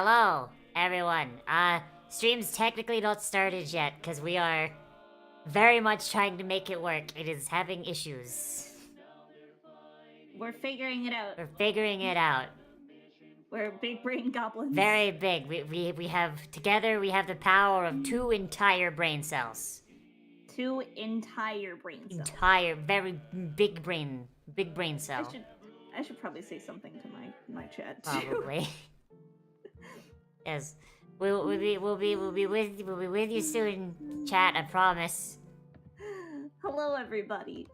Hello, everyone. Streams technically not started yet, because we are very much trying to make it work. It is having issues. We're figuring it out. We're figuring it out. We're big brain goblins. Very big. We have, together, we have the power of 2 entire brain cells. 2 entire brain cells. Entire, very big brain cell. I should probably say something to my chat too. Probably. Yes. We'll be with you soon, chat, I promise. Hello everybody.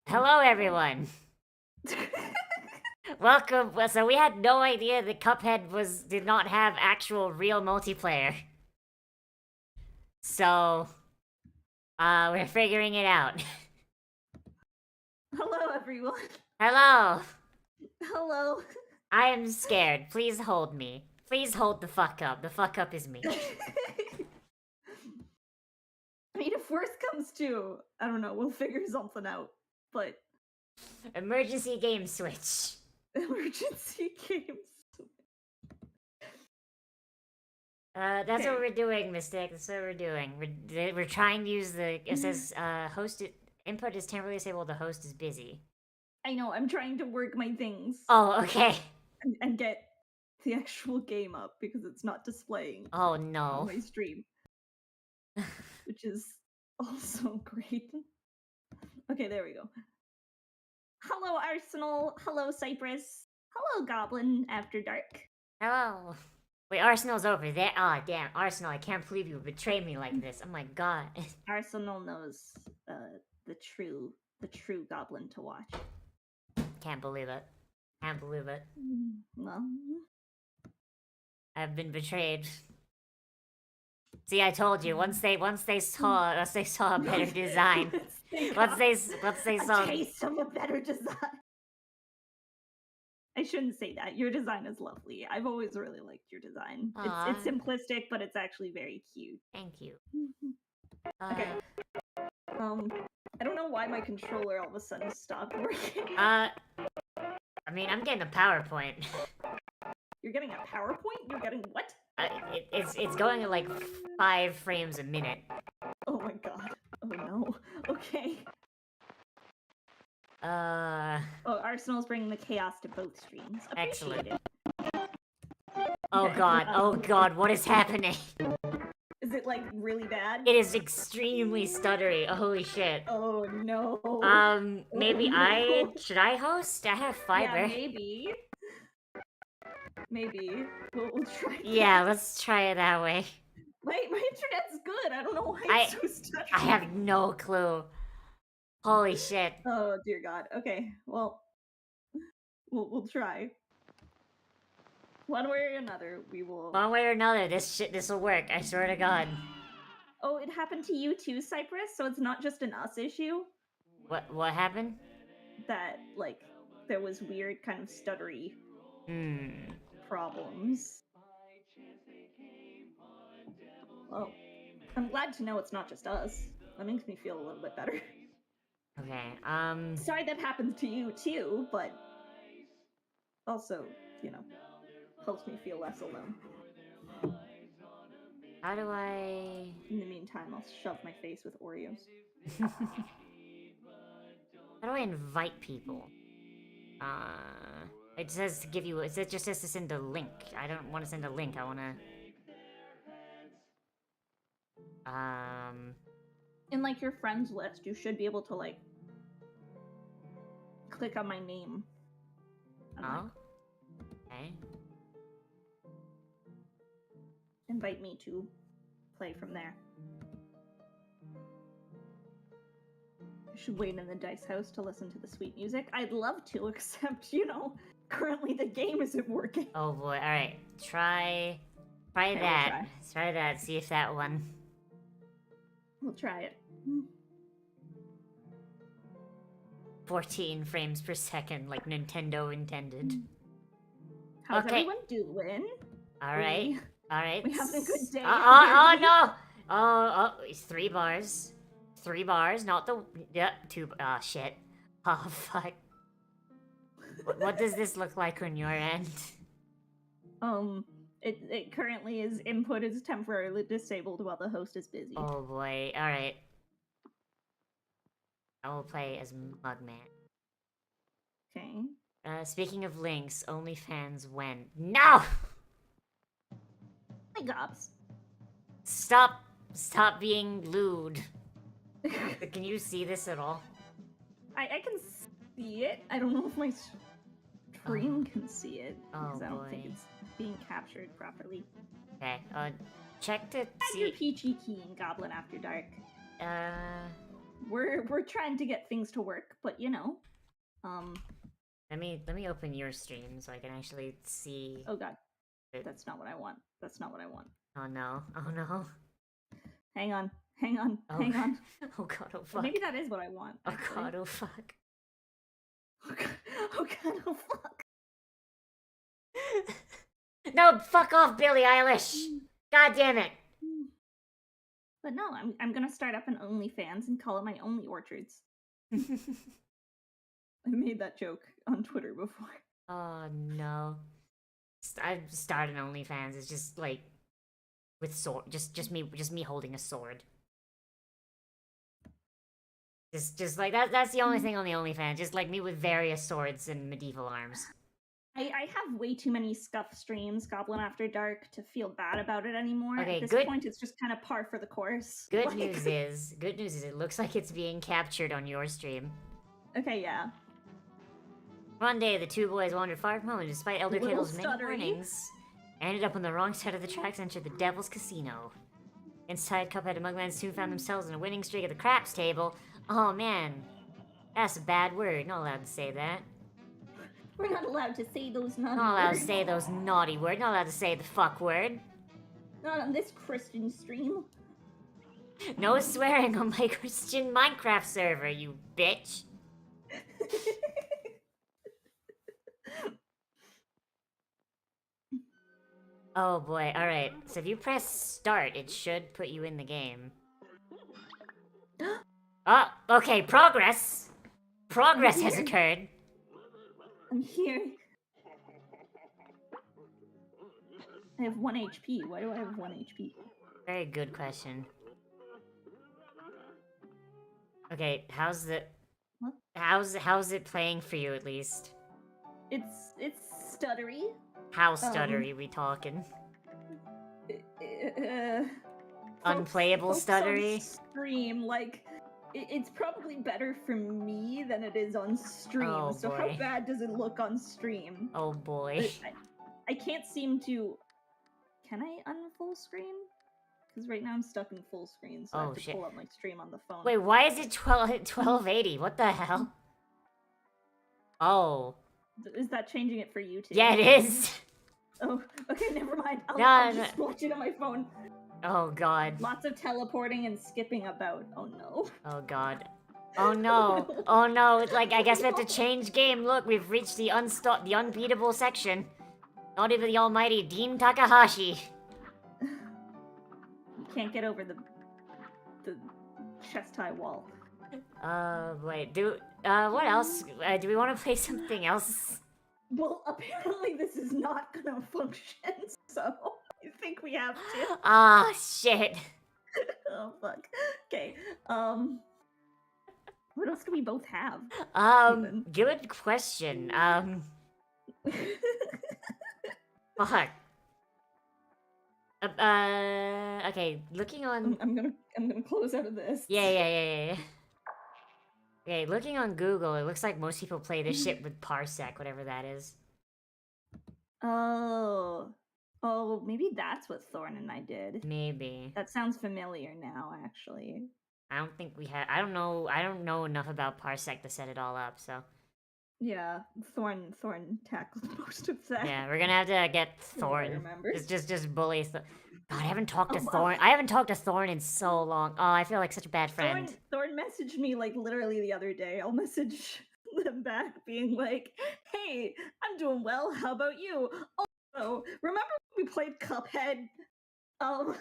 Hello, everyone. Welcome. Well, so we had no idea that Cuphead did not have actual real multiplayer. So, we're figuring it out. Hello, everyone. Hello. Hello. I am scared. Please hold me. Please hold the fuck up. The fuck up is me. I mean, if worse comes to, I don't know, we'll figure something out. But Emergency game switch. emergency games. That's what we're doing, Mystic. That's what we're doing. We're trying to use the. It says input is temporarily disabled. The host is busy. I know, I'm trying to work my things Oh, okay. and get the actual game up because it's not displaying Oh on no. my stream. Which is also great. Okay, there we go. Hello, Arsenal. Hello, Cypress. Hello, Goblin After Dark. Hello. Wait, Arsenal's over there. Ah, damn, Arsenal! I can't believe you betrayed me like this. Oh my god. Arsenal knows the true Goblin to watch. Can't believe it. Can't believe it. Well, I've been betrayed. See, I told you. Once they saw a better design. once they saw a taste of a better design. I shouldn't say that. Your design is lovely. I've always really liked your design. It's simplistic, but it's actually very cute. Thank you. Okay. I don't know why my controller all of a sudden stopped working. I mean, I'm getting a PowerPoint. You're getting a PowerPoint? You're getting what? It's going at like 5 frames a minute. Oh my god. Oh no. Okay. Oh, Arsenal's bringing the chaos to both streams. Excellent. It. Oh Okay. god, oh god, what is happening? Is it like really bad? It is extremely stuttery. Holy shit. Oh no. Maybe no. should I host? I have fiber. Yeah, maybe. Maybe. We'll try. Yeah, let's try it that way. My internet's good. I don't know why it's so stuttery. I have no clue. Holy shit. Oh dear god. Okay. Well, we'll try. One way or another, we will. One way or another, this will work. I swear to God. Oh, it happened to you too, Cypress. So it's not just an us issue. What happened? That like there was weird kind of stuttery problems. Well, I'm glad to know it's not just us. That makes me feel a little bit better. Okay. Sorry that happens to you too, but also, you know, helps me feel less alone. How do I... In the meantime, I'll shove my face with Oreos. How do I invite people? It says to give you... It just says to send a link. I don't want to send a link. I want to... In, like, your friends list, you should be able to, like, click on my name. Oh? Okay. Invite me to play from there. I should wait in the dice house to listen to the sweet music. I'd love to, except, you know, currently the game isn't working. Oh boy, alright. Try that. Try that, see if that one... We'll try it. 14 frames per second, like Nintendo intended. How's everyone doing? Alright. Alright. We having a good day. Oh no! Oh, it's 3 bars. 3 bars, not the... Yeah, 2... Oh, shit. Oh, fuck. What does this look like on your end? It currently is input is temporarily disabled while the host is busy. Oh boy, alright. I will play as Mugman. Okay. Speaking of links, OnlyFans when? No! My gobs. Stop being lewd. Can you see this at all? I can see it. I don't know if my stream can see it. Because I don't think it's being captured properly. Okay, check to Add see... your peachy key in Goblin After Dark. we're trying to get things to work, but you know, Let me open your stream so I can actually see. oh god, it. that's not what I want. That's not what I want. Oh no! Oh no! Hang on, Oh. hang on. Oh god! Oh Or fuck! maybe that is what I want. Oh Actually. god! Oh fuck! Oh god! Oh god! Oh fuck! No! Fuck off, Billie Eilish! God damn it! But no, I'm gonna start up an OnlyFans and call it my Only Orchards. I made that joke on Twitter before. Oh no! I've started OnlyFans. It's just like with sword, just me holding a sword. Just like that's the only thing on the OnlyFans. Just like me with various swords and medieval arms. I have way too many scuff streams, Goblin After Dark, to feel bad about it anymore. Okay, At this good- point, it's just kind of par for the course. Good Like- news is it looks like it's being captured on your stream. Okay, yeah. One day, the two boys wandered far from home, and despite Elder Little Kittle's many stuttery. warnings, ended up on the wrong side of the tracks and entered the Devil's Casino. Inside, Cuphead and Mugman soon found themselves in a winning streak at the craps table. Oh man, that's a bad word. Not allowed to say that. We're not allowed to say those naughty Not allowed words. to say those naughty words. Not allowed to say the fuck word. Not on this Christian stream. No swearing on my Christian Minecraft server, you bitch. Oh boy, alright. So if you press start, it should put you in the game. Oh, okay, progress! Progress has occurred. I'm here. I have 1 HP. Why do I have 1 HP? Very good question. Okay, how's the... What? How's it playing for you, at least? It's stuttery. How stuttery we talking? Unplayable folks stuttery? on stream, like, it's probably better for me than it is on stream. Oh, so boy. how bad does it look on stream? Oh boy. I can't seem to... Can I unfull screen? Because right now I'm stuck in full screen, so I Oh, have to shit. pull up my stream on the phone. Wait, why is it 1280? What the hell? Oh. Is that changing it for you too? Yeah, it is! Oh, okay, never mind. I'll No, just watch it on my phone. Oh god. Lots of teleporting and skipping about. Oh no. Oh god. Oh no. Oh no, it's like, I guess we have to change game. Look, we've reached the unbeatable section. Not even the almighty Dean Takahashi. Can't get over the chest high wall. Wait, what else? Do we want to play something else? Well, apparently this is not gonna function, so I think we have to. Ah, shit. Oh fuck. Okay. What else do we both have? Even? Good question. Fuck. Okay, looking on... I'm gonna close out of this. Yeah. Okay, looking on Google, it looks like most people play this shit with Parsec, whatever that is. Oh, maybe that's what Thorn and I did. Maybe. That sounds familiar now, actually. I don't think we had... I don't know enough about Parsec to set it all up, so... Yeah, Thorn tackled most of that. Yeah, we're gonna have to get I Thorn. remember. Just bully God, I haven't talked to Oh, Thorn. I haven't talked to Thorn in so long. Oh, I feel like such a bad friend. Thorn messaged me like literally the other day. I'll message them back being like, "Hey, I'm doing well. How about you? Also, remember when we played Cuphead? Oh,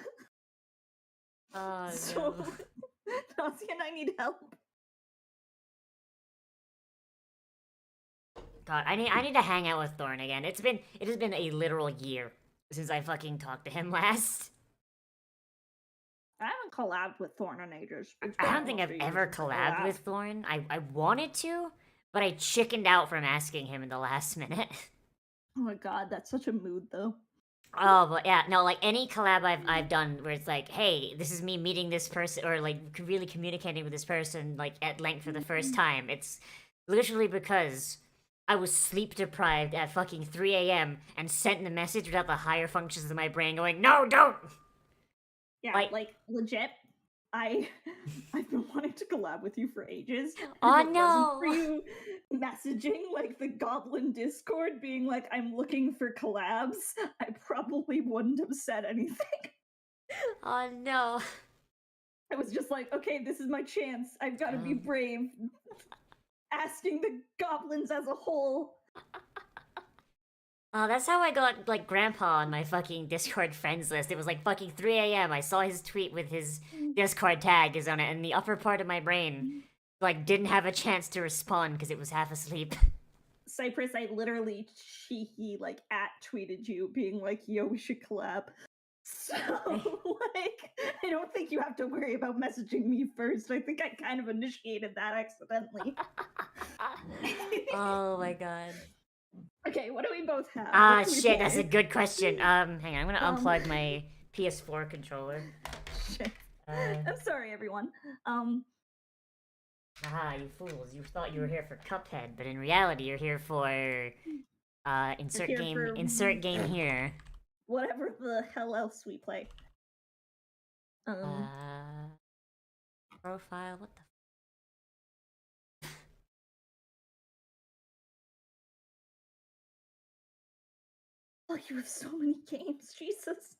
So no. Nazi and I need help." God, I need to hang out with Thorn again. It has been a literal year since I fucking talked to him last. I haven't collabed with Thorn in ages. It's I been don't think almost I've a year ever since I collabed collabed. with Thorn. I wanted to, but I chickened out from asking him in the last minute. Oh my god, that's such a mood though. Oh, but yeah, no, like any collab I've done where it's like, hey, this is me meeting this person, or like really communicating with this person like at length for the first time. It's literally because I was sleep deprived at fucking 3 a.m. and sent the message without the higher functions of my brain going, no, don't! Yeah, Like- like legit. I've been wanting to collab with you for ages. Oh, If it wasn't for no. you messaging like the Goblin Discord, being like, "I'm looking for collabs," I probably wouldn't have said anything. Oh, no. I was just like, "Okay, this is my chance. I've got to be Um. brave." Asking the goblins as a whole. Oh, that's how I got, like, Grandpa on my fucking Discord friends list. It was like fucking 3 a.m. I saw his tweet with his Discord tag is on it, and the upper part of my brain, like, didn't have a chance to respond because it was half asleep. Cypress, I literally cheeky like tweeted you, being like, "Yo, we should collab." So, like, I don't think you have to worry about messaging me first. I think I kind of initiated that accidentally. Oh my god. Okay, what do we both have? Ah, What do we shit, that's a play? good question. Hang on, I'm gonna unplug Um, my PS4 controller. Shit. Uh, I'm sorry, everyone. Haha, you fools. You thought you were here for Cuphead, but in reality you're here for, insert here game, for insert game here. whatever the hell else we play. Profile, what the Oh, you have so many games, Jesus.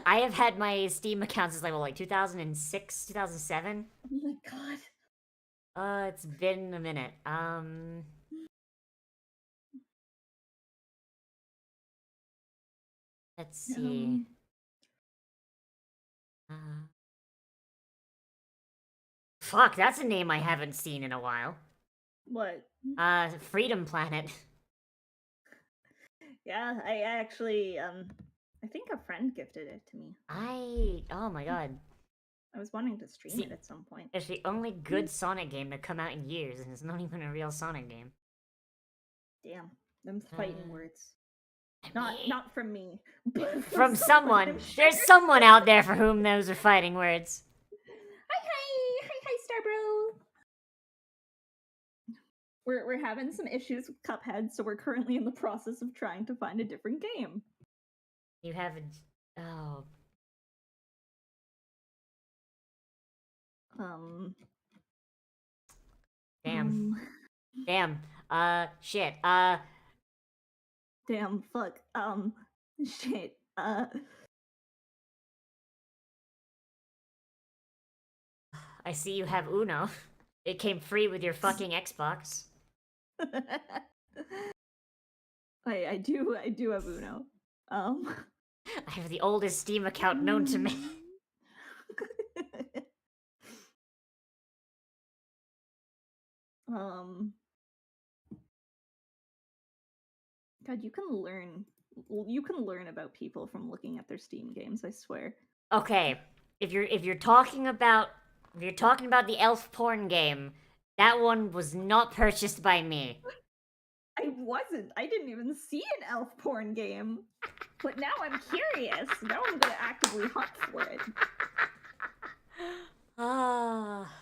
I have had my Steam account since like 2006, 2007. Oh my god. It's been a minute. Let's see. Fuck, that's a name I haven't seen in a while. What? Freedom Planet. Yeah, I actually, I think a friend gifted it to me. Oh my god. I was wanting to stream See, it at some point. It's the only good Sonic game to come out in years, and it's not even a real Sonic game. Damn, them fighting words. I mean, Not from me, but from someone. I'm sure. There's someone out there for whom those are fighting words. Hi, Starbro. We're having some issues with Cuphead, so we're currently in the process of trying to find a different game. You haven't. Oh. Damn. Damn. Shit. Damn, fuck. Shit. I see you have Uno. It came free with your fucking Xbox. I do have Uno. I have the oldest Steam account known to me. God, you can learn about people from looking at their Steam games, I swear. Okay, if you're talking about the elf porn game, that one was not purchased by me. I wasn't. I didn't even see an elf porn game. But now I'm curious. Now I'm gonna actively hunt for it. Ah.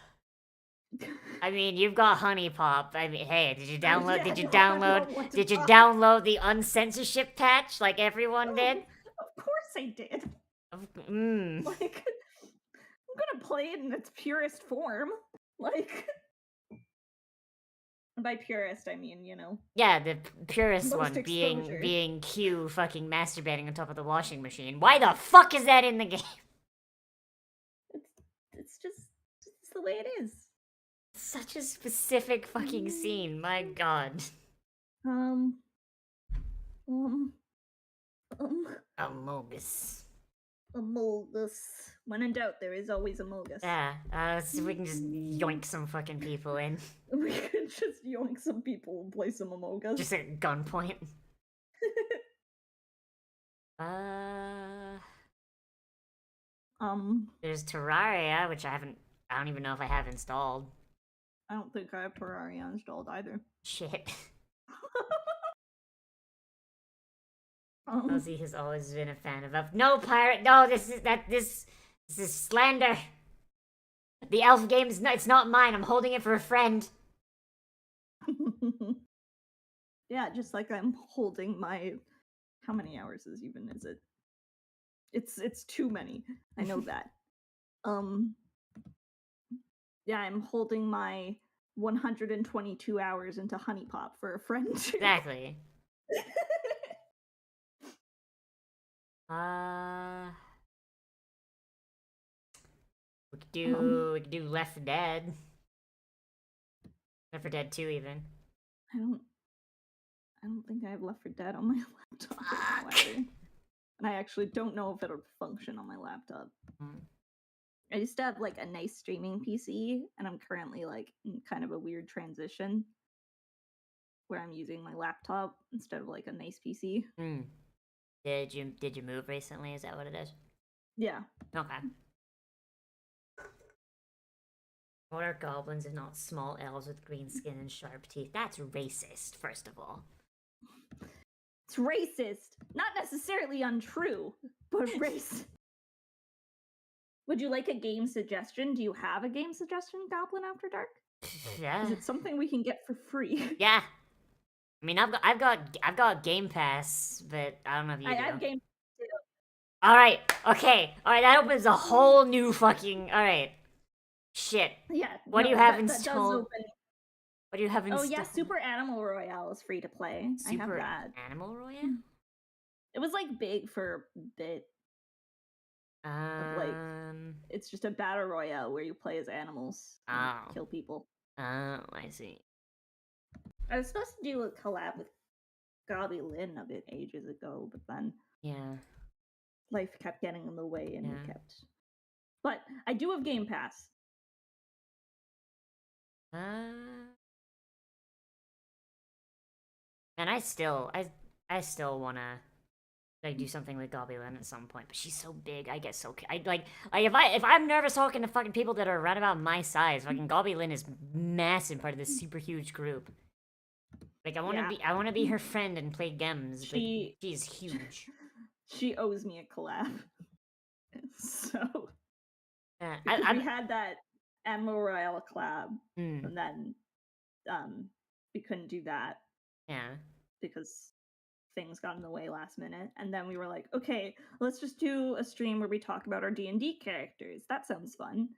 I mean, you've got Honey Pop. I mean, hey, did you download? Yeah, did you no, I don't download? want to Did you talk. download the uncensorship patch like everyone did? Of course I did. Mm. Like, I'm gonna play it in its purest form. Like, by purest, I mean, you know. Yeah, the purest Most one exposure. being Q fucking masturbating on top of the washing machine. Why the fuck is that in the game? It's just it's the way it is. Such a specific fucking scene. My god. Amogus. Amogus. When in doubt, there is always Amogus. Yeah, so we can just yoink some fucking people in. We could just yoink some people and play some Amogus. Just at gunpoint. There's Terraria, which I don't even know if I have installed. I don't think I have Terraria installed either. Shit. Ozzy has always been a fan of no pirate. No, this is slander. The elf game is it's not mine. I'm holding it for a friend. Yeah, just like I'm holding my. How many hours is it? It's too many. I know that. Um, yeah, I'm holding my 122 hours into Honey Pop for a friend. Exactly. Uh, we could do Left 4 Dead. Left 4 Dead 2 even. I don't think I have Left 4 Dead on my laptop right now Fuck. either. And I actually don't know if it'll function on my laptop. Mm. I used to have like a nice streaming PC, and I'm currently like in kind of a weird transition where I'm using my laptop instead of like a nice PC. Mm. Did you move recently? Is that what it is? Yeah. Okay. What are goblins if not small elves with green skin and sharp teeth? That's racist, first of all. It's racist. Not necessarily untrue, but racist. Would you like a game suggestion? Do you have a game suggestion, Goblin After Dark? Yeah. Is it something we can get for free? Yeah. I mean, I've got Game Pass, but I don't know if you I do. have game. All right. Okay. All right. That opens a whole new fucking. All right. Shit. Yeah. What do you have installed? What do you have installed? Oh yeah, Super Animal Royale is free to play. Super I have that. Animal Royale? It was like big for a bit. Like it's just a battle royale where you play as animals and kill people. Oh, I see. I was supposed to do a collab with Goblin a bit ages ago, but then life kept getting in the way and we kept. But I do have Game Pass. And I still wanna like do something with Goblin at some point, but she's so big. I get so if I'm nervous talking to fucking people that are around about my size, fucking Goblin is massive part of this super huge group. Like I wanna be her friend and play games. She's huge. She owes me a collab. So we had that Animal Royale collab, and then we couldn't do that. Yeah. Because things got in the way last minute, and then we were like, okay, let's just do a stream where we talk about our D&D characters. That sounds fun.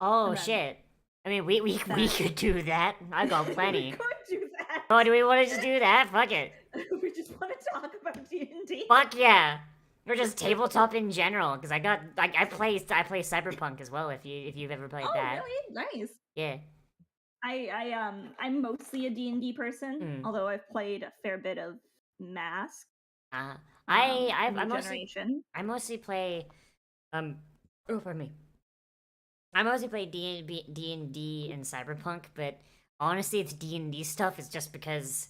Oh shit. I mean, we could do that. I got plenty. We could do that. Oh, do we want to just do that? Fuck it. We just want to talk about D&D. Fuck yeah. Or just tabletop in general, because I play Cyberpunk as well. If you've ever played that. Oh, really? Nice. Yeah. I'm mostly a D&D person, although I've played a fair bit of Mask. I mostly play oh, pardon me. I mostly play D&D and Cyberpunk, but honestly, the D&D stuff is just because,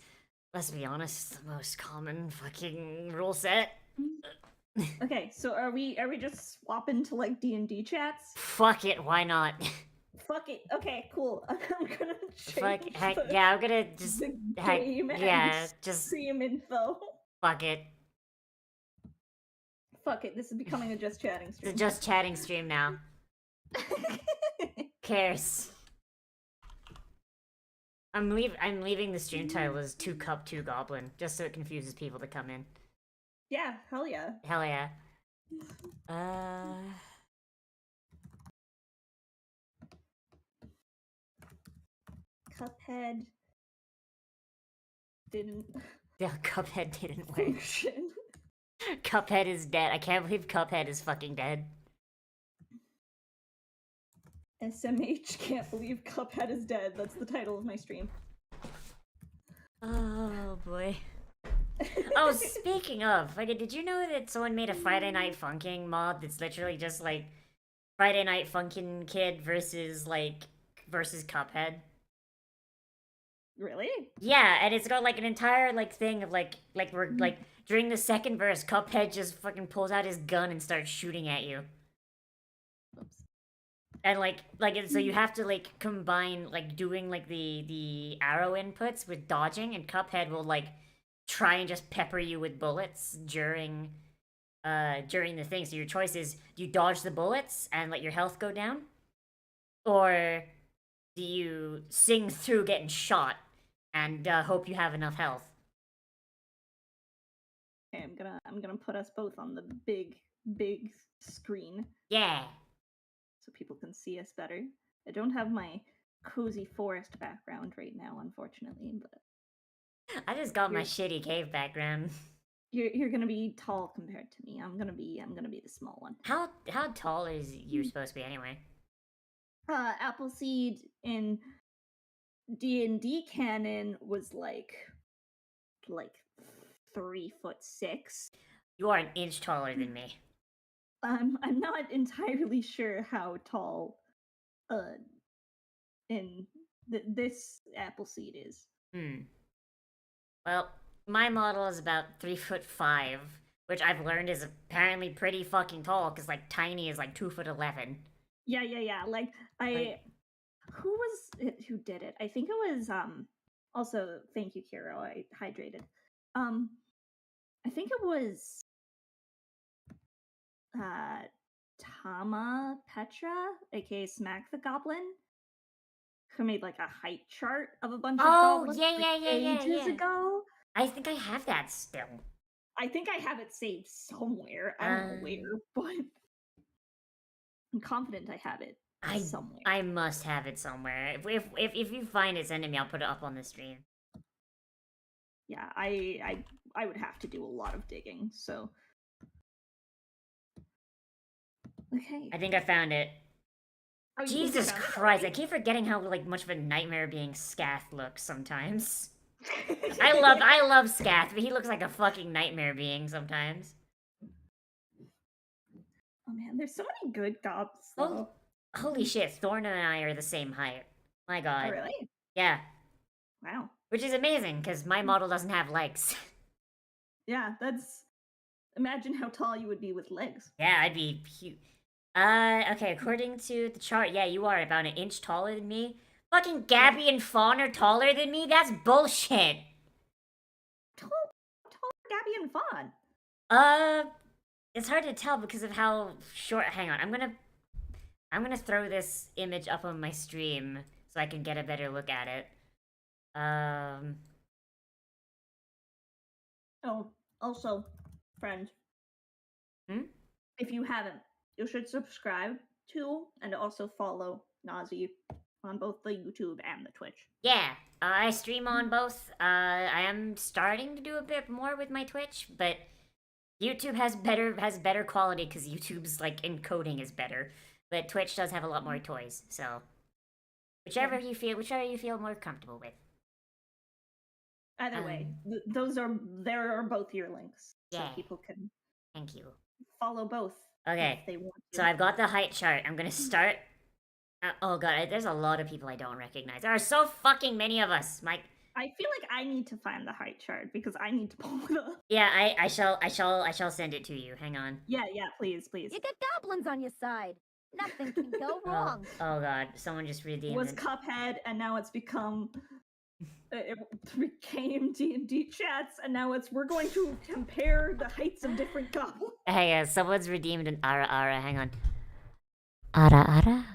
let's be honest, it's the most common fucking rule set. Okay, so are we just swapping to like D&D chats? Fuck it, why not? Fuck it. Okay, cool. I'm gonna change I'm gonna just just stream info. Fuck it. Fuck it. This is becoming a just chatting stream. It's a just chatting stream now. Cares. I'm leaving the stream title as 2 Cup 2 Goblin, just so it confuses people to come in. Yeah, hell yeah. Hell yeah. Cuphead didn't. Yeah, Cuphead didn't work. Cuphead is dead. I can't believe Cuphead is fucking dead. SMH can't believe Cuphead is dead. That's the title of my stream. Oh boy. Oh, speaking of, like, did you know that someone made a Friday Night Funkin' mod that's literally just like Friday Night Funkin' Kid versus Cuphead? Really? Yeah, and it's got like an entire like thing of like we're like during the second verse, Cuphead just fucking pulls out his gun and starts shooting at you. Oops. And so you have to like combine like doing like the arrow inputs with dodging, and Cuphead will like try and just pepper you with bullets during the thing. So your choice is, do you dodge the bullets and let your health go down, or do you sing through getting shot and hope you have enough health? Okay, I'm gonna put us both on the big screen. Yeah. so people can see us better. I don't have my cozy forest background right now, unfortunately, but I just got my You're- shitty cave background. you're gonna be tall compared to me. I'm gonna be the small one. How tall is you supposed to be anyway? Appleseed in D&D canon was like 3'6". You are an inch taller than me. I'm not entirely sure how tall in this Appleseed is. Hmm. Well, my model is about 3'5", which I've learned is apparently pretty fucking tall, because like tiny is like 2'11". Yeah. Like Like, who was it who did it? I think it was also thank you, Kiro. I hydrated. I think it was uh Tama Petra, aka Smack the Goblin, who made like a height chart of a bunch of oh goblins yeah, like, yeah, yeah, yeah, ages yeah. ago. I think I have that still. I think I have it saved somewhere. I don't know where, but I'm confident I have it somewhere. I must have it somewhere. If you find it, send it me. I'll put it up on the stream. Yeah, I would have to do a lot of digging. So okay. I think I found it. Oh, you think you Jesus found it Christ! I already? keep forgetting how like much of a nightmare being Scath looks sometimes. I I love Scath, but he looks like a fucking nightmare being sometimes. Oh man, there's so many good gobs Oh, though. holy shit! Thorna and I are the same height. My Oh God. really? Yeah, Wow. which is amazing because my model doesn't have legs. Yeah, that's. Imagine how tall you would be with legs. Yeah, I'd be huge. Okay, according to the chart, yeah, you are about an inch taller than me. Fucking Gabby and Fawn are taller than me? That's bullshit! Tall Gabby and Fawn. It's hard to tell because of how short. Hang on, I'm gonna throw this image up on my stream so I can get a better look at it. Oh, also, friend. Hmm? If you haven't, you should subscribe to and also follow Nazi on both the YouTube and the Twitch. Yeah, I stream on both. I am starting to do a bit more with my Twitch, but YouTube has better quality because YouTube's like encoding is better. But Twitch does have a lot more toys, so whichever you feel more comfortable with. Either way, there are both your links, so Yeah. people can Thank you. follow both Okay, if they want to. so I've got the height chart. I'm gonna start. Oh god, there's a lot of people I don't recognize. There are so fucking many of us. Mike. I feel like I need to find the height chart because I need to pull it up. Yeah, I shall send it to you. Hang on. Yeah, please. You got goblins on your side. Nothing can go Oh, wrong. oh god, someone just redeemed Was it. Cuphead, and now it's become. It became D&D chats, and now we're going to compare the heights of different goblins. Hey, someone's redeemed an Ara Ara. Hang on. Ara Ara?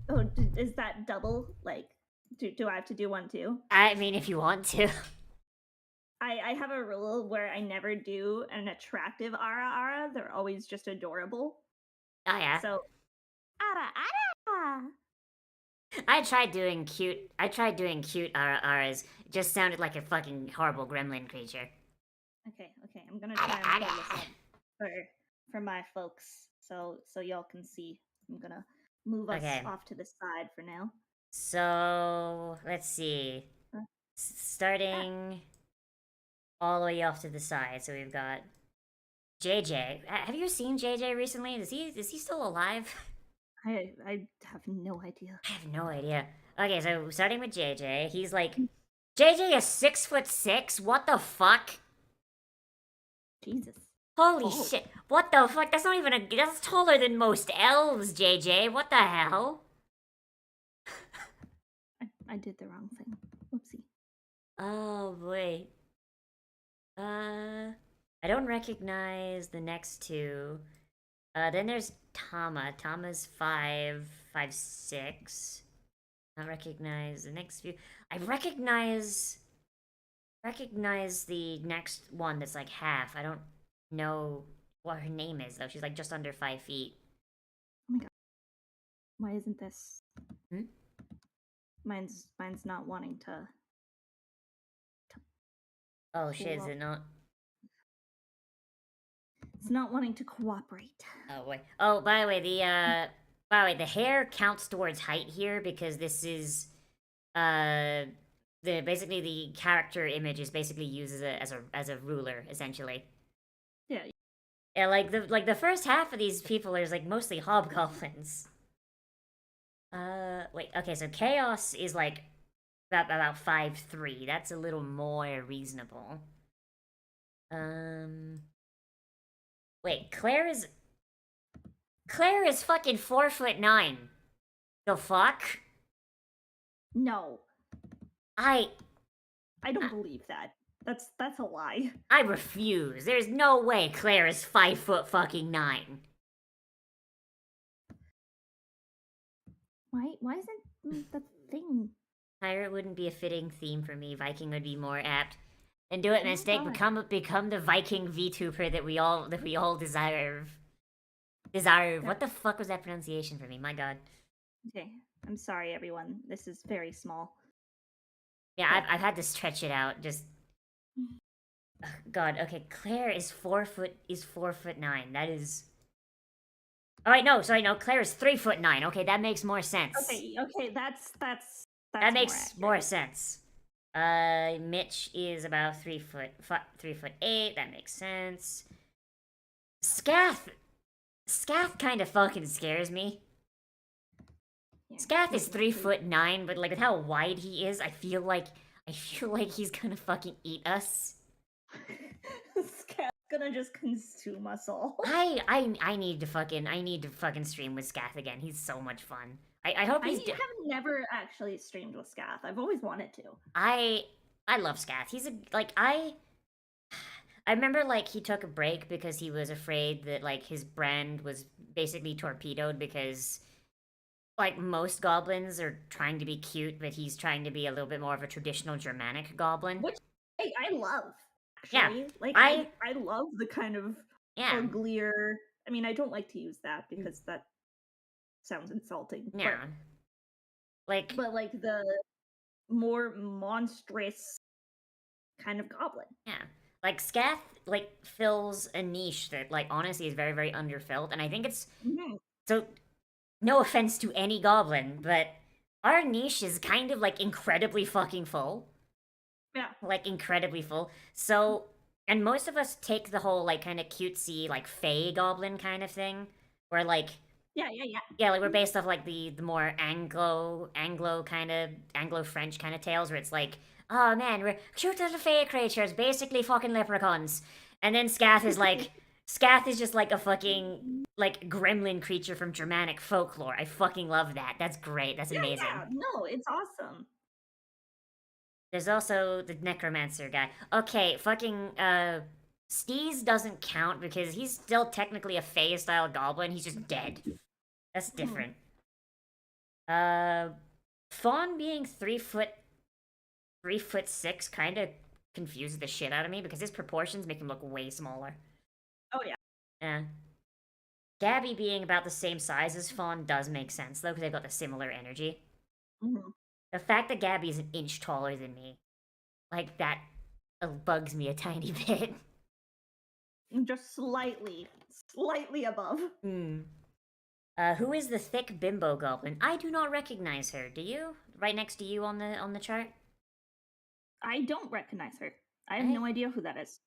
Oh, is that double? Like, do I have to do one too? I mean, if you want to. I have a rule where I never do an attractive Ara. They're always just adorable. Oh yeah. So, Ara. I tried doing cute Ara Aras. It just sounded like a fucking horrible gremlin creature. okay, I'm gonna try and pull this up for my folks, so y'all can see. I'm gonna move us Okay. off to the side for now. So let's see. Starting all the way off to the side. So we've got JJ. Have you seen JJ recently? Is he still alive? I have no idea. I have no idea. Okay, so starting with JJ, he's like, JJ is 6'6". What the fuck? Jesus. Holy Oh. shit! What the fuck? That's not even that's taller than most elves, JJ. What the hell? I did the wrong thing. Whoopsie. Oh boy. I don't recognize the next two. Then there's Tama. Tama's 5'6". Not recognize the next few. I recognize the next one that's like half. I don't know what her name is though. She's like just under 5 feet. Oh my god. Why isn't this? Hmm? Mine's not wanting to. Oh shit, is Cool. it not? It's not wanting to cooperate. Oh wait. Oh, by the way, the hair counts towards height here because this is basically the character image is basically used as a ruler essentially. Yeah. Yeah, like the first half of these people is like mostly hobgoblins. Wait, okay, so chaos is like about 5'3". That's a little more reasonable. Wait, Claire is fucking 4'9". The fuck? No, I I don't believe that. That's a lie. I refuse. There's no way Claire is 5'9". Why isn't the thing? Pirate wouldn't be a fitting theme for me. Viking would be more apt. And do it, Oh my mistake. God. Become the Viking VTuber that we all deserve. Deserve. Yeah. What the fuck was that pronunciation for me? My god. Okay, I'm sorry, everyone. This is very small. Yeah, Yeah. I've had to stretch it out. Just ugh, God. Okay, Claire is 4'9". That is. Oh wait, no, sorry, no. Claire is 3'9". Okay, that makes more sense. Okay, that's That makes more accurate. sense. Mitch is about 3'8". That makes sense. Scath kind of fucking scares me. Yeah, Scath is exactly. 3'9", but like with how wide he is, I feel like he's gonna fucking eat us. Scat's gonna just consume us all. I need to fucking stream with Scath again. He's so much fun. I hope I he's. have never actually streamed with Scath. I've always wanted to. I love Scath. He's a like I remember like he took a break because he was afraid that like his brand was basically torpedoed because like most goblins are trying to be cute, but he's trying to be a little bit more of a traditional Germanic goblin. Which I love. Yeah, Actually, like I- I love the kind of Yeah, uglier. I mean, I don't like to use that because that sounds insulting. yeah. Like But like the more monstrous kind of goblin. yeah, like Scath like fills a niche that like honestly is very very underfilled, and I think it's Mhm. so. No offense to any goblin, but our niche is kind of like incredibly fucking full. Yeah. Like incredibly full. So, and most of us take the whole like kind of cutesy like fey goblin kind of thing, where like Yeah. yeah, like we're based off like the more Anglo kind of Anglo French kind of tales where it's like, oh man, we're cute little fey creatures, basically fucking leprechauns, and then Scath is like. Scath is just like a fucking like gremlin creature from Germanic folklore. I fucking love that. That's great. That's amazing. Yeah. No, it's awesome. There's also the necromancer guy. Okay, fucking Steez doesn't count because he's still technically a Fey style goblin. He's just dead. That's different. Fawn being 3'6" kind of confuses the shit out of me because his proportions make him look way smaller. Oh yeah. Yeah. Gabby being about the same size as Fawn does make sense though because they've got the similar energy. Mhm. The fact that Gabby is an inch taller than me, like that, bugs me a tiny bit. Just slightly above. Hmm. Who is the thick bimbo goblin? I do not recognize her. Do you? Right next to you on the chart. I don't recognize her. I have I- no idea who that is.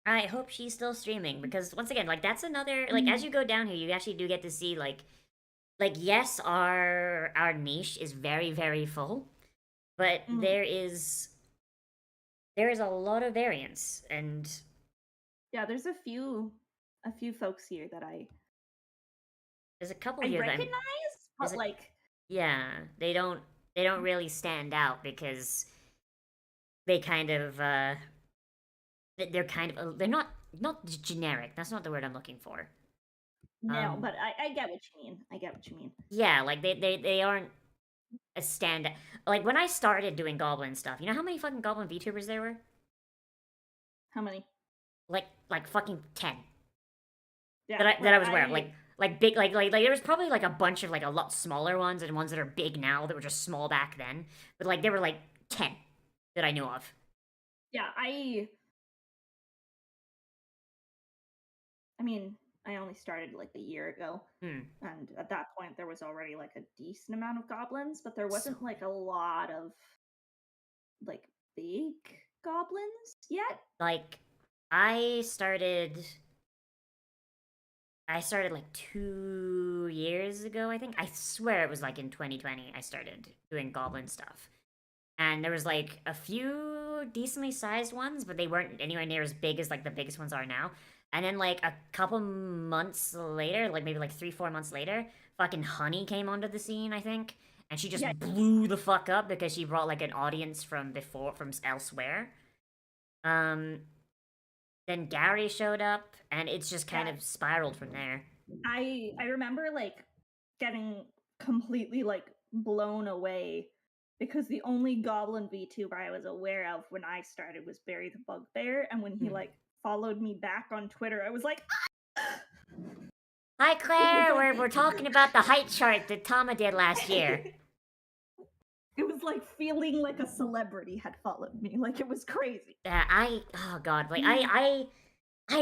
I hope she's still streaming because once again, like that's another like as you go down here, you actually do get to see like yes, our niche is very very full, but there is a lot of variance and Yeah, there's a few folks here that there's a couple I here recognize, there's but a- like yeah, they don't really stand out because they kind of they're kind of they're not generic. That's not the word I'm looking for. no, but I get what you mean. I get what you mean. Yeah, like they aren't a stand. Like when I started doing goblin stuff, you know how many fucking goblin VTubers there were? How many? Like fucking 10 Yeah, that I was aware of. Like Like big, like there was probably like a bunch of like a lot smaller ones and ones that are big now that were just small back then. But like there were like 10 that I knew of. Yeah, I mean, I only started like a year ago, Hmm. and at that point there was already like a decent amount of goblins, but there wasn't So like a lot of like big goblins yet. like I started like 2 years ago, I think. I swear it was like in 2020 I started doing goblin stuff. And there was like a few decently sized ones, but they weren't anywhere near as big as like the biggest ones are now. And then like a couple months later, like maybe like 3, 4 months later, fucking Honey came onto the scene, I think. And she just Yeah. blew the fuck up because she brought like an audience from elsewhere. Um, then Gary showed up, and it's just kind Yeah. of spiraled from there. I remember like getting completely like blown away because the only Goblin VTuber I was aware of when I started was Barry the Bugbear, and when he Hmm. like followed me back on Twitter, I was like, Hi Claire, like- we're talking about the height chart that Tama did last year. It was like feeling like a celebrity had followed me. Like it was crazy. Oh god, like I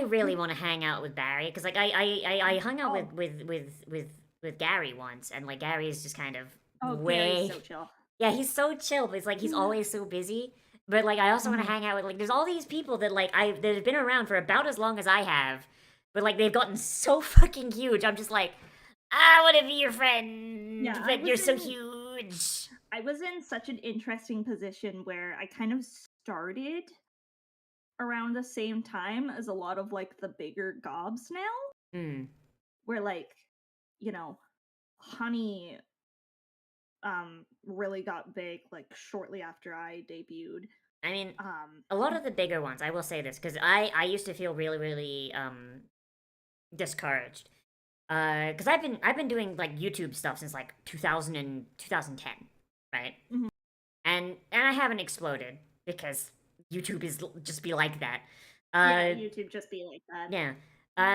really want to hang out with Barry because like I hung out Oh. with Gary once, and like Gary is just kind of Oh, way Gary's so chill. yeah, he's so chill, but it's like he's always so busy. But like I also want to Mhm. hang out with like there's all these people that like that have been around for about as long as I have, but like they've gotten so fucking huge. I'm just like, I want to be your friend, Yeah, I but you're was so in- huge. I was in such an interesting position where I kind of started around the same time as a lot of like the bigger gobs now, Hmm. where like, you know, Honey really got big like shortly after I debuted. I mean, Um a lot of the bigger ones. I will say this because I used to feel really discouraged. Because I've been doing like YouTube stuff since like 2000 and 2010, right? Mhm. And I haven't exploded because YouTube is just be like that. yeah, YouTube just be like that. Yeah.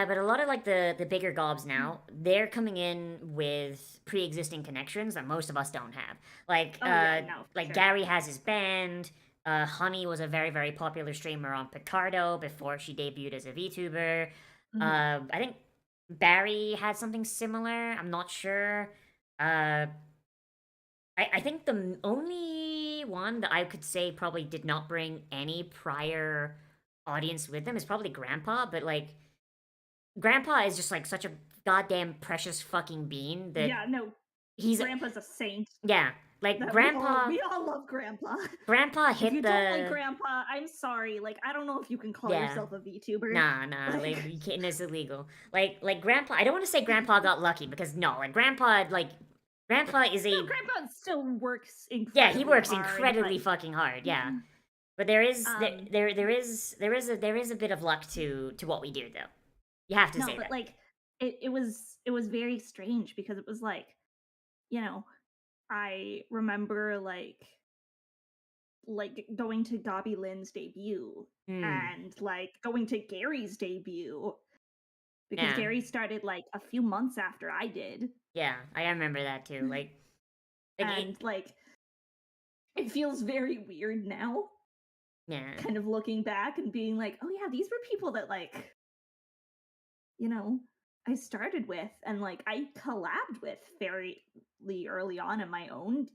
But a lot of like the bigger gobs now, they're coming in with pre-existing connections that most of us don't have. Like Oh, yeah, no, for like sure. Gary has his band. Honey was a very popular streamer on Picardo before she debuted as a VTuber. Mhm. I think Barry had something similar. I'm not sure. I think the only one that I could say probably did not bring any prior audience with them is probably Grandpa, but like Grandpa is just like such a goddamn precious fucking bean that Yeah, no, he's Grandpa's a saint. yeah, like That Grandpa we all love Grandpa. Grandpa If hit you the don't like Grandpa, I'm sorry. Like, I don't know if you can call Yeah. yourself a VTuber. Nah, like you can't. It's illegal. Like Grandpa. I don't want to say Grandpa got lucky because no, like Grandpa is a No, Grandpa still works incredibly yeah, he works hard, incredibly but- fucking hard. Yeah, but there is Um, there is a bit of luck to what we do though. You have to no, say but that. like it was very strange because it was like, you know, I remember like going to Gobby Lynn's debut Hmm. and like going to Gary's debut because Yeah. Gary started like a few months after I did. Yeah, I remember that too. Like And like it feels very weird now, yeah. kind of looking back and being like, oh yeah, these were people that like, you know, I started with and like I collabed with fairly early on in my own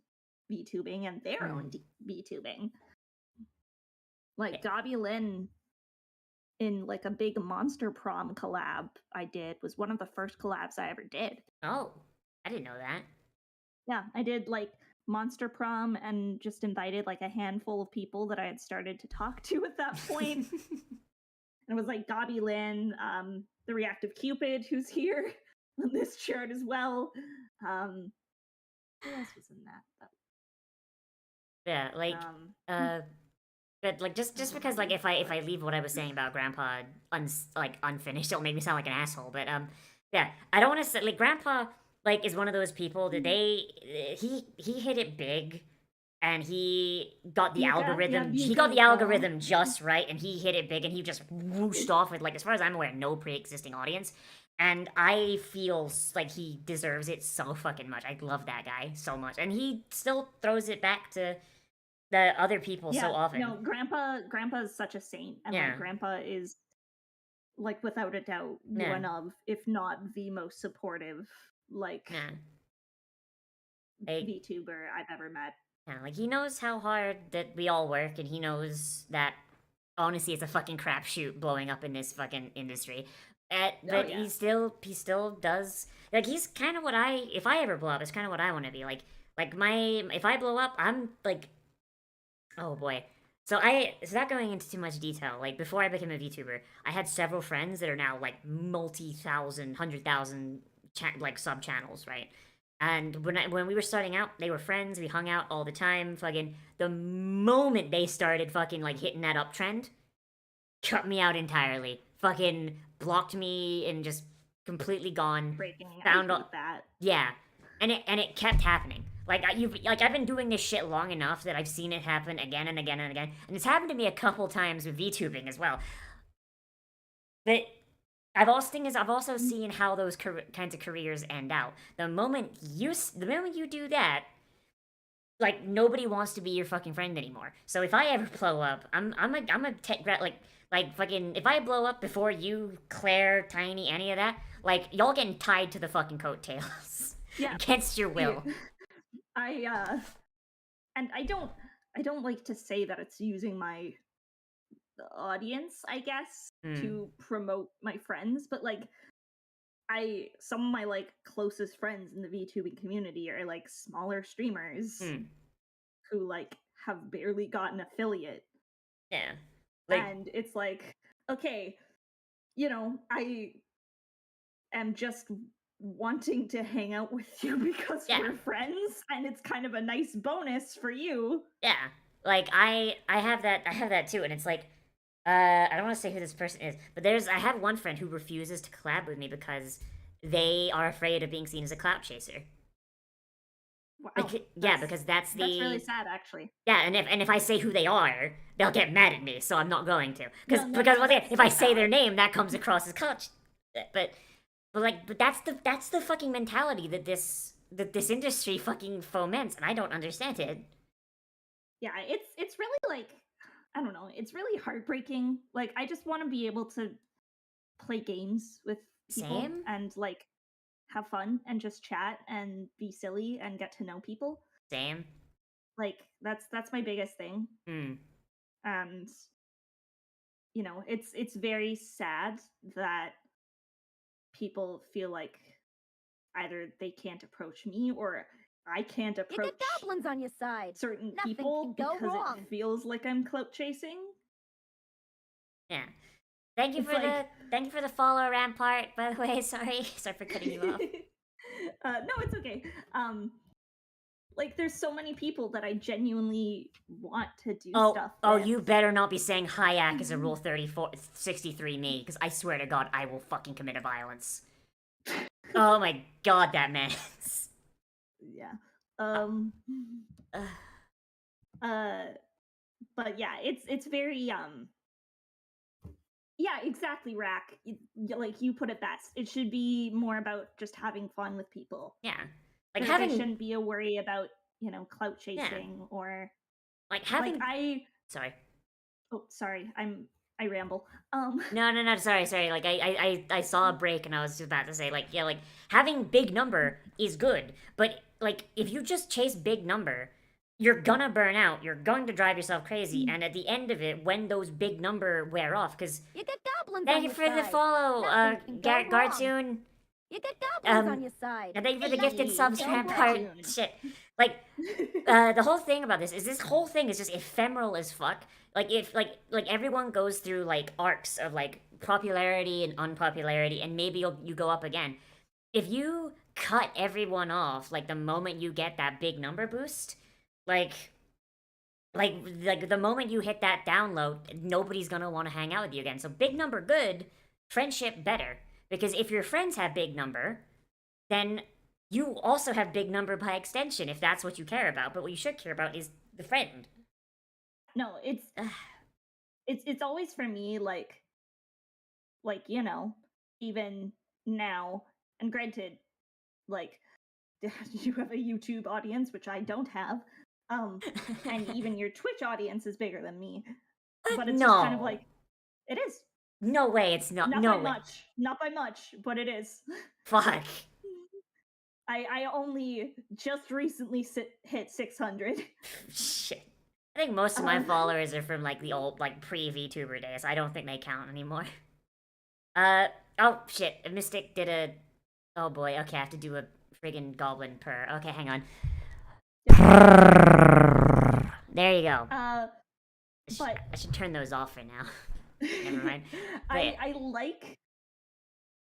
VTubing and their own VTubing. Like Gobby Lynn in like a big Monster Prom collab I did was one of the first collabs I ever did. Oh, I didn't know that. Yeah, I did like Monster Prom and just invited like a handful of people that I had started to talk to at that point. And it was like Gobby Lynn, the Reactive Cupid, who's here on this chart as well. Who else was in that? Yeah, like but like just because like if I leave what I was saying about Grandpa unfinished, it'll make me sound like an asshole. But yeah, I don't want to say like Grandpa like is one of those people that he hit it big, and he got the algorithm. He got the algorithm just right, and he hit it big, and he just whooshed off with like as far as I'm aware, no pre-existing audience. And I feel like he deserves it so fucking much. I love that guy so much. And he still throws it back to the other people so often. No, Grandpa is such a saint, and Yeah. like Grandpa is like without a doubt Yeah. one of, if not the most supportive, like Yeah. Like, VTuber I've ever met. yeah, like he knows how hard that we all work, and he knows that honestly it's a fucking crapshoot blowing up in this fucking industry. But yeah. he still does, like, he's kind of what if I ever blow up, it's kind of what I want to be like if I blow up, I'm like, oh boy. So not going into too much detail, like before I became a VTuber, I had several friends that are now like multi-thousand, 100,000 like sub channels, right? And when we were starting out, they were friends. We hung out all the time. Fucking the moment they started fucking like hitting that uptrend, cut me out entirely. Fucking blocked me and just completely gone. Breaking Found out with that. Yeah, and it kept happening. Like I've been doing this shit long enough that I've seen it happen again and again and again, and it's happened to me a couple times with VTubing as well. But I've also seen how those kinds of careers end out. The moment you do that, like nobody wants to be your fucking friend anymore. So if I ever blow up, I'm a like fucking, if I blow up before you, Claire, Tiny, any of that, like y'all getting tied to the fucking coattails. Yeah. Against your will. And I don't like to say that it's using my audience, I guess, to promote my friends, but like some of my like closest friends in the VTubing community are like smaller streamers who like have barely gotten affiliate. Yeah. And it's like, okay, you know, I am just wanting to hang out with you because we're friends, and it's kind of a nice bonus for you. Yeah. Like I have that too, and it's like, I don't want to say who this person is, but I have one friend who refuses to collab with me because they are afraid of being seen as a clout chaser. Wow. Because that's really sad, actually. Yeah, and if I say who they are, they'll get mad at me, so I'm not going to. Because that's if I say their name, that comes across as clout. But that's the fucking mentality that this industry fucking foments, and I don't understand it. Yeah, it's really like, I don't know, it's really heartbreaking. Like I just want to be able to play games with people and like have fun and just chat and be silly and get to know people. Same. Like that's my biggest thing. And you know, it's very sad that people feel like either they can't approach me or I can't approach. You get goblins on your side. Certain Nothing people can go because wrong. it feels like I'm clout chasing. Yeah. Thank you for the follow, Rampart, by the way. Sorry for cutting you off. No, it's okay. Like there's so many people that I genuinely want to do stuff with. You better not be saying Hayak is a Rule 63 me, because I swear to God, I will fucking commit a violence. Oh my God, that man. Yeah. But yeah, it's very yeah, exactly, Rack. Like you put it best. It should be more about just having fun with people. Yeah. Like there shouldn't be a worry about, you know, clout chasing or like having Sorry. Oh, sorry. I ramble. No, sorry. Like I saw a break and I was about to say like having big number is good, but like if you just chase big number, you're gonna burn out. You're going to drive yourself crazy, and at the end of it, when those big number wear off, because you get goblins. Thank you for the follow, Gartoon. You get goblins on your side. And thank you for the gifted subs, Rampart. Shit. Like, the whole thing about this whole thing is just ephemeral as fuck. Like, if, like everyone goes through, like, arcs of, like, popularity and unpopularity, and maybe you go up again. If you cut everyone off, like, the moment you get that big number boost, like the moment you hit that download, nobody's gonna want to hang out with you again. So big number good, friendship better. Because if your friends have big number, then you also have big number by extension, if that's what you care about. But what you should care about is the friend. No, it's always for me like, you know, even now, and granted, like, you have a YouTube audience, which I don't have, and even your Twitch audience is bigger than me. But it's just kind of No. like, it is. No way, it's not. Not No by way. much. Not by much, but it is. Fuck. I only just recently hit 600. Shit. I think most of my followers are from like the old, like pre-VTuber days. I don't think they count anymore. Oh shit. A Mystic did a. Oh boy. Okay, I have to do a friggin' goblin purr. Okay, hang on. There you go. But I should turn those off for now. Never mind. I like.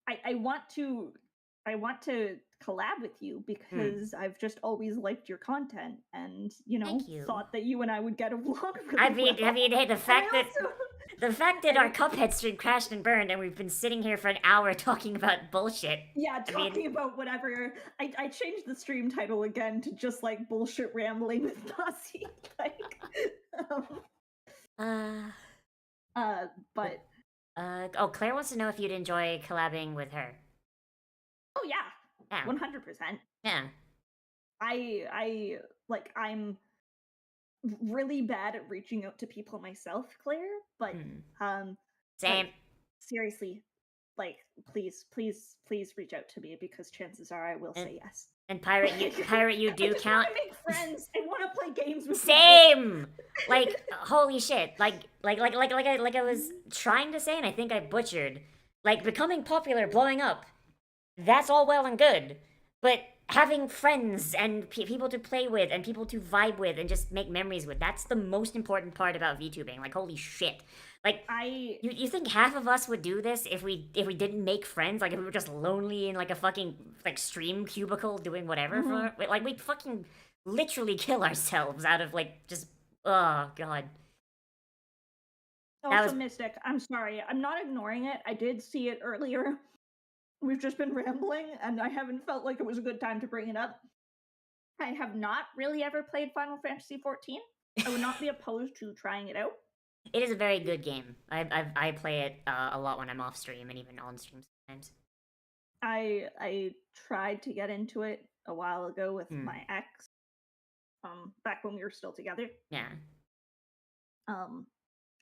I want to collab with you because I've just always liked your content and Thank you. thought that you and I would get along really I mean, well. hey, the fact that also... the fact that our Cuphead stream crashed and burned, and we've been sitting here for an hour talking about bullshit. Yeah, talking about whatever. I changed the stream title again to just like bullshit rambling with Nazi. Like, but. Oh, Claire wants to know if you'd enjoy collabing with her. Oh yeah, 100%. Yeah. I'm really bad at reaching out to people myself, Claire. But same. Like, seriously, like please reach out to me because chances are I will say yes. And Pirate, you do count. I make friends. I want to play games with Same. Like holy shit. Like I was trying to say, and I think I butchered. Like becoming popular, blowing up. That's all well and good, but having friends and people to play with and people to vibe with and just make memories with—that's the most important part about VTubing. Like holy shit. Like you think half of us would do this if we didn't make friends? Like if we were just lonely in like a fucking like stream cubicle doing whatever for like we'd fucking literally kill ourselves out of like just oh god. Also, Mystic, I'm sorry. I'm not ignoring it. I did see it earlier. We've just been rambling, and I haven't felt like it was a good time to bring it up. I have not really ever played Final Fantasy XIV. I would not be opposed to trying it out. It is a very good game. I play it a lot when I'm off stream and even on stream sometimes. I tried to get into it a while ago with my ex, back when we were still together. Yeah.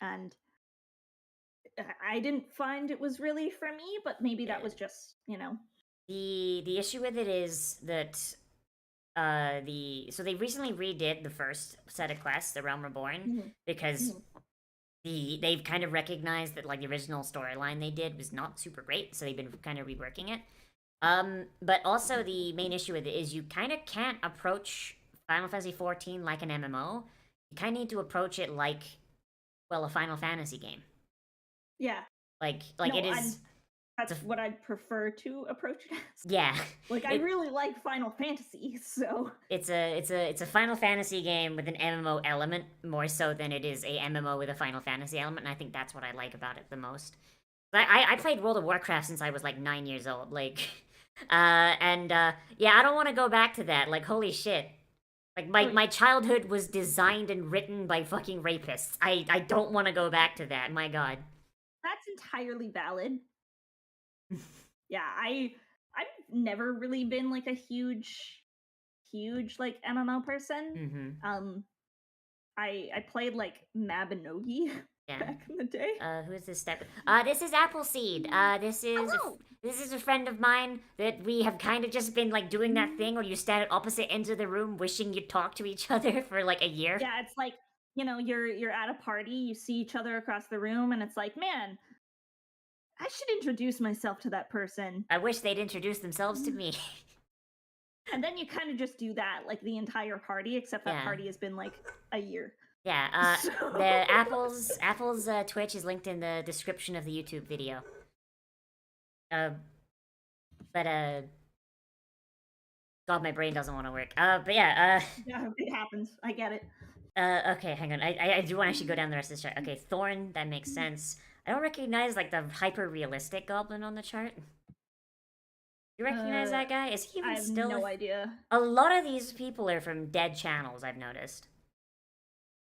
And I didn't find it was really for me, but maybe that was just, The issue with it is that so they recently redid the first set of quests, the Realm Reborn, because they've kind of recognized that like the original storyline they did was not super great, so they've been kind of reworking it. But also the main issue with it is you kind of can't approach Final Fantasy XIV like an MMO. You kind of need to approach it like, well, a Final Fantasy game. Yeah. Like it is. That's what I'd prefer to approach it as. Yeah. Like I really like Final Fantasy, so it's a Final Fantasy game with an MMO element more so than it is a MMO with a Final Fantasy element, and I think that's what I like about it the most. I played World of Warcraft since I was like 9 years old, like, yeah, I don't want to go back to that. Like, holy shit. Like, my childhood was designed and written by fucking rapists. I don't want to go back to that, my god. That's entirely valid. Yeah, I've never really been like a huge like MMO person. I played like Mabinogi back in the day. Who is this step? This is Appleseed. This is a friend of mine that we have kind of just been like doing that thing where you stand at opposite ends of the room wishing you'd talk to each other for like a year. Yeah, it's like, you're at a party, you see each other across the room, and it's like, man, I should introduce myself to that person. I wish they'd introduce themselves to me. And then you kind of just do that, like, the entire party, except that party has been, like, a year. Yeah, the Apple's Twitch is linked in the description of the YouTube video. God, my brain doesn't want to work. But yeah, Yeah, it happens. I get it. Okay, hang on. I do want to actually go down the rest of this chart. Okay, Thorn, that makes sense. I don't recognize, like, the hyper-realistic goblin on the chart. You recognize that guy? Is he even still? I have no idea. A lot of these people are from dead channels, I've noticed.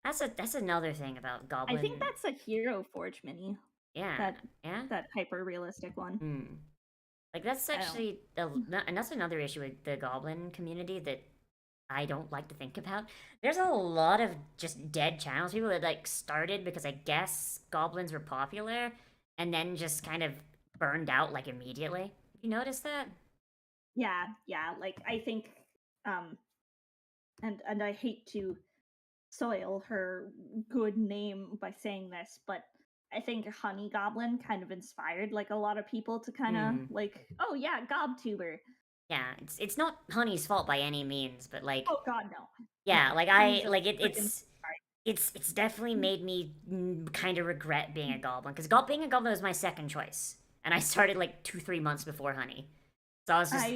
That's another thing about Goblin. I think that's a Hero Forge mini. Yeah. That hyper-realistic one. Like that's I don't- actually and that's another issue with the goblin community that I don't like to think about. There's a lot of just dead channels, people that like started because I guess goblins were popular and then just kind of burned out like immediately. You notice that? Yeah, yeah. Like I think, um, and I hate to soil her good name by saying this, but I think Honey Goblin kind of inspired like a lot of people to kind of Hmm. like, oh yeah, GobTuber. Yeah, it's not Honey's fault by any means, but like Oh God, no, yeah, no. like Honey's I a like freaking. it's definitely made me kind of regret being a goblin because being a goblin was my second choice, and I started like 2-3 months before Honey, so I was just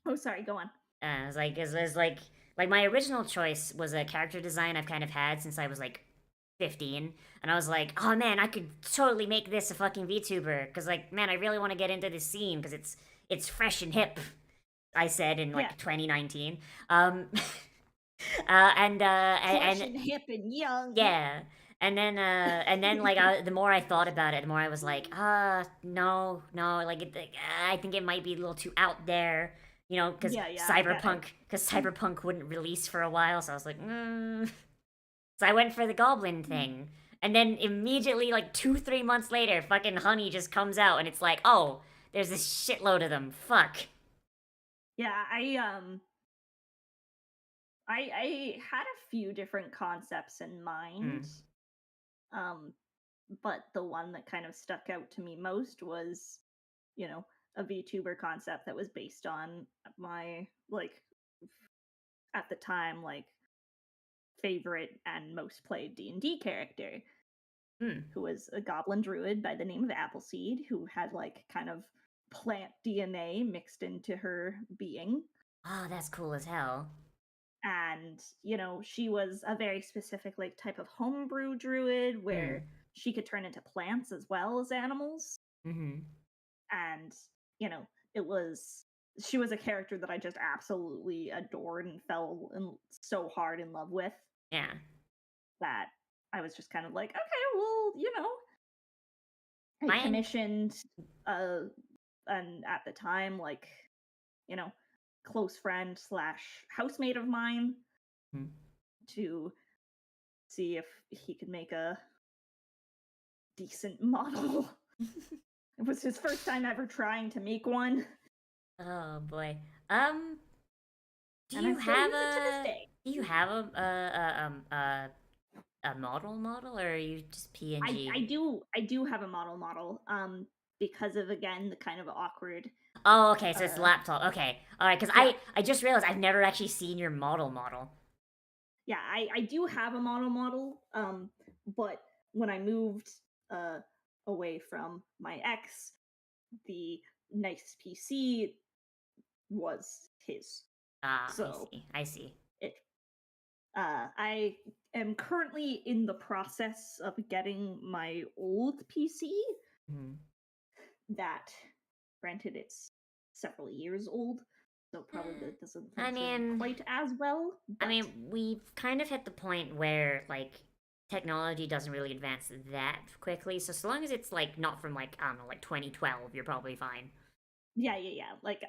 Oh, sorry. Go on. I was like it was like my original choice was a character design I've kind of had since I was like 15, and I was like, oh man, I could totally make this a fucking VTuber because like man, I really want to get into this scene because it's fresh and hip. I said in like Yeah. 2019. Fresh And and hip and young. yeah, and then like the more I thought about it, the more I was like, no, like, I think it might be a little too out there, you know, because Yeah, I get it. Cyberpunk wouldn't release for a while, so I was like, so I went for the Goblin thing, and then immediately like 2-3 months later, fucking Honey just comes out, and it's like, oh, there's this shitload of them, fuck. Yeah, I had a few different concepts in mind. Um, but the one that kind of stuck out to me most was, you know, a VTuber concept that was based on my like at the time like favorite and most played D&D character, who was a goblin druid by the name of Appleseed, who had like kind of plant DNA mixed into her being. Oh, that's cool as hell. And you know, she was a very specific like type of homebrew druid where she could turn into plants as well as animals. Mm-hmm. And you know, it was she was a character that I just absolutely adored and fell in so hard in love with Yeah. that I was just kind of like, okay, well, you know, I Mine. commissioned and at the time like, you know, close friend slash housemate of mine to see if he could make a decent model. It was his first time ever trying to make one. Oh boy. Do And you I still have use it to this a day. do you have a model or are you just PNG? I do have a model, because of again the kind of awkward. Oh, okay, so it's laptop. Okay, all right, because Yeah. I just realized I've never actually seen your model. Yeah, I do have a model, but when I moved away from my ex, the nice PC was his. Ah, So I see. it I am currently in the process of getting my old PC Mhm. that, granted, it's several years old, so probably doesn't I function mean- quite as well. I But mean, we've kind of hit the point where like technology doesn't really advance that quickly. So long as it's like not from like I don't know, like 2012, you're probably fine. yeah. Like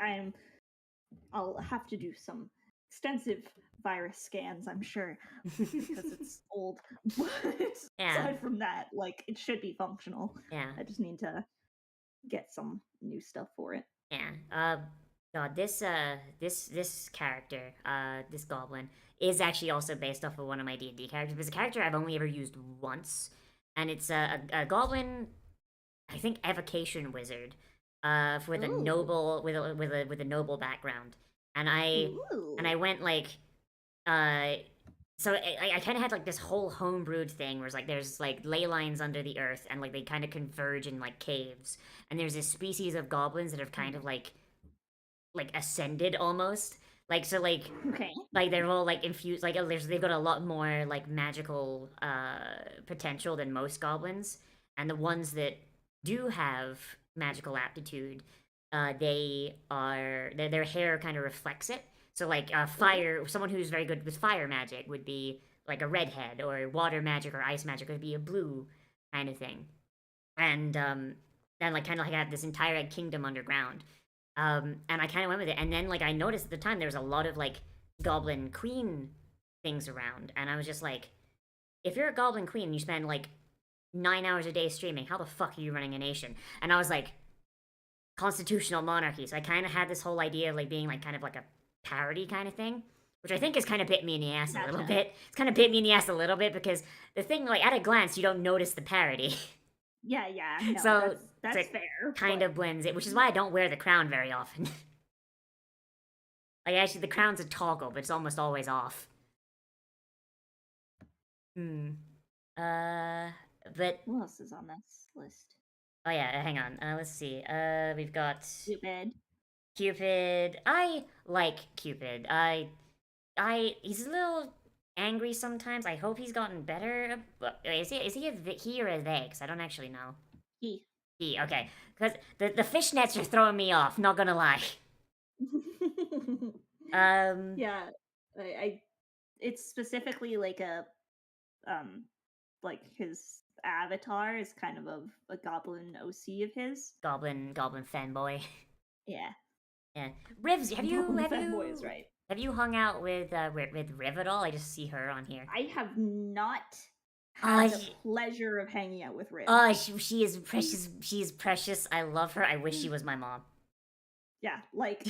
I'll have to do some extensive virus scans, I'm sure, because it's old. But Yeah. aside from that, like it should be functional. Yeah. I just need to get some new stuff for it. Yeah. God, this character, this goblin, is actually also based off of one of my D&D characters. It's a character I've only ever used once, and it's a goblin, I think, evocation wizard, with a Ooh. noble with a noble background, and I went like, so I kind of had like this whole homebrewed thing where it's like there's like ley lines under the earth and like they kind of converge in like caves, and there's this species of goblins that have kind of like ascended almost, like so Okay. like they're all like infused, like they've got a lot more like magical potential than most goblins, and the ones that do have magical aptitude, their hair kind of reflects it. So like fire, someone who's very good with fire magic would be like a redhead, or water magic or ice magic would be a blue kind of thing. And and like kind of like have this entire kingdom underground. And I kind of went with it, and then like I noticed at the time there was a lot of like Goblin Queen things around, and I was just like, if you're a Goblin Queen and you spend like 9 hours a day streaming, how the fuck are you running a nation? And I was like, constitutional monarchy. So I kind of had this whole idea of like being like kind of like a parody kind of thing, which I think has kind of bit me in the ass a little bit. It's kind of bit me in the ass a little bit because the thing, like at a glance, you don't notice the parody. Yeah, no, So that's it's, like, fair. Kind of blends it, which is why I don't wear the crown very often. Like actually, the crown's a toggle, but it's almost always off. But Who else is on this list? oh yeah, hang on. Let's see. We've got Cupid. Cupid. I like Cupid. He's a little angry sometimes. I hope he's gotten better. Is he he or a they? Because I don't actually know. He. Okay. Because the fishnets are throwing me off. Not gonna lie. Yeah, it's specifically like a like his avatar is kind of a goblin OC of his. Goblin fanboy. Yeah. Rivs, have you fanboy is right. Have you hung out with Riv at all? I just see her on here. I have not had the pleasure of hanging out with Riv. She is precious. She is precious. I love her. I wish she was my mom. Yeah, like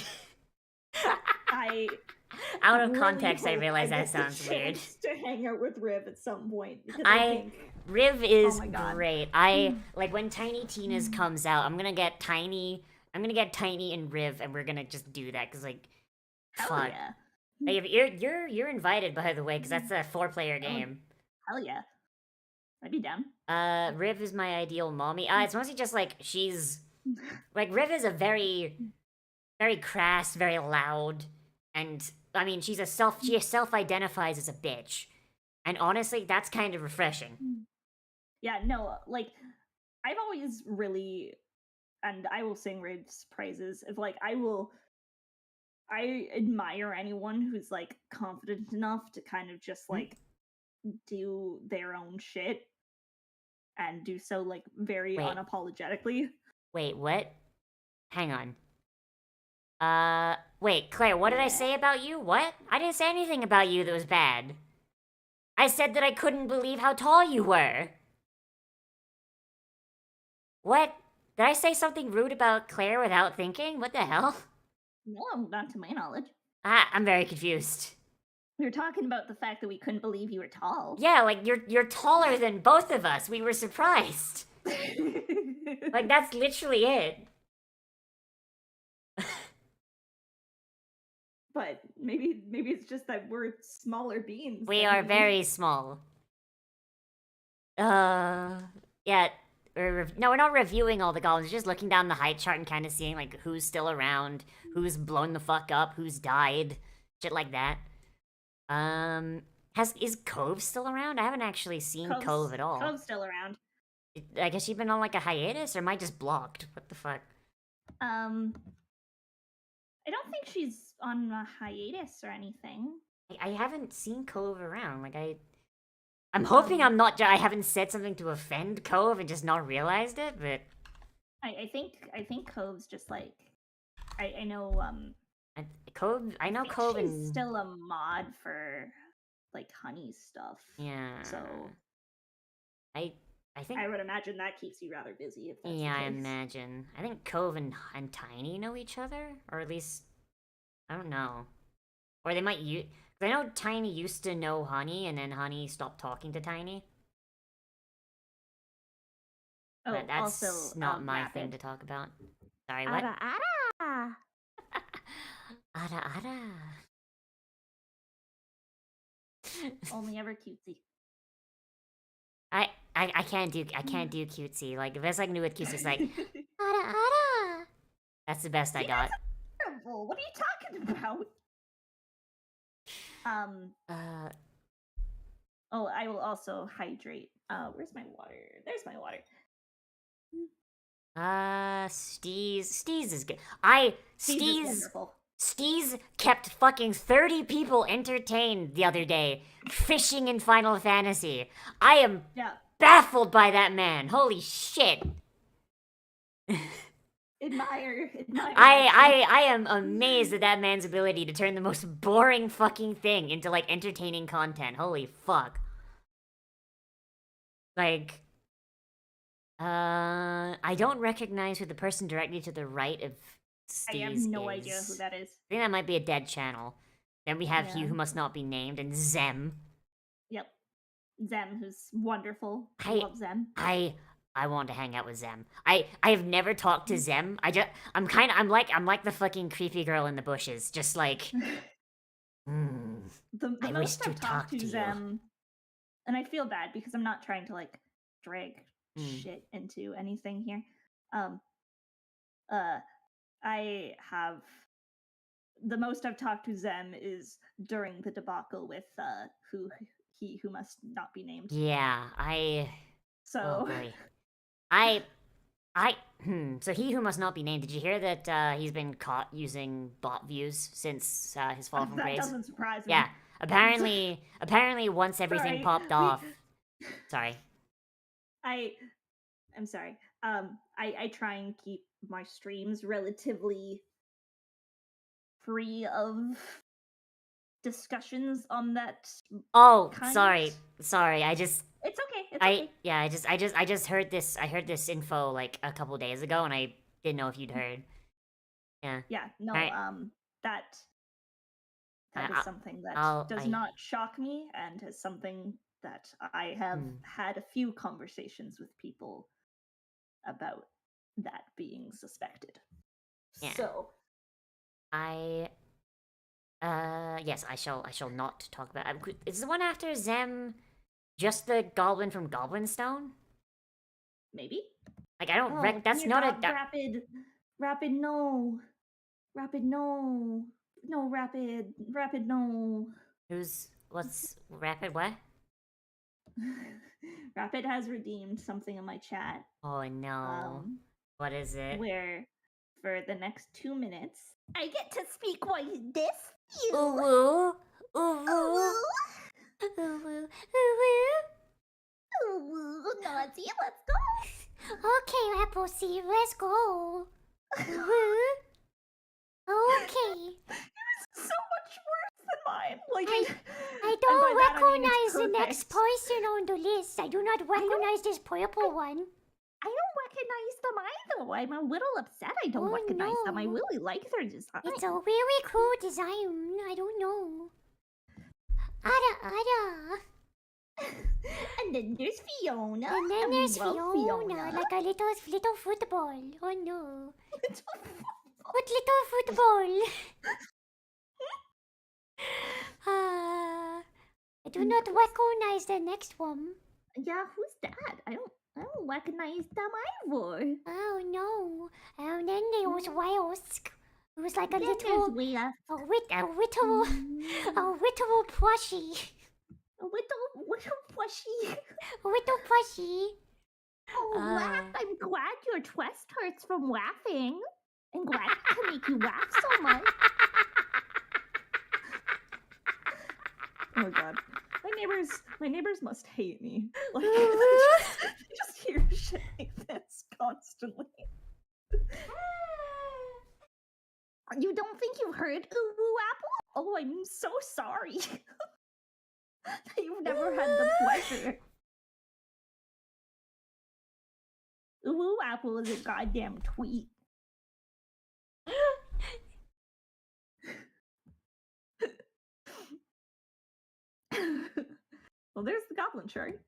out of really context, I hope realize I that get the sounds weird. chance to hang out with Riv at some point because Riv is oh my God. great. I like when Tiny Tina's comes out. I'm gonna get Tiny and Riv, and we're gonna just do that because like, hell yeah. Like, you're invited, by the way, because that's a 4-player game. Hell yeah, I'd be down. Riv is my ideal mommy. It's mostly just like she's like Riv is a very, very crass, very loud, and I mean she self-identifies as a bitch, and honestly, that's kind of refreshing. Yeah, no, like I've always really, and I will sing Riv's praises of like I admire anyone who's like confident enough to kind of just like do their own shit and do so like very unapologetically. Wait, what? Hang on. Wait, Claire, what did I say about you? What? I didn't say anything about you that was bad. I said that I couldn't believe how tall you were. What? Did I say something rude about Claire without thinking? What the hell? No, not to my knowledge. I'm very confused. We were talking about the fact that we couldn't believe you were tall. Yeah, like you're taller than both of us. We were surprised. Like that's literally it. But maybe it's just that we're smaller beings. We are very small. Yeah. No, we're not reviewing all the goblins. We're just looking down the height chart and kind of seeing like who's still around, who's blown the fuck up, who's died, shit like that. Is Cove still around? I haven't actually seen Cove at all. Cove's still around. I guess she's been on like a hiatus, or am I just blocked? What the fuck? I don't think she's on a hiatus or anything. I haven't seen Cove around. Like I'm hoping I haven't said something to offend Cove and just not realized it, but I think Cove's just like I know Cove. I know Cove she's and still a mod for like Honey stuff. Yeah. So I think I would imagine that keeps you rather busy. If that's yeah, the I case. imagine. I think Cove and Tiny know each other, or at least I don't know, or they might use. I know Tiny used to know Honey, and then Honey stopped talking to Tiny. Oh, but that's also, not my Rapid. thing to talk about. Sorry, what? Ara ara. Ada. Only ever cutesy. I can't do cutesy. Like the best I can do with cutesy is like Ada. That's the best I got. Terrible. What are you talking about? Oh, I will also hydrate. Where's my water? There's my water. Steez is good. Wonderful. Steez kept fucking 30 people entertained the other day, fishing in Final Fantasy. I am baffled by that man. Holy shit. Admire that I am amazed at that man's ability to turn the most boring fucking thing into like entertaining content. Holy fuck. Like, I don't recognize who the person directly to the right of I have Steez no is. idea who that is. I think that might be a dead channel. Then we have He Yeah. Who Must Not Be Named and Zem. Yep. Zem, who's wonderful. I I- love Zem. I want to hang out with Zem. I have never talked to Zem. I'm like the fucking creepy girl in the bushes, just like The I wish most to I've talk talked to to you. Zem, and I feel bad because I'm not trying to like drag Mm. shit into anything here. I have the most I've talked to Zem is during the debacle with He Who Must Not Be Named. Yeah, So oh boy. So He Who Must Not Be Named, did you hear that he's been caught using bot views since his fall from that grace? doesn't surprise me. Yeah, apparently once everything Sorry, popped off. Sorry. I'm sorry. I try and keep my streams relatively free of discussions on that. Oh, Kind? sorry. I just It's okay. It's okay. I just heard this. I heard this info like a couple days ago, and I didn't know if you'd heard. Yeah. Yeah. No. Alright. That I- is something that does I- not shock me, and is something that I have had a few conversations with people about that being suspected. Yeah. So yes, I shall not talk about. Is the one after Zem just the goblin from Goblinstone? maybe. Like I don't Oh, that's dear not God, a rapid no, rapid no, no rapid no. what's rapid what? Rapid has redeemed something in my chat. Oh no. What is it? Where for the next 2 minutes I get to speak like this. Ooh woo. Ooh woo. Ooh woo. Ooh, Nazi, let's go. Okay, Appleseed, let's go. Woo. Okay. So much worse than mine. Like I and don't by that I mean recognize it's the next perfect. person on the list. I do not recognize this purple one. I don't recognize them either. I'm a little upset I don't Oh, recognize them. I no. really like their design. It's a really cool design. I don't know. Ada. And then there's Fiona. And then we there's love Fiona, like a little football. Oh no. What little football? I do not recognize the next one. Yeah, who's that? I don't recognize them either. Oh no. And then there was Wyosk. It was like a Then little, there's Leah. a whittle plushie. A little plushy. A whittle plushie. Oh, laugh. I'm glad your chest hurts from laughing. I'm glad to make you laugh so much. Oh god. My neighbors must hate me. Like I just hear shit like this constantly. You don't think you've heard Ooh Woo Apple? Oh, I'm so sorry. You've never had the pleasure. Ooh Woo Apple is a goddamn tweet. Well, there's the goblin chart.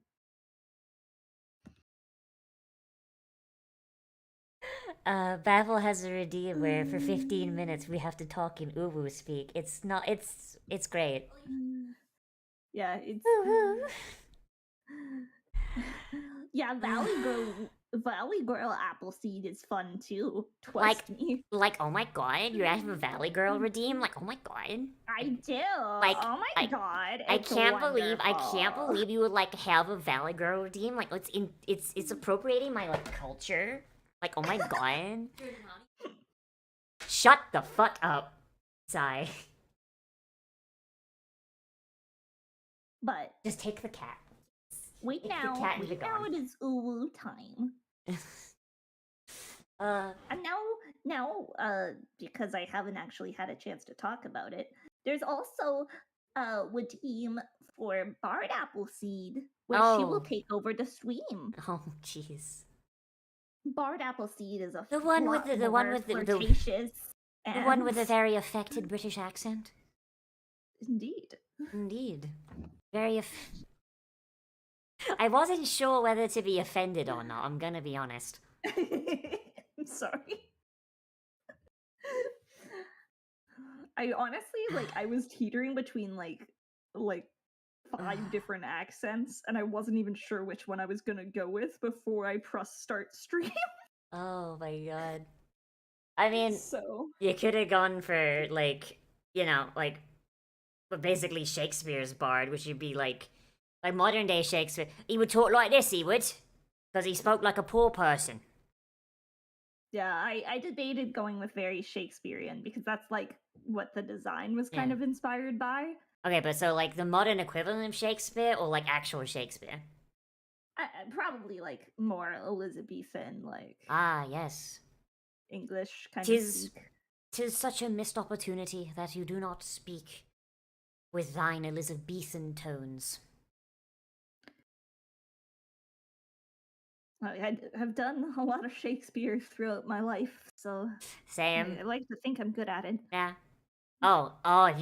Baffle has a redeem where for 15 minutes we have to talk in Uwu speak. It's great. Yeah, it's Uwu. yeah, Valley Girl Appleseed is fun too. Trust me. Like, oh my god, you have a Valley Girl redeem? Like, oh my god. I do. Like, oh my god. I it's can't wonderful. believe you would like have a Valley Girl redeem. Like it's appropriating my like culture. Like, oh my god. Shut the fuck up. Sigh. But Just take the cat. wait Take the now. cat and Wait be now gone. it is Uwu time. And now, because I haven't actually had a chance to talk about it, there's also a team for Bard Appleseed, where she will Oh. take over the stream. Oh, jeez. Bard Appleseed is a The one with lot the one more with the flirtatious. the one with a and- very affected British accent. Indeed. Indeed. Very I wasn't sure whether to be offended or not, I'm gonna be honest. I'm sorry. I honestly I was teetering between like 5 different accents, and I wasn't even sure which one I was gonna go with before I pressed start stream. Oh my god. I mean, So you could have gone for, like, you know, like, but basically Shakespeare's bard, which would be like modern day Shakespeare. He would talk like this, he would. Because he spoke like a poor person. yeah, I debated going with very Shakespearean because that's like what the design was kind Yeah. of inspired by. Okay, but so, like, the modern equivalent of Shakespeare or, like, actual Shakespeare? Probably like more Elizabethan, like Ah, yes. English kind of Tis speak. 'Tis such a missed opportunity that you do not speak with thine Elizabethan tones. I have done a lot of Shakespeare throughout my life, so Sam? I like to think I'm good at it. Yeah. Oh, if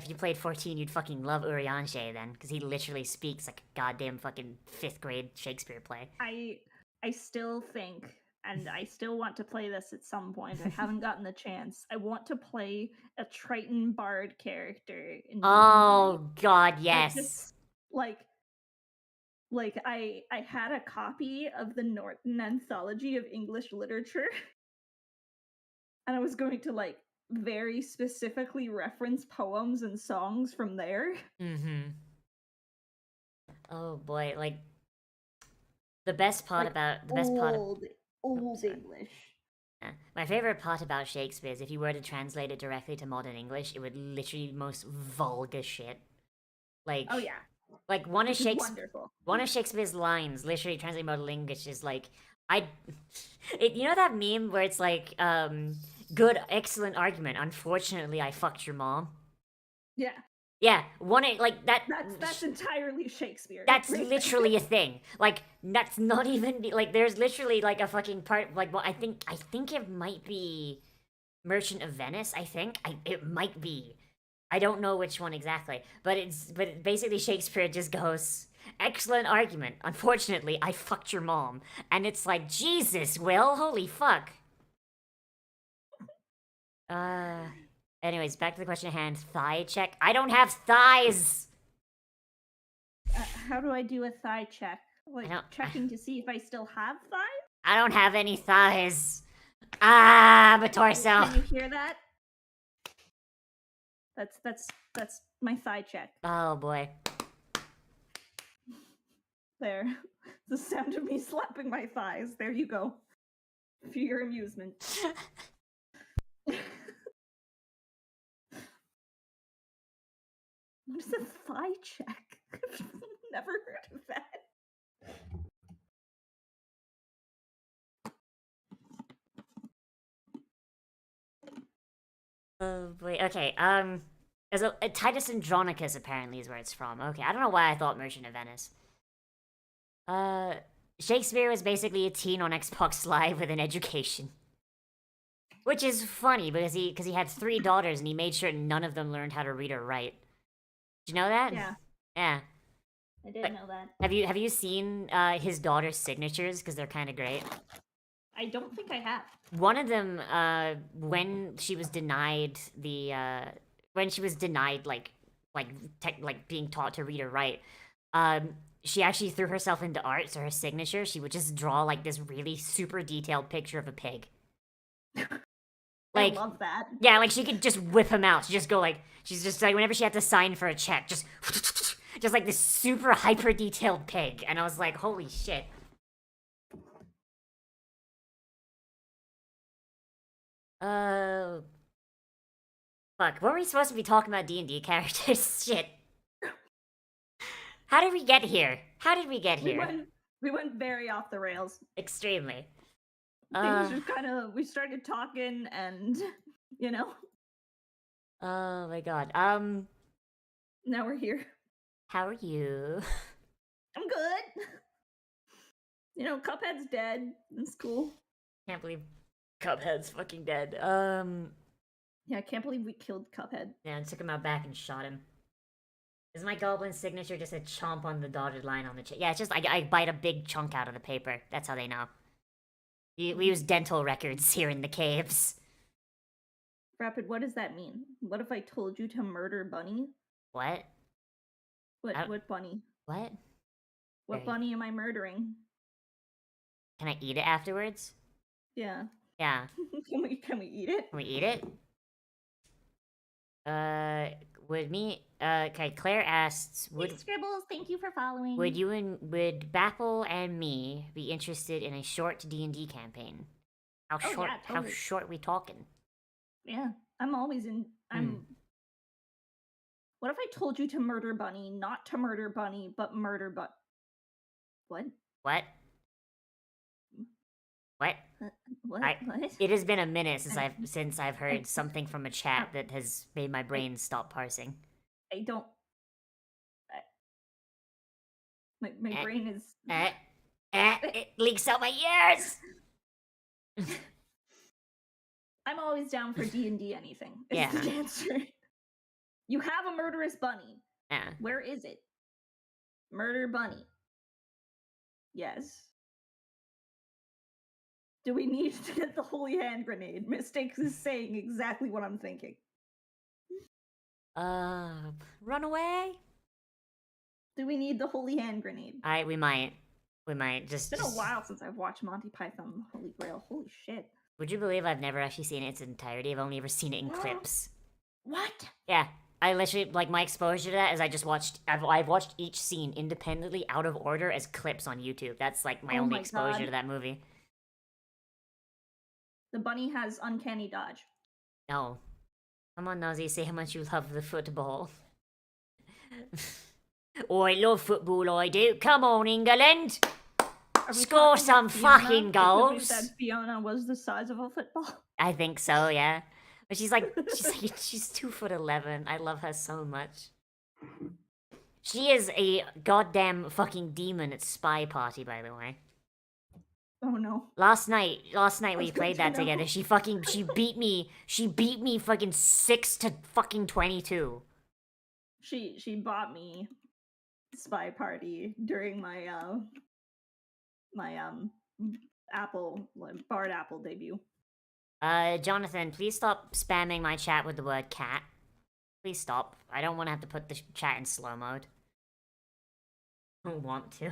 you played 14, you'd fucking love Urianger then, because he literally speaks like a goddamn fucking 5th grade Shakespeare play. I still think, and I still want to play this at some point. I haven't gotten the chance. I want to play a Triton Bard character in Oh god, Like, yes. just, like I had a copy of the Norton Anthology of English Literature, and I was going to like very specifically reference poems and songs from there. Mm-hmm. Oh boy, like the best part Like, about old sorry. English. Yeah. My favorite part about Shakespeare is if you were to translate it directly to modern English, it would literally be the most vulgar shit. Like, Oh yeah, like one of which is wonderful. Shakespeare's lines, literally translated modern English, is like, you know that meme where it's like, good, excellent argument. Unfortunately, I fucked your mom. Yeah, Yeah, like that. that's entirely Shakespeare. That's right there. literally a thing. Like, that's not even like. There's literally like a fucking part. Like, well, I think it might be Merchant of Venice. It might be. I don't know which one exactly, but basically Shakespeare just goes, excellent argument. Unfortunately, I fucked your mom, and it's like, Jesus, Will, holy fuck. Anyways, back to the question at hand. Thigh check. I don't have thighs. How do I do a thigh check? Like don't- checking to see if I still have thighs? I don't have any thighs. Ah, my torso. Can you hear that? That's my thigh check. Oh boy. There. The sound of me slapping my thighs. There you go. For your amusement. What is a thigh check? I've never heard of that. Oh boy. Okay. There's a Titus Andronicus apparently is where it's from. Okay, I don't know why I thought Merchant of Venice. Shakespeare was basically a teen on Xbox Live with an education, which is funny because he had 3 daughters and he made sure none of them learned how to read or write. Did you know that? Yeah. Yeah. I didn't know that. Have you seen his daughter's signatures? Because they're kind of great. I don't think I have. One of them, when she was denied like being taught to read or write, she actually threw herself into art. So her signature, she would just draw like this really super detailed picture of a pig. I love that. Yeah, like she could just whip him out. She's just like whenever she had to sign for a check, just like this super hyper detailed pig, and I was like, holy shit. Fuck, what were we supposed to be talking about D&D characters? Shit. How did we get here? We went very off the rails. Extremely. Things just kind of, we started talking and, you know, Oh my god. now we're here. How are you? I'm good. You know, Cuphead's dead. It's cool. Can't believe Cuphead's fucking dead. Yeah, I can't believe we killed Cuphead. Yeah, and took him out back and shot him. Is my goblin signature just a chomp on the dotted line on the yeah, it's just I bite a big chunk out of the paper. That's how they know. We use dental records here in the caves. Rapid, what does that mean? What if I told you to murder Bunny? What? What bunny? What? What Very- bunny am I murdering? Can I eat it afterwards? Yeah. Yeah. Can we eat it? Can we eat it? Okay, Claire asks, Hey, Scribbles, thank you for following. would Bapple and me be interested in a short D&D campaign? How Oh, short, yeah, how totally. short we talking? Yeah, I'm always in. What if I told you to murder Bunny, not to murder Bunny, but murder What? What? What? What? What? It has been a minute since I've heard something from a chat that has made my brain stop parsing. I don't. My brain is. It leaks out my ears. I'm always down for D&D anything. Is Yeah. the answer. You have a murderous bunny. Yeah. Where is it? Murder Bunny. Yes. Do we need to get the holy hand grenade? Mistakes is saying exactly what I'm thinking. Run away? Do we need the holy hand grenade? We might. Just. It's been a while since I've watched Monty Python and the Holy Grail. Holy shit. Would you believe I've never actually seen it in its entirety? I've only ever seen it in clips. What? Yeah. I literally, like, my exposure to that is I've watched each scene independently out of order as clips on YouTube. That's, like, my only exposure God. to that movie. The bunny has uncanny dodge. No. Come on, Nazi, say how much you love the football. Oh, I love football, I do. Come on, England! Are we Score talking some about Fiona? fucking Because we goals! said Fiona was the size of a football. I think so, yeah. But she's 2'11". I love her so much. She is a goddamn fucking demon at Spy Party, by the way. Oh no. Last night we good played to that know. together. She beat me fucking 6 to fucking 22. She bought me Spy Party during my Bard Apple debut. Jonathan, please stop spamming my chat with the word cat. Please stop. I don't want to have to put the chat in slow mode. I don't want to.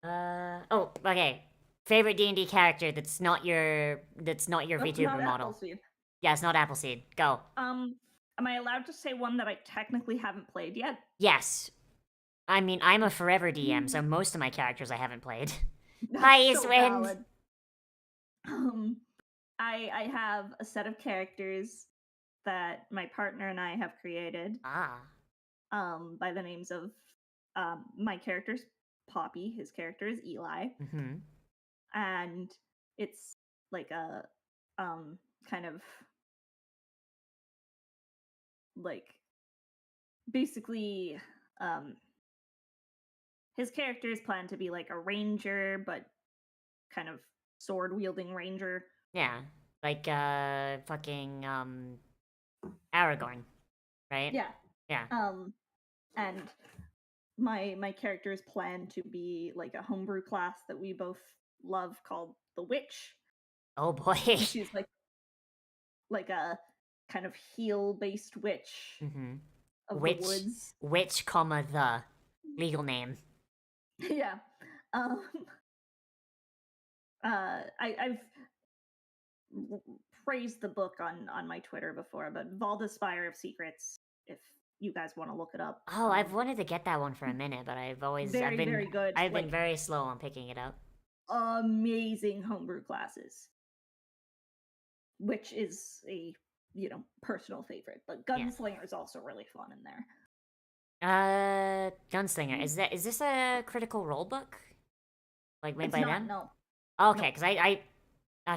Oh, okay. Favorite D&D character that's not your VTuber Not model. Appleseed. Yeah, it's not Appleseed. Go. Am I allowed to say one that I technically haven't played yet? Yes. I mean, I'm a forever DM, so most of my characters I haven't played. That's Nice so win. valid. I have a set of characters that my partner and I have created. Ah. By the names of my character's Poppy, his character is Eli. Mm-hmm. And it's like a kind of like basically his character is planned to be like a ranger, but kind of sword wielding ranger. Yeah. Like, fucking, Aragorn. Right? Yeah. Yeah. And my character is planned to be like a homebrew class that we both love called the Witch. Oh boy. She's like a kind of heal-based witch Mm-hmm. of the woods. Witch, comma, the legal name. Yeah. I've praised the book on my Twitter before, but Valda's Spire of Secrets, if you guys want to look it up. Oh, I've wanted to get that one for a minute, but I've been very good. I've been very slow on picking it up. Amazing homebrew classes, which is a personal favorite, but Gunslinger is also really fun in there. Gunslinger, is this a Critical Role book? Like made It's by not, them? no. Okay, because okay,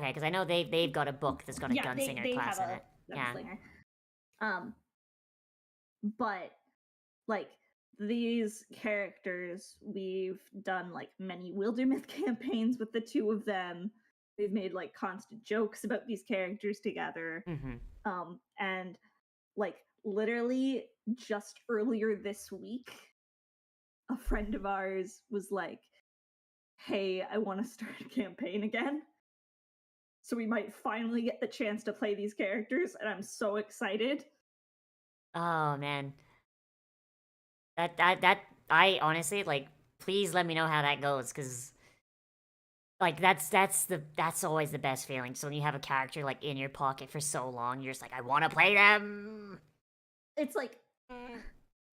because I know they've got a book that's got a Yeah, gunslinger they class have in a it. Yeah. gunslinger. But like these characters, we've done like many Wildermyth campaigns with the two of them. We've made like constant jokes about these characters together. Mm-hmm. And like literally just earlier this week, a friend of ours was like, "Hey, I want to start a campaign again." So we might finally get the chance to play these characters, and I'm so excited. Oh man. That I honestly like. Please let me know how that goes, because like that's always the best feeling. So when you have a character like in your pocket for so long, you're just like, I want to play them. It's like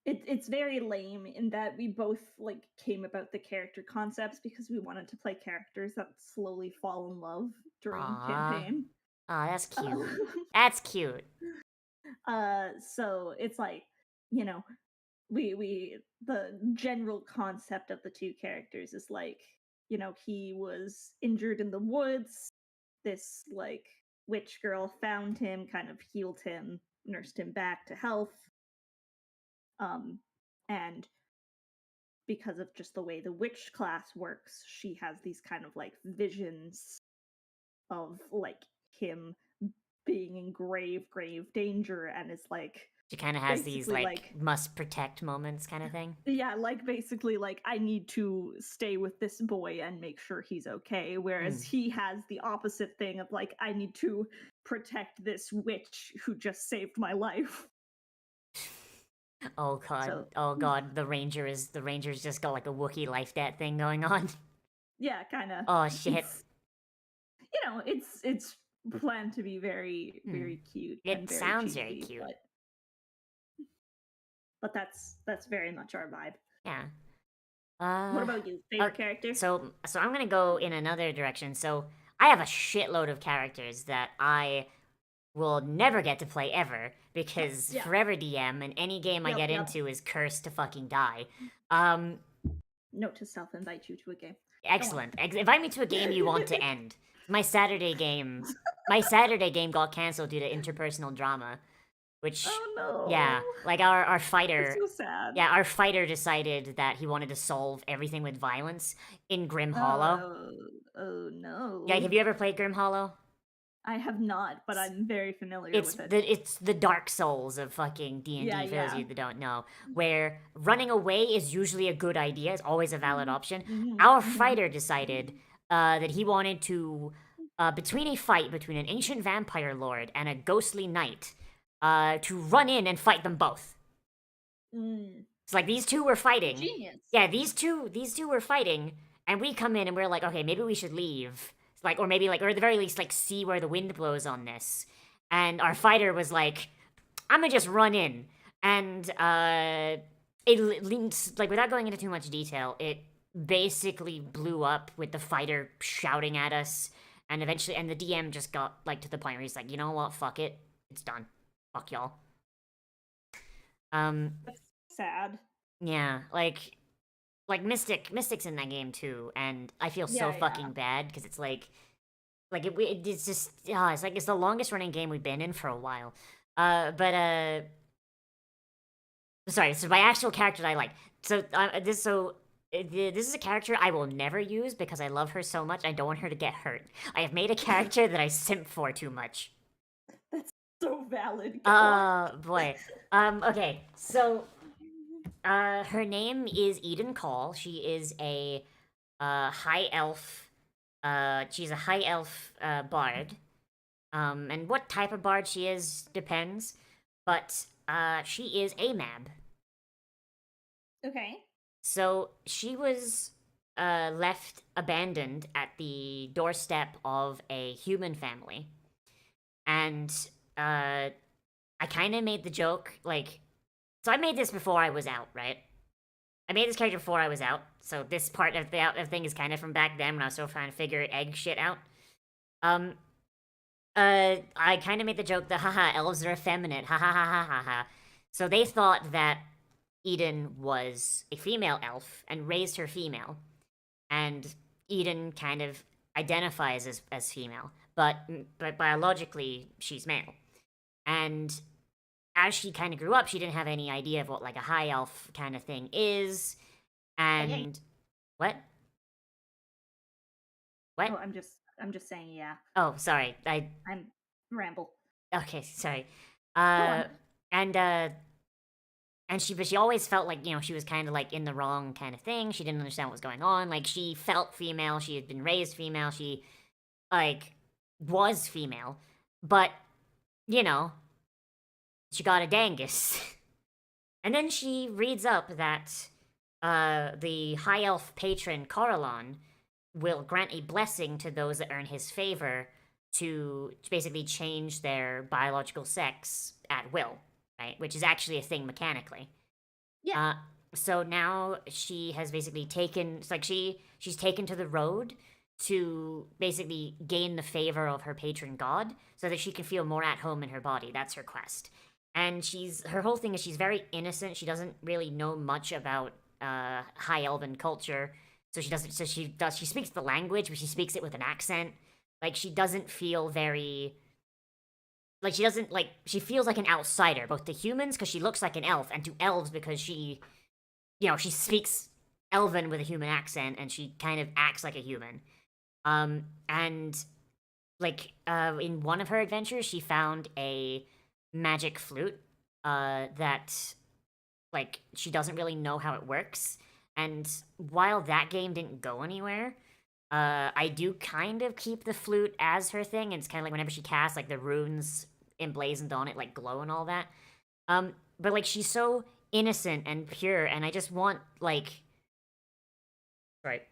it's very lame in that we both like came about the character concepts because we wanted to play characters that slowly fall in love during campaign. Oh, that's cute. That's cute. So it's like, you know, we the general concept of the two characters is like, you know, he was injured in the woods. This like witch girl found him, kind of healed him, nursed him back to health. And because of just the way the witch class works, she has these kind of like visions of like him being in grave danger, and is like She kind of has these basically, like must protect moments kind of thing. yeah, like basically like I need to stay with this boy and make sure he's okay, whereas he has the opposite thing of like I need to protect this witch who just saved my life. Oh god. So Oh god, the ranger's just got like a Wookiee life debt thing going on. yeah, kind of. Oh shit. You know, it's planned to be very cute and It very sounds cheesy, very cute. but that's very much our vibe. Yeah. What about you? Favorite character? So I'm gonna go in another direction. So I have a shitload of characters that I will never get to play ever because Yeah. Forever DM and any game I get Yep. into is cursed to fucking die. Note to self: invite you to a game. Excellent. Invite me to a game you want to end. My Saturday game got canceled due to interpersonal drama, which Oh no. yeah, like our fighter. That's so sad. Yeah, our fighter decided that he wanted to solve everything with violence in Grim Hollow. Oh no. Yeah, have you ever played Grim Hollow? I have not, but I'm very familiar with it. It's the Dark Souls of fucking D&D, Yeah, for those of yeah. you that don't know, where running away is usually a good idea, it's always a valid option. Mhm, Our mhm. fighter decided that he wanted to, between a fight between an ancient vampire lord and a ghostly knight, to run in and fight them both. It's like these two were fighting. Genius. Yeah, these two were fighting, and we come in and we're like, okay, maybe we should leave. Like, or maybe like, or at the very least, like, see where the wind blows on this. And our fighter was like, I'm gonna just run in. And like, without going into too much detail, it basically blew up with the fighter shouting at us. And eventually, and the DM just got like to the point where he's like, you know what, fuck it, it's done. Fuck y'all. That's sad. Yeah, like Mystic's in that game too, and I feel so Yeah, fucking yeah. bad because it's like it's just it's like it's the longest running game we've been in for a while. Sorry, so my actual character that I like. So this is a character I will never use because I love her so much. I don't want her to get hurt. I have made a character that I simp for too much. So valid. Boy. Okay, so her name is Eden Call. She is a high elf. She's a high elf bard. And what type of bard she is depends, but she is a mab. Okay. So she was left abandoned at the doorstep of a human family, and I kind of made the joke like. So I made this before I was out, right? I made this character before I was out, so this part of the thing is kind of from back then when I was still trying to figure egg shit out. I kind of made the joke that haha, elves are effeminate, ha ha ha ha ha ha. So they thought that Eden was a female elf and raised her female, and Eden kind of identifies as female, but biologically she's male. And as she kind of grew up, she didn't have any idea of what like a high elf kind of thing is. And what? What? Oh, I'm just saying, yeah. Oh, sorry. I'm ramble. Okay, sorry. on. And she always felt like, you know, she was kind of like in the wrong kind of thing. She didn't understand what was going on. Like, she felt female. She had been raised female. She, like, was female. But, you know, she got a dangus. And then she reads up that the high elf patron Coralon will grant a blessing to those that earn his favor to basically change their biological sex at will, right? Which is actually a thing mechanically. Yeah. So now she has basically taken, it's like she's taken to the road to basically gain the favor of her patron god so that she can feel more at home in her body. That's her quest. And her whole thing is she's very innocent. She doesn't really know much about high elven culture. She speaks the language, but she speaks it with an accent. Like, she doesn't feel very, like, she feels like an outsider, both to humans because she looks like an elf, and to elves because she speaks elven with a human accent, and she kind of acts like a human. And like, in one of her adventures, she found a magic flute, that, like, she doesn't really know how it works. And while that game didn't go anywhere, I do kind of keep the flute as her thing. And it's kind of like whenever she casts, like, the runes emblazoned on it, like, glow and all that. But, like, she's so innocent and pure, and I just want, like... Right.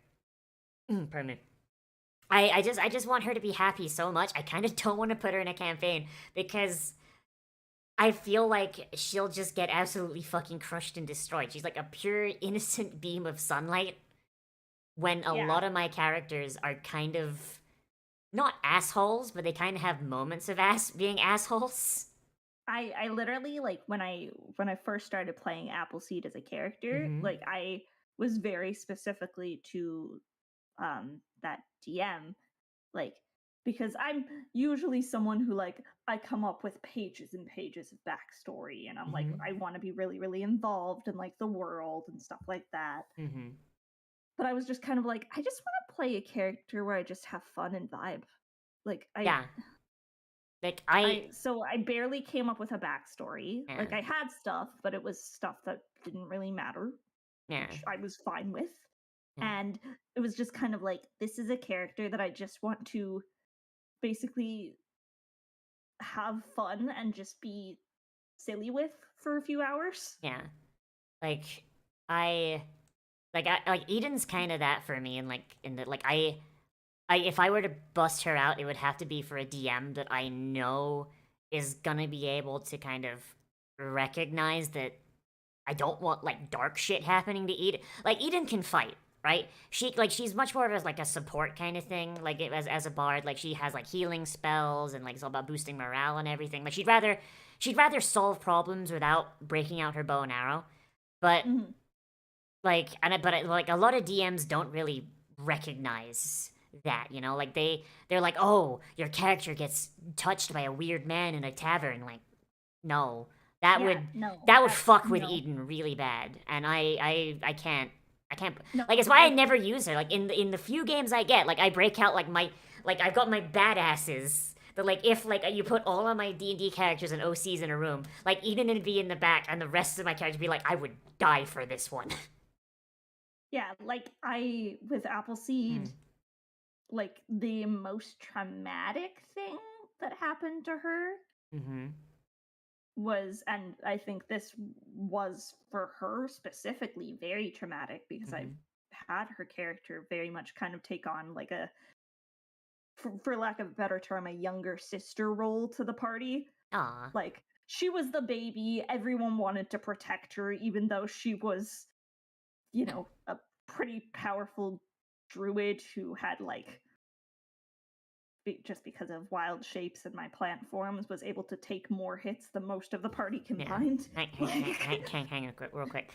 Pardon me. I just want her to be happy so much. I kind of don't want to put her in a campaign, because I feel like she'll just get absolutely fucking crushed and destroyed. She's like a pure, innocent beam of sunlight, when a lot of my characters are kind of not assholes, but they kind of have moments of being assholes. I literally, like, when I first started playing Appleseed as a character, like, I was very specifically to that DM, like, because I'm usually someone who, like, I come up with pages and pages of backstory, and I'm like, I want to be really, really involved in, like, the world and stuff like that. But I was just kind of like, I just want to play a character where I just have fun and vibe. Like, Like, so I barely came up with a backstory. Yeah. Like, I had stuff, but it was stuff that didn't really matter, which I was fine with. And it was just kind of like, this is a character that I just want to basically have fun and just be silly with for a few hours. Yeah. Like, Eden's kind of that for me, and like, if I were to bust her out, it would have to be for a DM that I know is gonna be able to kind of recognize that I don't want, like, dark shit happening to Eden. Like, Eden can fight, right? She's much more of like a support kind of thing. Like, as a bard, like, she has like healing spells, and like it's all about boosting morale and everything. Like, she'd rather solve problems without breaking out her bow and arrow. But like, like, a lot of DMs don't really recognize that, you know? Like, they're like, oh, your character gets touched by a weird man in a tavern. Like, no. That would fuck with Eden really bad, and I can't. No, like, it's why I never use her. Like, in the few games I get, like, I break out like I've got my badasses that, like, if like you put all of my D&D characters and OCs in a room, like, Eden would be in the back, and the rest of my characters would be like, I would die for this one. Yeah, like, with Appleseed, like, the most traumatic thing that happened to her was, and I think this was for her specifically very traumatic, because I've had her character very much kind of take on like a, for lack of a better term, a younger sister role to the party. Aww. Like, she was the baby, everyone wanted to protect her, even though she was, you know, a pretty powerful druid who had, like, just because of wild shapes and my plant forms, was able to take more hits than most of the party combined. Hang on real quick.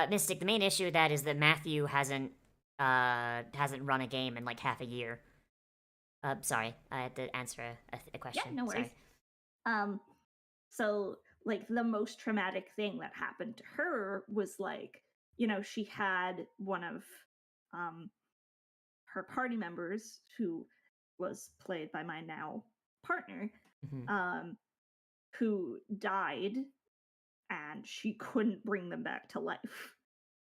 Mystic, the main issue with that is that Matthew hasn't hasn't run a game in like half a year. Sorry, I had to answer a question. Yeah, no worries. Sorry. So like the most traumatic thing that happened to her was like, you know, she had one of her party members who was played by my now partner, Mhm. who died, and she couldn't bring them back to life.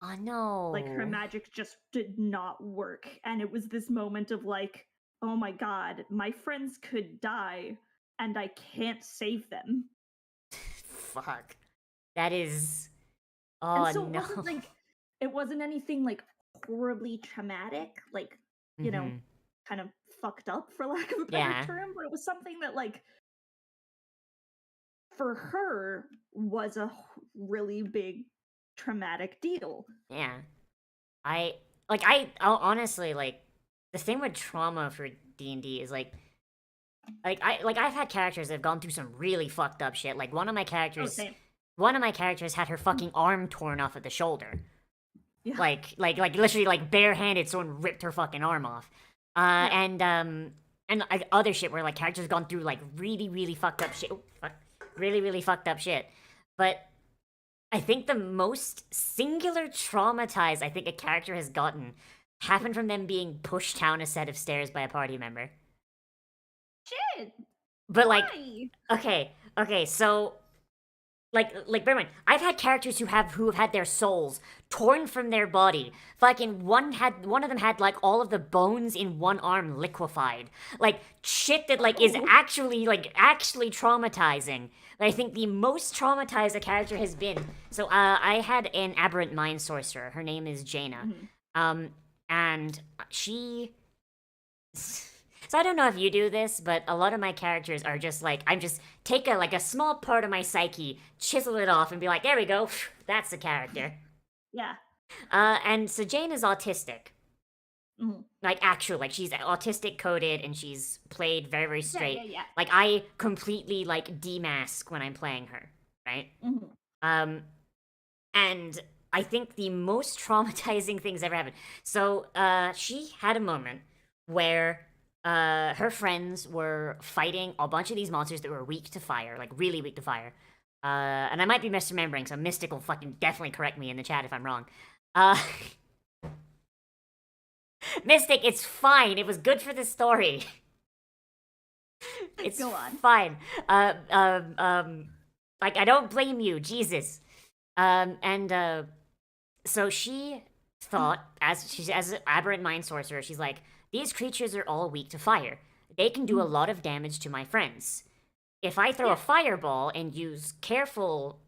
Oh no! Like her magic just did not work, and it was this moment of like, oh my god, my friends could die and I can't save them. Fuck. That is. And Oh so no. it wasn't anything like horribly traumatic, like, you know, Mhm. kind of fucked up for lack of a better Yeah. term, but it was something that like for her was a really big traumatic deal. Yeah. I'll honestly like the thing with trauma for D&D is I've had characters that have gone through some really fucked up shit. Like Oh, same. one of my characters had her fucking arm torn off at the shoulder. Yeah. Like literally like barehanded someone ripped her fucking arm off. And other shit where like characters have gone through like really really fucked up shit. Oh, fuck. Really really fucked up shit. But I think the most singular traumatized I think a character has gotten happened from them being pushed down a set of stairs by a party member. Shit. But like, Why? okay, so bear in mind, I've had characters who have had their souls torn from their body. Fucking one of them had like all of the bones in one arm liquefied. Like shit that like is Oh. actually traumatizing. But I think the most traumatized a character has been. So I had an aberrant mind sorcerer. Her name is Jaina. And she. So I don't know if you do this, but a lot of my characters are just like I'm just take a small part of my psyche, chisel it off, and be like, there we go, that's the character. Yeah. And so Jane is autistic. Mhm. Like actually, like she's autistic coded and she's played very very straight. Yeah. Like I completely like demask when I'm playing her, right? And I think the most traumatizing things ever happened. So she had a moment where her friends were fighting a bunch of these monsters that were weak to fire, like really weak to fire. And I might be misremembering, so Mystic will fucking definitely correct me in the chat if I'm wrong. Mystic, it's fine. It was good for the story. It's Go on. fine. Like I don't blame you, Jesus. So she thought, as an aberrant mind sorcerer, she's like, these creatures are all weak to fire. They can do a lot of damage to my friends. If I throw a fireball and use careful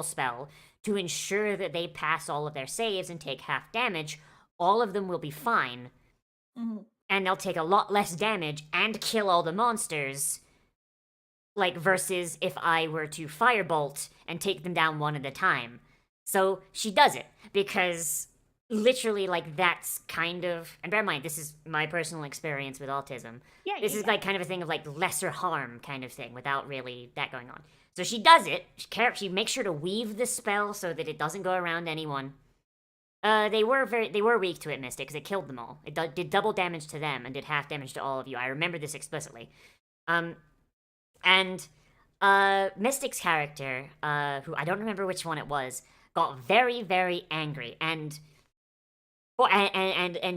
spell to ensure that they pass all of their saves and take half damage, all of them will be fine. And they'll take a lot less damage and kill all the monsters. Like, versus if I were to firebolt and take them down one at a time. So she does it because literally, like, that's kind of. And bear in mind, this is my personal experience with autism. This is like kind of a thing of like lesser harm kind of thing without really that going on. So she does it. She makes sure to weave the spell so that it doesn't go around anyone. They were weak to it, Mystic, because it killed them all. It did double damage to them and did half damage to all of you. I remember this explicitly. And Mystic's character, who I don't remember which one it was, got very, very angry, and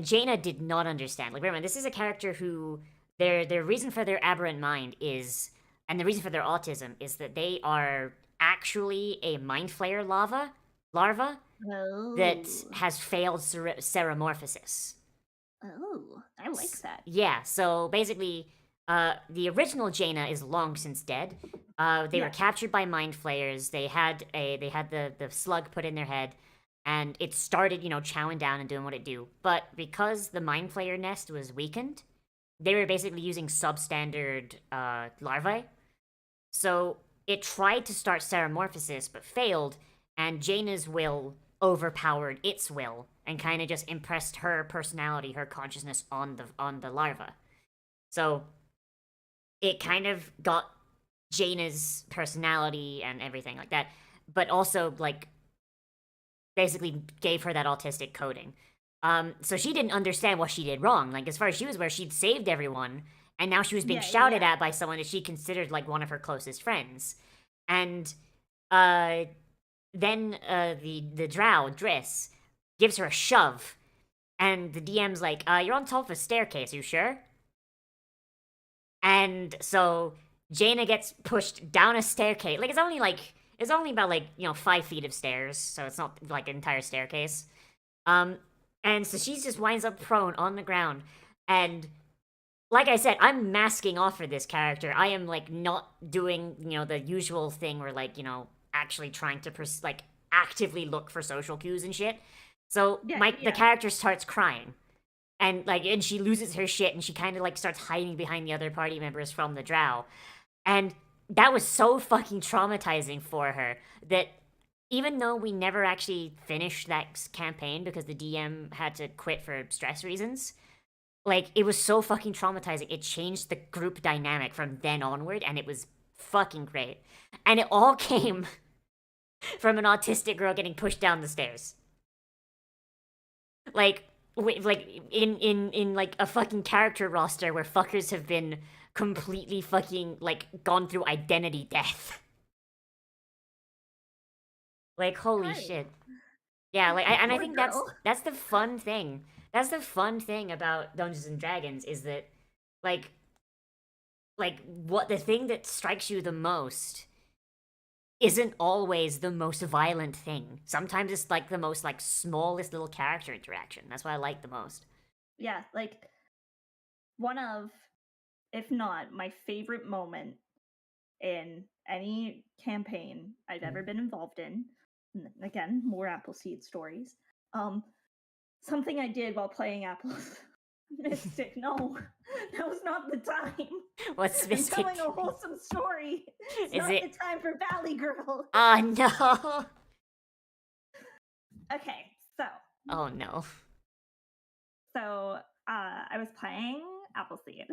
Jaina did not understand. Like, remember, this is a character who their reason for their aberrant mind is, and the reason for their autism is that they are actually a mind flayer larva that has failed ceremorphosis. Oh, I like that. Yeah, so basically, the original Jaina is long since dead. They were captured by mind flayers. They had the slug put in their head, and it started, chowing down and doing what it do. But because the mind flayer nest was weakened, they were basically using substandard larvae. So it tried to start ceremorphosis but failed, and Jaina's will overpowered its will and kind of just impressed her personality, her consciousness on the larva. So it kind of got Jaina's personality and everything like that, but also like basically gave her that autistic coding. So she didn't understand what she did wrong. Like, as far as she was aware, she'd saved everyone, and now she was being Yeah, shouted yeah. at by someone that she considered like one of her closest friends. And then the drow, Driss, gives her a shove, and the DM's like, you're on top of a staircase, are you sure? And so Jaina gets pushed down a staircase. Like, it's only about, like, 5 feet of stairs, so it's not like an entire staircase. And so she just winds up prone on the ground. And like I said, I'm masking off for this character. I am, like, not doing, the usual thing where, like, actually trying to, like, actively look for social cues and shit. So Yeah, the character starts crying. And, like, and she loses her shit, and she kind of, like, starts hiding behind the other party members from the drow. And that was so fucking traumatizing for her that even though we never actually finished that campaign because the DM had to quit for stress reasons, like, it was so fucking traumatizing. It changed the group dynamic from then onward, and it was fucking great. And it all came from an autistic girl getting pushed down the stairs. Like, in like a fucking character roster where fuckers have been completely fucking, like, gone through identity death. Like, holy Right. shit. Yeah, like, I Poor think girl. that's the fun thing. That's the fun thing about Dungeons and Dragons is that, like, what the thing that strikes you the most isn't always the most violent thing. Sometimes it's like the most, like, smallest little character interaction. That's what I like the most. Yeah, like one of, if not my favorite moment in any campaign I've ever been involved in. And again, more Appleseed stories. Something I did while playing Apples Mystic. No, that was not the time. What's I'm Mystic? telling a wholesome story. It's Is not it? the time for Valley Girl. Oh no! Okay, so Oh no! I was playing Appleseed,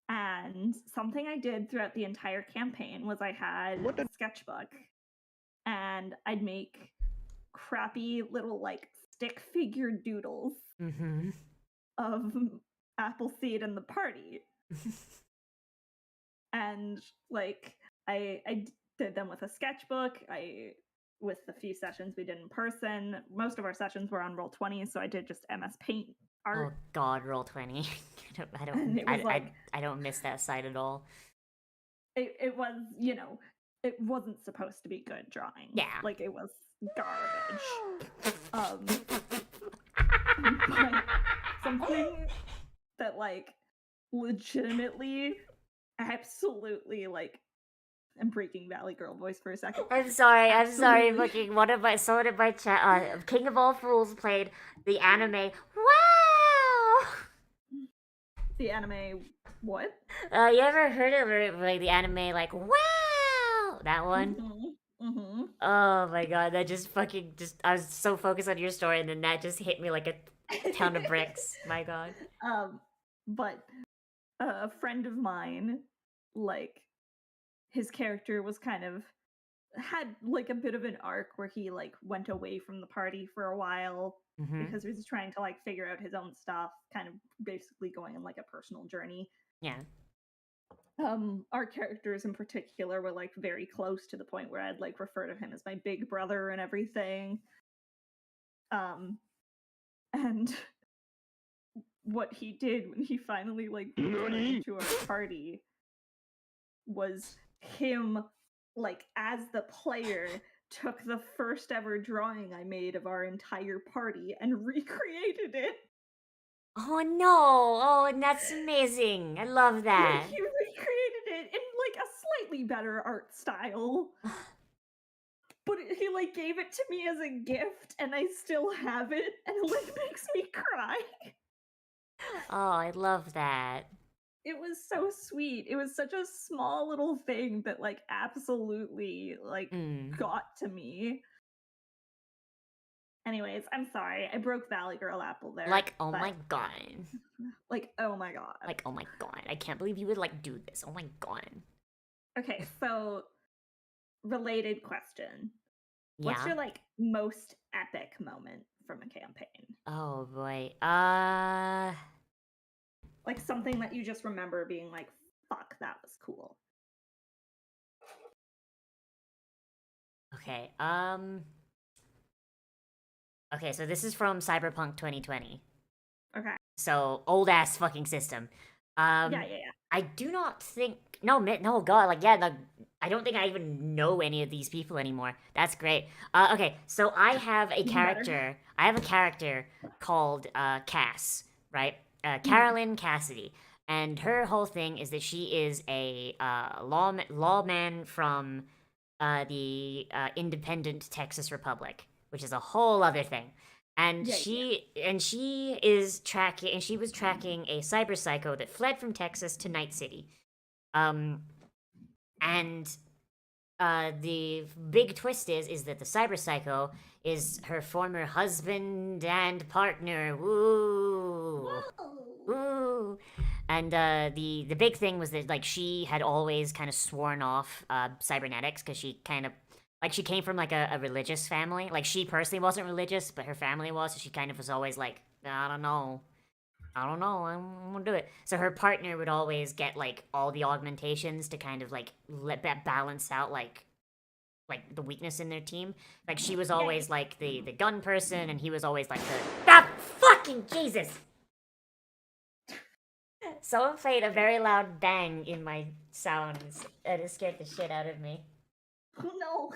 and something I did throughout the entire campaign was I had a sketchbook, and I'd make crappy little, like, stick figure doodles Mm-hmm. of Appleseed and the party. And, like, I did them with a sketchbook. With the few sessions we did in person, most of our sessions were on Roll20, so I did just MS Paint art. Oh god, Roll20. And it was like, I don't miss that side at all. it was, it wasn't supposed to be good drawing. Yeah. Like, it was garbage. But something that, like, legitimately, absolutely, like, I'm breaking Valley Girl voice for a second. I'm sorry, Absolutely. fucking someone in my chat, King of All Fools played the anime. Wow! The anime, what? You ever heard of it, like, the anime, like, wow! That one? Mm-hmm. Oh my god, that just fucking, I was so focused on your story, and then that just hit me like a ton of bricks. My god. But a friend of mine, like, his character was kind of had, like, a bit of an arc where he, like, went away from the party for a while Mm-hmm. because he was trying to, like, figure out his own stuff, kind of basically going on, like, a personal journey. Yeah. Our characters in particular were, like, very close to the point where I'd, like, refer to him as my big brother and everything. And what he did when he finally, like, returned into our party was him, like, as the player, took the first ever drawing I made of our entire party and recreated it. Oh no! Oh, and that's amazing. I love that. Like, he recreated it in, like, a slightly better art style. But he, like, gave it to me as a gift, and I still have it, and it, like, makes me cry. Oh, I love that. It was so sweet. It was such a small little thing that, like, absolutely, like, got to me. Anyways, I'm sorry. I broke Valley Girl Apple there. Like, oh my god. Like, oh my god. Like, oh my god. I can't believe you would, like, do this. Oh my god. Okay, so, related question. Yeah. What's your, like, most epic moment from a campaign? Oh boy. Like something that you just remember being like, fuck, that was cool. Okay. Okay, so this is from Cyberpunk 2020. Okay. So old ass fucking system. Yeah. I do not think no god, like yeah, I don't think I even know any of these people anymore. That's great. Okay, so I have a Even character. better. I have a character called Cass, right? Mm-hmm. Carolyn Cassidy, and her whole thing is that she is a lawman from the independent Texas Republic, which is a whole other thing. And Yeah, she is tracking, and she was tracking a cyber psycho that fled from Texas to Night City. And the big twist is that the cyber psycho is her former husband and partner. Woo! Woo! And the big thing was that like she had always kind of sworn off cybernetics because she kind of like she came from like a religious family. Like she personally wasn't religious, but her family was, so she kind of was always like, I don't know, I'm gonna do it. So her partner would always get like all the augmentations to kind of like let that balance out like the weakness in their team. Like she was always like the gun person, and he was always like the fucking Jesus. Someone played a very loud bang in my sounds, and it scared the shit out of me. No.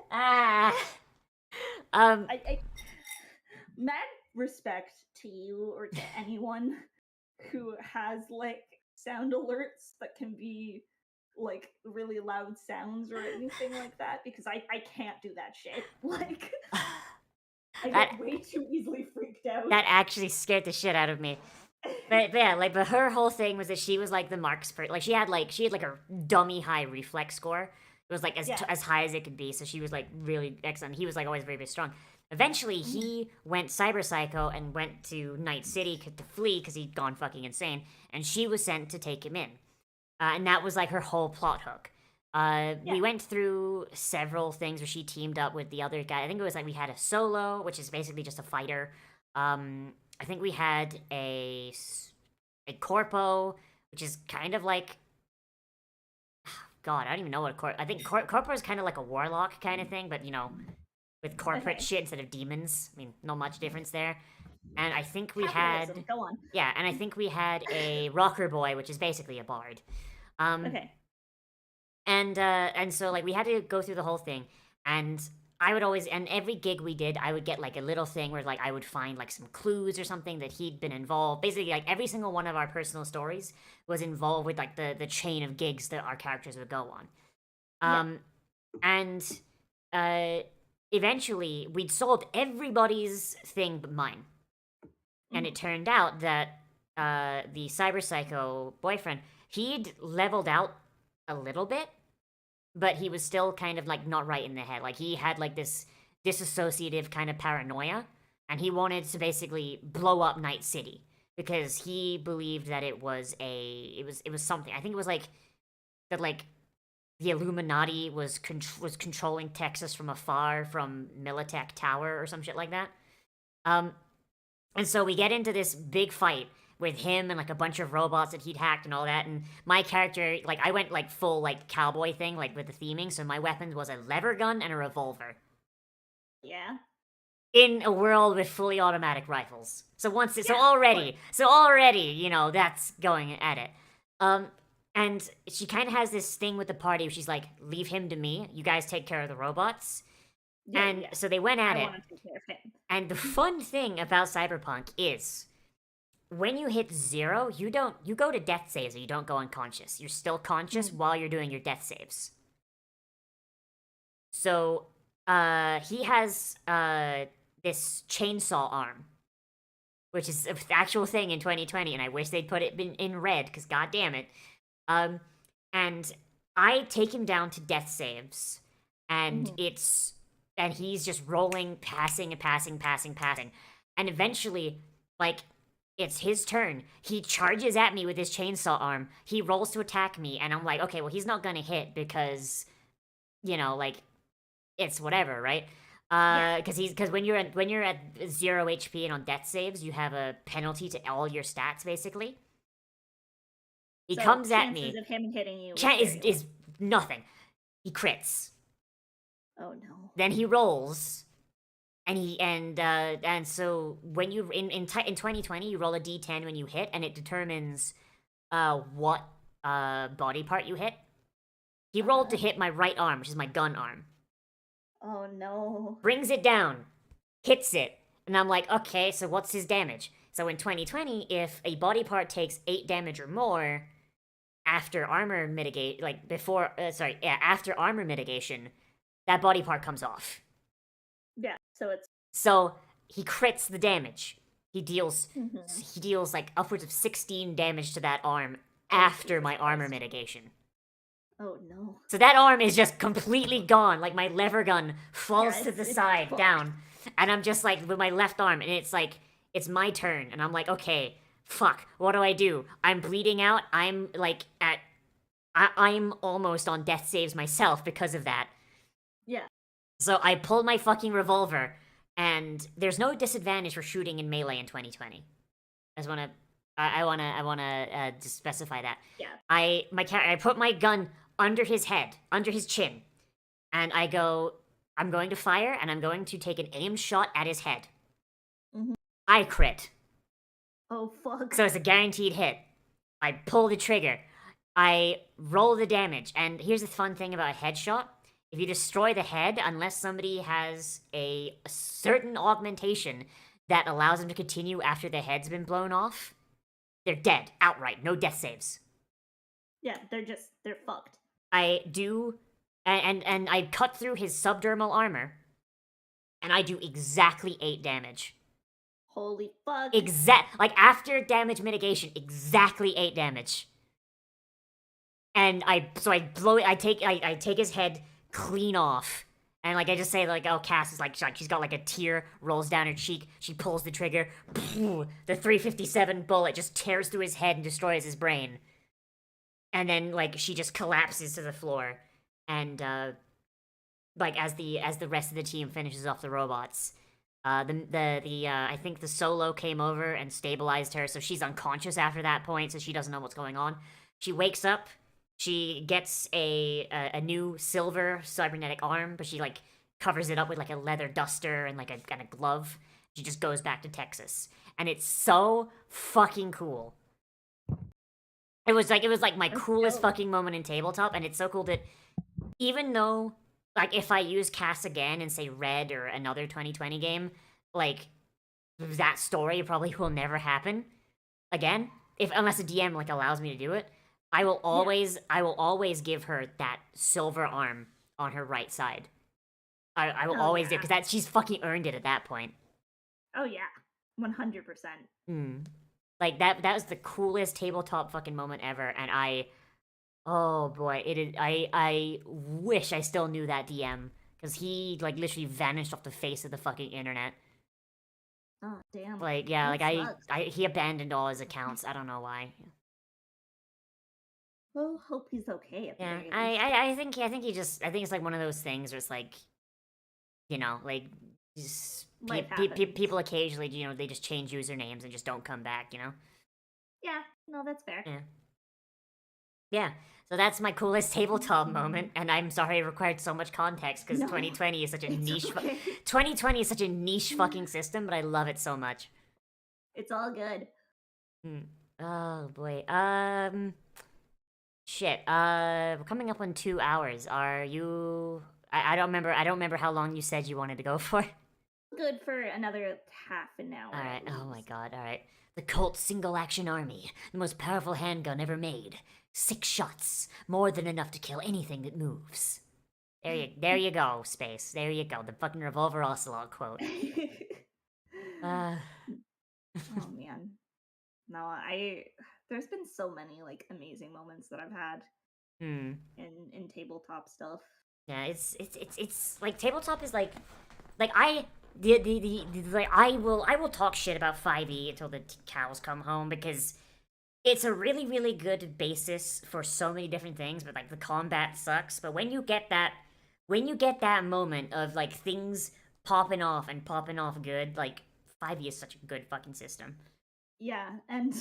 Ah. I mad respect to you or to anyone who has like sound alerts that can be like really loud sounds or anything like that, because I can't do that shit. Like I get way too easily freaked out. That actually scared the shit out of me. But yeah, like, but her whole thing was that she was like the marks for like she had like a dummy high reflex score. It was like as high as it could be, so she was like really excellent. He was like always very strong. Eventually, he went cyber psycho and went to Night City to flee because he'd gone fucking insane, and she was sent to take him in, and that was like her whole plot hook. We went through several things where she teamed up with the other guy. I think it was like we had a solo, which is basically just a fighter. I think we had a corpo, which is kind of like, God, I don't even know what a corpo. I think corpo is kind of like a warlock kind of thing, but you know, with corporate shit instead of demons. I mean, not much difference there. And I think we had Go on. Yeah, and I think we had a rocker boy, which is basically a bard. Okay. And so like we had to go through the whole thing, and I would always, and every gig we did, I would get like a little thing where like I would find like some clues or something that he'd been involved. Basically, like every single one of our personal stories was involved with like the chain of gigs that our characters would go on. And eventually we'd solved everybody's thing but mine. And it turned out that the cyber psycho boyfriend, he'd leveled out a little bit, but he was still kind of like not right in the head. Like he had like this disassociative kind of paranoia, and he wanted to basically blow up Night City because he believed that it was something. I think it was like that, like the Illuminati was controlling Texas from afar from Militech Tower or some shit like that. And so we get into this big fight with him and like a bunch of robots that he'd hacked and all that, and my character, like I went like full like cowboy thing, like with the theming, so my weapons was a lever gun and a revolver. Yeah. In a world with fully automatic rifles. So already, you know, that's going at it. And she kind of has this thing with the party where she's like, leave him to me, you guys take care of the robots. So they went at it. Want to take care of him. And the fun thing about Cyberpunk is when you hit 0, you go to death saves, or you don't go unconscious. You're still conscious while you're doing your death saves. So he has this chainsaw arm, which is an actual thing in 2020, and I wish they'd put it in red, because god damn it. And I take him down to death saves, and and he's just rolling, passing. And eventually, like, it's his turn. He charges at me with his chainsaw arm. He rolls to attack me, and I'm like, okay, well, he's not gonna hit because, you know, like, it's whatever, right? Yeah. Because when you're at 0 HP and on death saves, you have a penalty to all your stats basically. He So comes at chances me. of him hitting you Is nothing. He crits. oh no. Then he rolls, and so when you in 2020 you roll a d10 when you hit, and it determines what body part you hit. He rolled to hit my right arm, which is my gun arm. Oh no. Brings it down, hits it, and I'm like, okay, so what's his damage? So in 2020, if a body part takes 8 damage or more after armor mitigate, like before, after armor mitigation, that body part comes off. Yeah. So it's So he crits the damage. He deals mhm. he deals like upwards of 16 damage to that arm after my armor mitigation. Oh no. So that arm is just completely gone. Like my lever gun falls Yeah, to the it's side fucked. down, and I'm just like with my left arm, and it's like it's my turn, and I'm like, okay, fuck, what do I do? I'm bleeding out. I'm like I'm almost on death saves myself because of that. Yeah. So I pulled my fucking revolver, and there's no disadvantage for shooting in melee in 2020. I just wanna, I wanna just specify that. Yeah. I put my gun under his head, under his chin, and I go, I'm going to fire, and I'm going to take an aimed shot at his head. Mhm. I crit, Oh fuck. so it's a guaranteed hit. I pull the trigger. I roll the damage, and here's the fun thing about a headshot. If you destroy the head, unless somebody has a certain augmentation that allows them to continue after the head's been blown off, they're dead outright. No death saves. Yeah, they're fucked. I do, and I cut through his subdermal armor, and I do exactly 8 damage. Holy fuck. Like after damage mitigation, exactly 8 damage. And I blow it. I take his head clean off, and like I just say like, oh, Cass is like she's got like a tear rolls down her cheek. She pulls the trigger. The 357 bullet just tears through his head and destroys his brain. And then like she just collapses to the floor, and like as the rest of the team finishes off the robots, I think the solo came over and stabilized her, so she's unconscious after that point, so she doesn't know what's going on. She wakes up. She gets a new silver cybernetic arm, but she like covers it up with like a leather duster and like a kind of glove. She just goes back to Texas, and it's so fucking cool. It was like my That's coolest dope. fucking moment in tabletop, and it's so cool that even though like if I use Cass again and say Red or another 2020 game, like that story probably will never happen again, if unless a DM like allows me to do it. I will always give her that silver arm on her right side. I will Oh, always do yeah. because that she's fucking earned it at that point. Oh yeah. 100%. Like that was the coolest tabletop fucking moment ever, and oh boy, it is. I wish I still knew that DM because he like literally vanished off the face of the fucking internet. Oh damn. Like yeah, That like sucks. he abandoned all his accounts. I don't know why. Well, hope he's okay at the Yeah, very least. I think it's like one of those things where it's like, like just Life happens. people occasionally, they just change usernames and just don't come back. Yeah, no, that's fair. Yeah. So that's my coolest tabletop moment, and I'm sorry it required so much context because No, 2020 is such a it's niche. okay. 2020 is such a niche fucking system, but I love it so much. It's all good. Oh boy. Shit. We're coming up on 2 hours. Are you? I don't remember. I don't remember how long you said you wanted to go for. Good for another half an hour. All right. at Oh my least. god. All right. The Colt Single Action Army, the most powerful handgun ever made. 6 shots, more than enough to kill anything that moves. There you go, Space. There you go. The fucking Revolver Ocelot quote. Oh man. No, there's been so many like amazing moments that I've had in tabletop stuff. Yeah, it's like tabletop is like I like I will talk shit about 5e until the cows come home because it's a really really good basis for so many different things, but like the combat sucks. But when you get that moment of like things popping off and popping off good. Like 5e is such a good fucking system. Yeah, and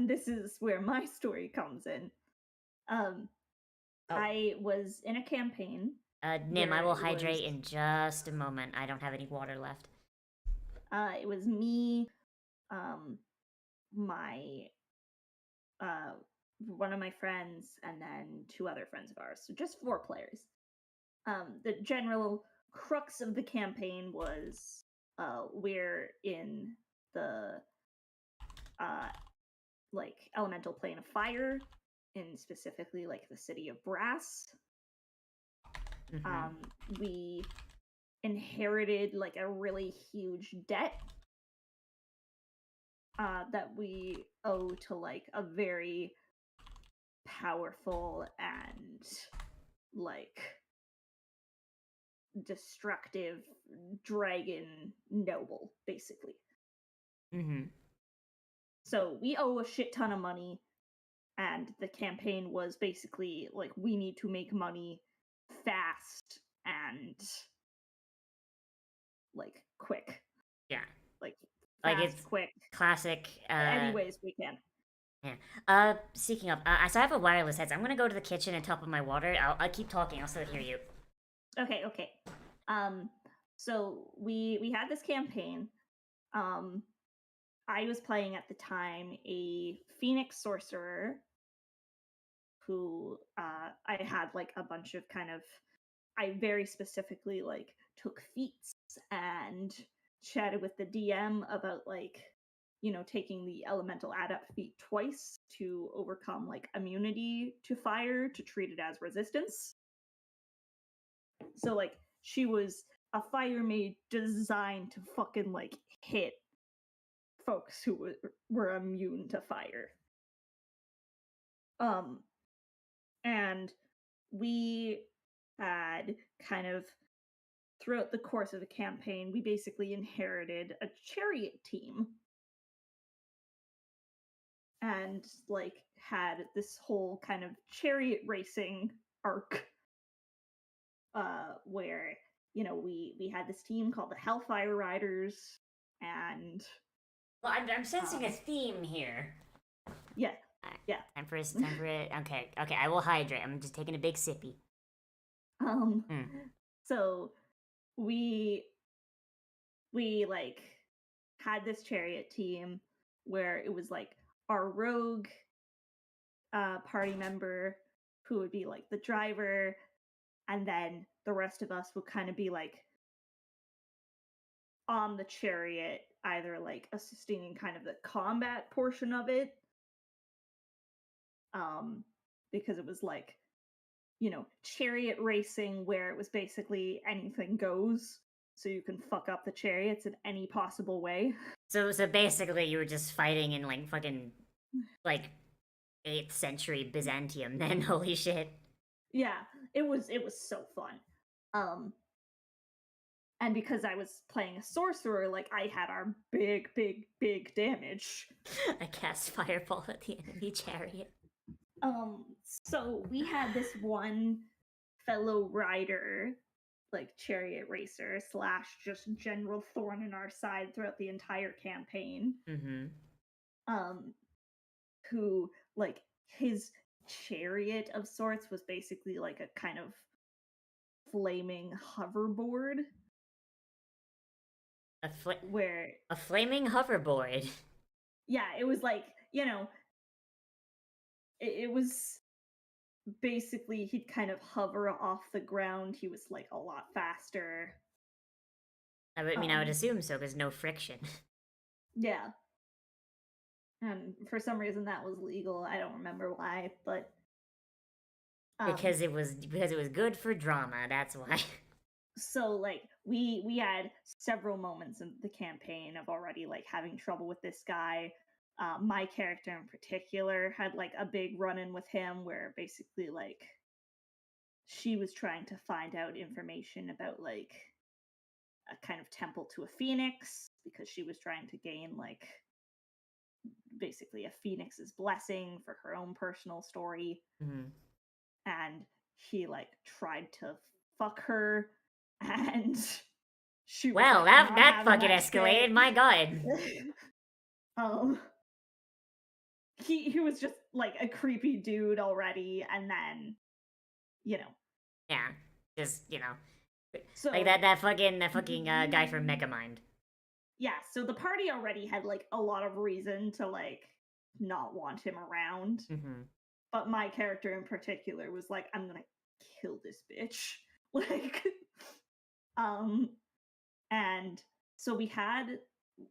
this is where my story comes in. I was in a campaign. Nim, I where will it hydrate was- in just a moment. I don't have any water left. It was me, my one of my friends, and then 2 other friends of ours. So just 4 players. The general crux of the campaign was we're in the like elemental plane of fire, in specifically like the city of Brass. Mhm. We inherited like a really huge debt that we owe to like a very powerful and like destructive dragon noble, basically. Mhm. So we owe a shit ton of money, and the campaign was basically like we need to make money fast and like quick. Yeah. Like Like, fast, it's quick, classic. any ways we can. Yeah. Speaking of, so I have a wireless headset. I'm gonna go to the kitchen and top up my water. I'll keep talking. I'll still hear you. Okay. So we had this campaign. I was playing at the time a Phoenix sorcerer who I had like a bunch of kind of I very specifically like took feats and chatted with the DM about like taking the elemental adept feat twice to overcome like immunity to fire to treat it as resistance. So like she was a fire maid designed to fucking like hit folks who were immune to fire. And we had kind of throughout the course of the campaign, we basically inherited a chariot team and like had this whole kind of chariot racing arc where we had this team called the Hellfire Riders, and Well, I'm sensing a theme here. yeah. Time for it. Okay. I will hydrate. I'm just taking a big sippy. So we like had this chariot team where it was like our rogue party member who would be like the driver, and then the rest of us would kind of be like on the chariot, either like assisting in kind of the combat portion of it, because it was like chariot racing where it was basically anything goes, so you can fuck up the chariots in any possible way. So basically, you were just fighting in like fucking like 8th century Byzantium. Then holy shit. Yeah, it was so fun. And because I was playing a sorcerer, like I had our big damage. I cast fireball at the enemy chariot. So we had this one fellow rider, like chariot racer slash just general thorn in our side throughout the entire campaign. Who like his chariot of sorts was basically like a kind of flaming hoverboard. A flaming hoverboard. Yeah, it was like it was basically he'd kind of hover off the ground. He was like a lot faster. I would assume so, because no friction. Yeah. And for some reason that was legal. I don't remember why, but because it was good for drama. That's why. So like we had several moments in the campaign of already like having trouble with this guy. My character in particular had like a big run-in with him where basically like she was trying to find out information about like a kind of temple to a phoenix, because she was trying to gain like basically a phoenix's blessing for her own personal story. And he like tried to fuck her, and she was Well, like, that not that having fucking that escalated. shit. My god. um, he was just like a creepy dude already, and then, you know, Yeah, just so like that fucking guy from Megamind. yeah, so the party already had like a lot of reason to like not want him around. Mm-hmm. But my character in particular was like, I'm gonna kill this bitch. Like, and so we had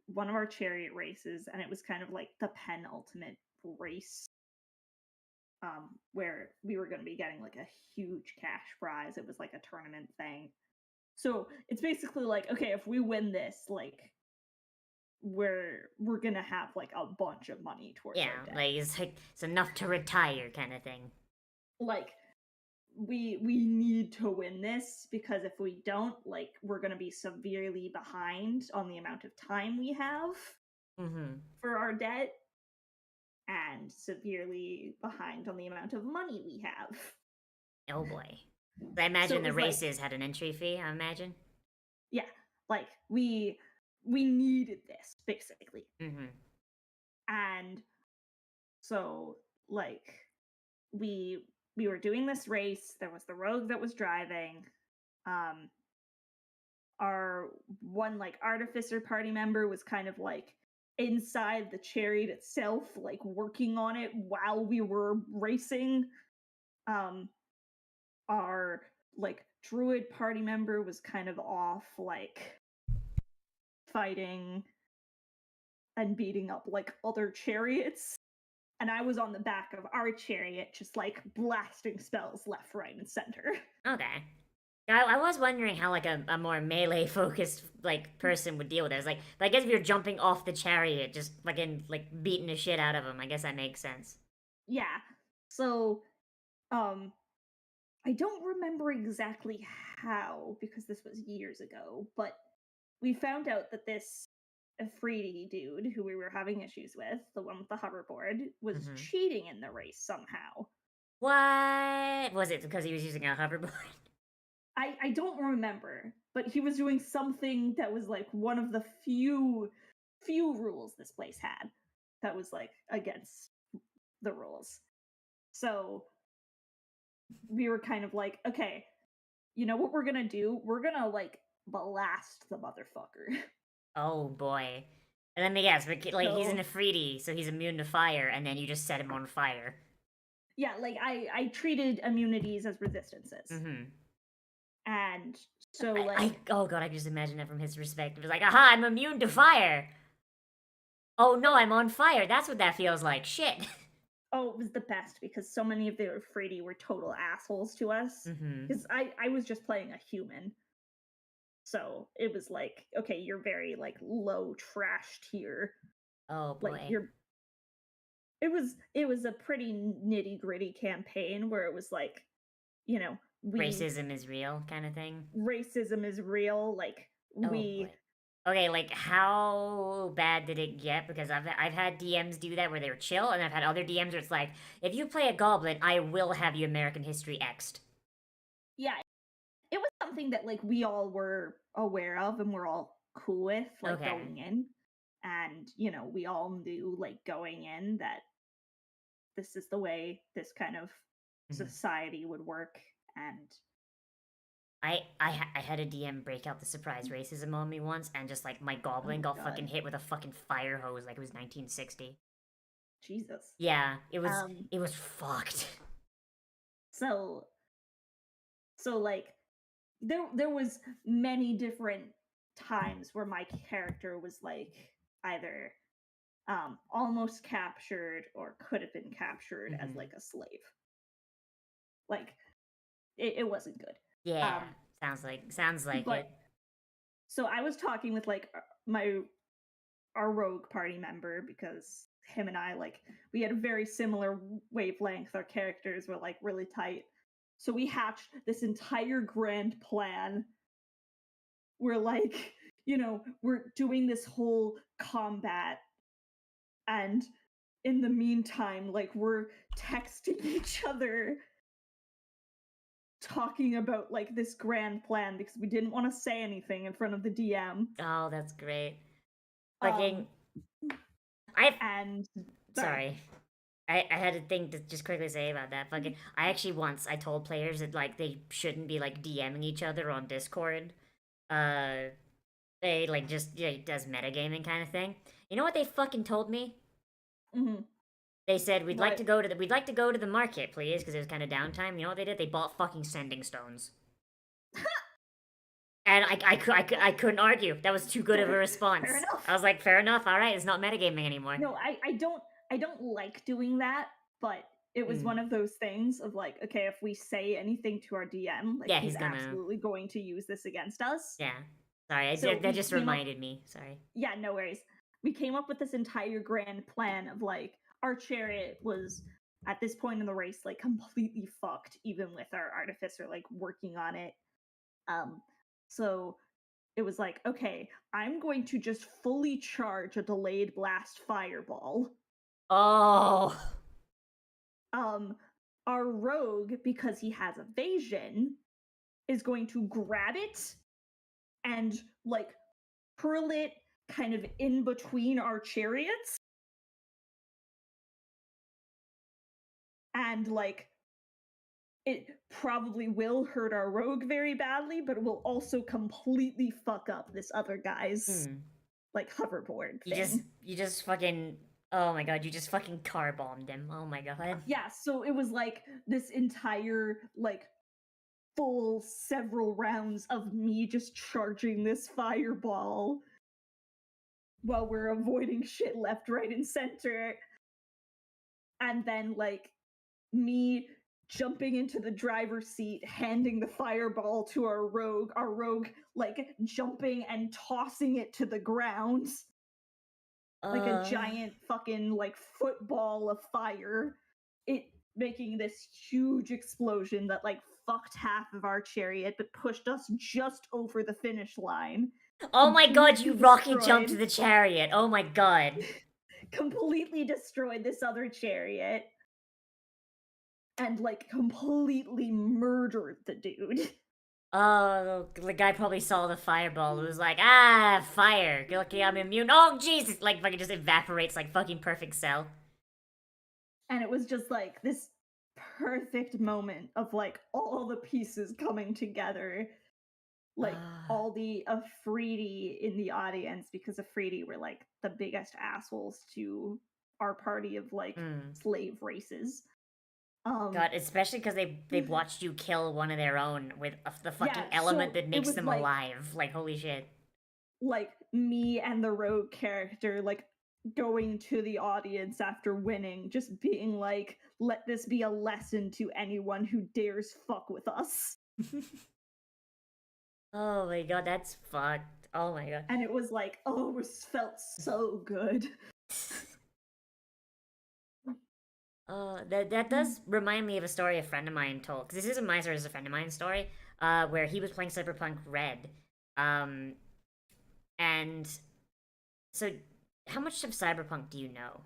one of our chariot races, and it was kind of like the penultimate race, where we were gonna be getting like a huge cash prize. It was like a tournament thing. So it's basically like, okay, if we win this, like we're gonna have like a bunch of money towards Yeah, our debt. like it's enough to retire kind of thing. Like we need to win this, because if we don't, like we're going to be severely behind on the amount of time we have Mm-hmm. for our debt, and severely behind on the amount of money we have. Oh boy. I imagine it the was like- races had an entry fee, I imagine. Yeah, like we needed this basically. Mm-hmm. And so like we were doing this race. There was the rogue that was driving. Our one like artificer party member was kind of like inside the chariot itself, like working on it while we were racing. Our like druid party member was kind of off, like fighting and beating up like other chariots. And I was on the back of our chariot, just like blasting spells left, right, and center. Okay. I was wondering how like a more melee focused like person would deal with it. I was like, but I guess if you're jumping off the chariot, just fucking like beating the shit out of him, I guess that makes sense. Yeah. So, I don't remember exactly how, because this was years ago, but we found out that this Afridi dude who we were having issues with, the one with the hoverboard, was Mhm. cheating in the race somehow. What was it? Because he was using a hoverboard? I don't remember, but he was doing something that was like one of the few rules this place had that was like against the rules. So we were kind of like, okay, you know what we're gonna do? We're gonna like blast the motherfucker. Oh boy. And let me guess, but like he's an So- Afridi, so he's immune to fire, and then you just set him on fire. Yeah, like I treated immunities as resistances. Mm-hmm. And so like oh god, I can just imagine that from his perspective. It's like, aha, I'm immune to fire. Oh no, I'm on fire. That's what that feels like. Shit. oh, it was the best because so many of the Afridi were total assholes to us. Mm-hmm. Because I was just playing a human. So it was like, okay, you're very like low trash tier. Oh boy. Like you're it was a pretty nitty gritty campaign where it was like, you know, Racism is real, kind of thing. racism is real. Like Oh we boy. Okay, like how bad did it get? Because I've had DMs do that where they were chill, and I've had other DMs where it's like, if you play a goblin, I will have you American history X'd. yeah, it was something that like we all were aware of and we're all cool with, like Okay. going in. And you know, we all knew like going in that this is the way this kind of Mhm. society would work. And I had a DM break out the surprise racism on me once, and just like my goblin Oh, got God. fucking hit with a fucking fire hose like it was 1960. Jesus. Yeah, it was fucked. So like there was many different times where my character was like either almost captured or could have been captured as Mhm. like a slave. Like it wasn't good. Yeah, sounds like but- it. So I was talking with like our rogue party member, because him and I, like, we had a very similar wavelength. Our characters were like really tight. So we hatched this entire grand plan. We're like, you know, we're doing this whole combat, and in the meantime, like, we're texting each other talking about like this grand plan because we didn't want to say anything in front of the DM. Oh, that's great. Fucking, And sorry. I had a thing to just quickly say about that. Fucking, I told players that like they shouldn't be like DMing each other on Discord. They like just does metagaming kind of thing. You know what they fucking told me? Mm-hmm. They said we'd like What? to go to the market, please, because it was kind of downtime. You know what they did? They bought fucking sending stones. And I couldn't argue. That was too good of a response. Fair enough. I was like, fair enough. All right, it's not metagaming anymore. No, I don't like doing that, but it was one of those things of like, okay, if we say anything to our DM, like he's gonna absolutely going to use this against us. Yeah. Sorry, So that just reminded me. Sorry. Yeah, no worries. We came up with this entire grand plan of like our chariot was at this point in the race like completely fucked, even with our artificer like working on it. So it was like, okay, I'm going to just fully charge a delayed blast fireball. Oh. Our rogue, because he has evasion, is going to grab it and like hurl it kind of in between our chariots. And like it probably will hurt our rogue very badly, but it will also completely fuck up this other guy's like hoverboard thing. You just fucking, oh my god, you just fucking car bombed him. Oh my god. Yeah, so it was like this entire like full several rounds of me just charging this fireball while we're avoiding shit left, right, and center. And then like me jumping into the driver's seat, handing the fireball to our rogue like jumping and tossing it to the ground like a giant fucking like football of fire, it making this huge explosion that like fucked half of our chariot but pushed us just over the finish line. Oh my god, you rocket jumped destroyed- the chariot. Oh my god. completely destroyed this other chariot and like completely murdered the dude. Oh, the guy probably saw the fireball. It was like, ah, fire. Lucky I'm immune. Oh, Jesus! Like, fucking just evaporates like fucking perfect cell. And it was just like this perfect moment of like all the pieces coming together. Like all the Afridi in the audience, because Afridi were like the biggest assholes to our party of like slave races. God, especially because they've watched you kill one of their own with the fucking element so that makes them like, alive. Like, holy shit. Like me and the rogue character like going to the audience after winning, just being like, let this be a lesson to anyone who dares fuck with us. Oh my god, that's fucked. Oh my god. And it was like, oh, it felt so good. That does remind me of a story a friend of mine told. Because this isn't my story, it's a friend of mine's story. Where he was playing Cyberpunk Red. And so how much of Cyberpunk do you know?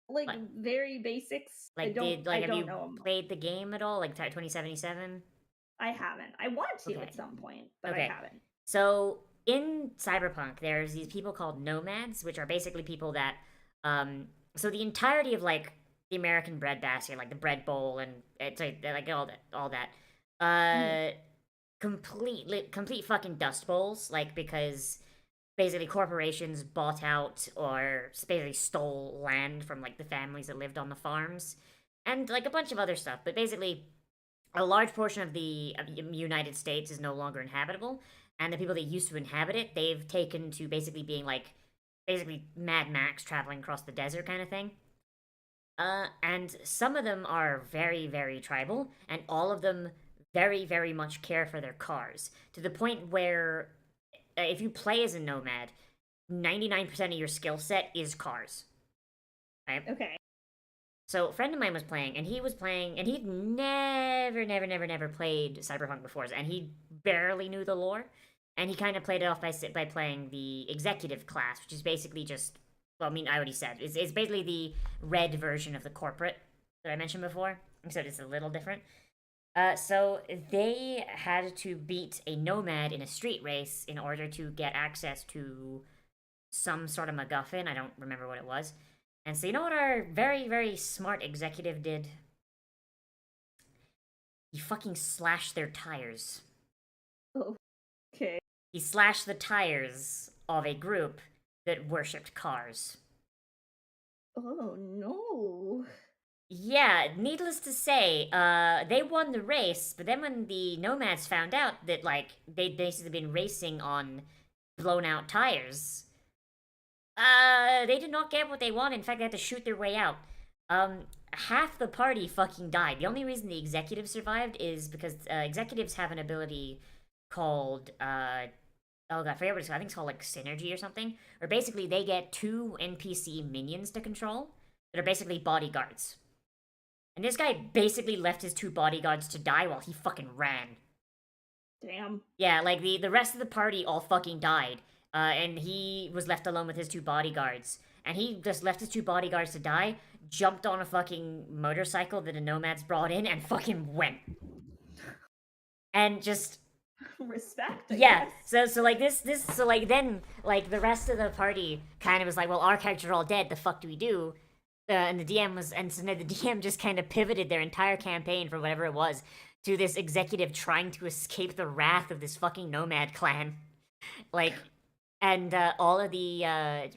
Like very basics. Like, have you played the game at all? Like 2077? I haven't. I want to at some point, but I haven't. So in Cyberpunk, there's these people called nomads, which are basically people that, so the entirety of like the American bread basket, like the bread bowl, and it's like all that, complete fucking dust bowls, like because basically corporations bought out or basically stole land from like the families that lived on the farms, and like a bunch of other stuff, but basically a large portion of the United States is no longer inhabitable, and the people that used to inhabit it, they've taken to basically being like, basically Mad Max traveling across the desert kind of thing. And some of them are very, very tribal, and all of them very, very much care for their cars, to the point where if you play as a nomad, 99% of your skill set is cars. Right? Okay. So a friend of mine was playing, and he'd never played Cyberpunk before, and he barely knew the lore, and he kind of played it off by playing the executive class, which is basically just, well, I mean, I already said, it's basically the red version of the corporate that I mentioned before, except it's a little different. So they had to beat a nomad in a street race in order to get access to some sort of MacGuffin. I don't remember what it was. And so you know what our very, very smart executive did? He fucking slashed their tires. Oh, okay. He slashed the tires of a group that worshipped cars. Oh no. Yeah, needless to say, they won the race, but then when the nomads found out that, like, they'd basically been racing on blown out tires, they did not get what they wanted. In fact, they had to shoot their way out. Half the party fucking died. The only reason the executive survived is because executives have an ability called, oh god, I forget what it's called. I think it's called, like, synergy or something. Or basically, they get 2 NPC minions to control that are basically bodyguards. And this guy basically left his 2 bodyguards to die while he fucking ran. Damn. Yeah, like the rest of the party all fucking died. And he was left alone with his 2 bodyguards. And he just left his 2 bodyguards to die, jumped on a fucking motorcycle that the nomads brought in, and fucking went. And just Respect. I yeah. guess. So like so like then like the rest of the party kind of was like, well, our characters are all dead. The fuck do we do? And the DM was, and so the DM just kind of pivoted their entire campaign for whatever it was to this executive trying to escape the wrath of this fucking nomad clan, like, and all of the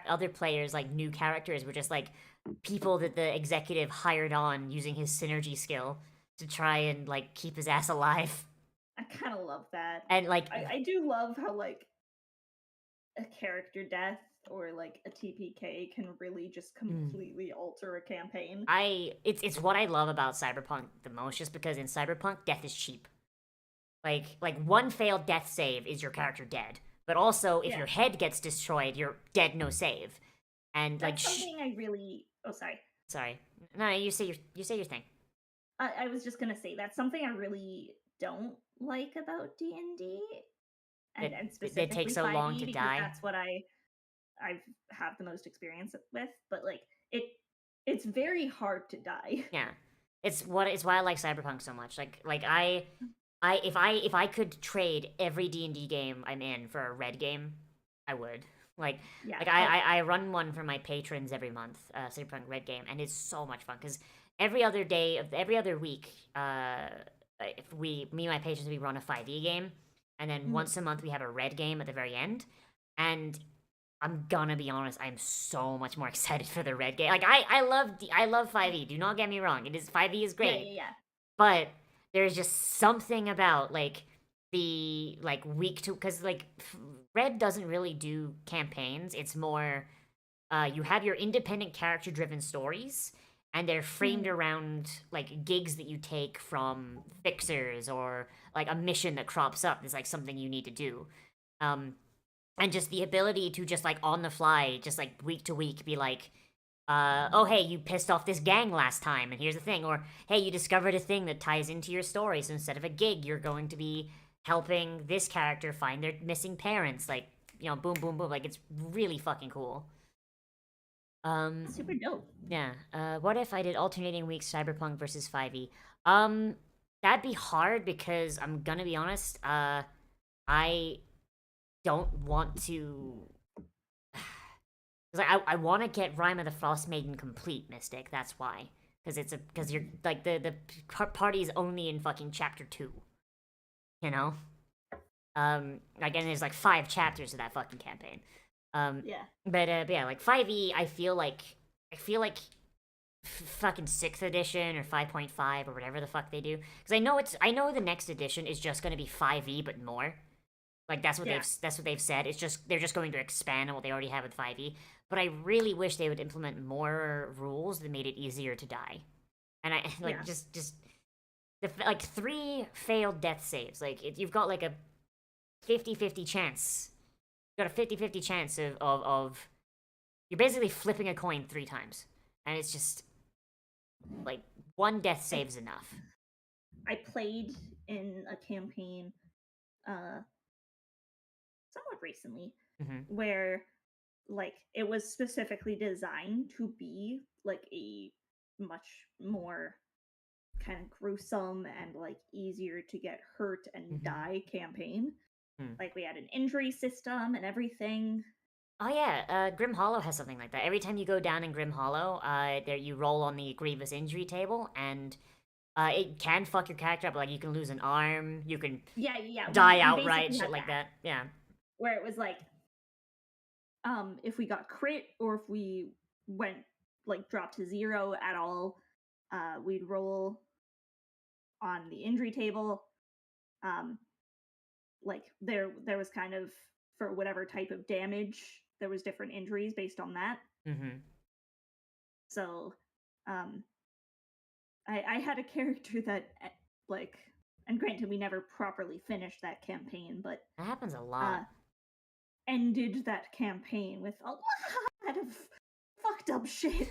other players, like new characters, were just like people that the executive hired on using his synergy skill to try and like keep his ass alive, I kind of love that. and like I do love how like a character death or like a TPK can really just completely alter a campaign. It's what I love about Cyberpunk the most, just because in Cyberpunk death is cheap. Like one failed death save is your character dead. But also if Yeah. your head gets destroyed, you're dead no save. And That's like something I really. Oh, sorry. sorry. No, you say your thing. I was just gonna say that's something I really don't like about D&D, and It specifically takes so 5e long to because die. that's what I have the most experience with. But like it's very hard to die. Yeah. It's why I like Cyberpunk so much. Like if I could trade every D&D game I'm in for a red game, I would. Like Yeah. like I run one for my patrons every month, Cyberpunk Red Game, and it's so much fun because every other week, if me and my patrons, we run a 5e game, and then once a month we have a red game at the very end, and I'm gonna be honest, I'm so much more excited for the red game. Like I love 5e. Do not get me wrong. 5e is great. Yeah. But there's just something about like the like week to, because like Red doesn't really do campaigns. It's more you have your independent character driven stories, and they're framed around like gigs that you take from fixers or like a mission that crops up is like something you need to do. And just the ability to just like on the fly, just like week to week, be like, oh hey, you pissed off this gang last time, and here's the thing, or hey, you discovered a thing that ties into your story, so instead of a gig, you're going to be helping this character find their missing parents, like, you know, boom, boom, boom, like, it's really fucking cool. Super dope. Yeah, what if I did alternating weeks Cyberpunk versus 5e? That'd be hard, because I'm gonna be honest, I don't want to... Like, I want to get Rime of the Frost Maiden complete, Mystic. That's why. Because you're like the party is only in fucking chapter 2. You know. Again, there's like 5 chapters of that fucking campaign. Yeah. But yeah, like 5e, I feel like fucking 6th edition or 5.5 or whatever the fuck they do. Because I know the next edition is just gonna be 5e but more. Like that's what they've said. It's just they're just going to expand on what they already have with 5e. But I really wish they would implement more rules that made it easier to die. And I like just like 3 failed death saves. Like you've got like a 50-50 chance. You've got a 50-50 chance of you're basically flipping a coin 3 times. And it's just like 1 death save's enough. I played in a campaign somewhat recently where like it was specifically designed to be like a much more kind of gruesome and like easier to get hurt and Mhm. die campaign. Hmm. Like we had an injury system and everything. Oh yeah, Grim Hollow has something like that. Every time you go down in Grim Hollow, there you roll on the grievous injury table, and it can fuck your character up. Like you can lose an arm, you can Yeah, die we outright, basically shit had like that. Yeah. where it was like if we got crit or if we went like dropped to 0 at all, we'd roll on the injury table. Like there was kind of, for whatever type of damage, there was different injuries based on that. Mm-hmm. So I had a character that like, and granted we never properly finished that campaign, but That happens a lot. ended that campaign with a lot of fucked up shit.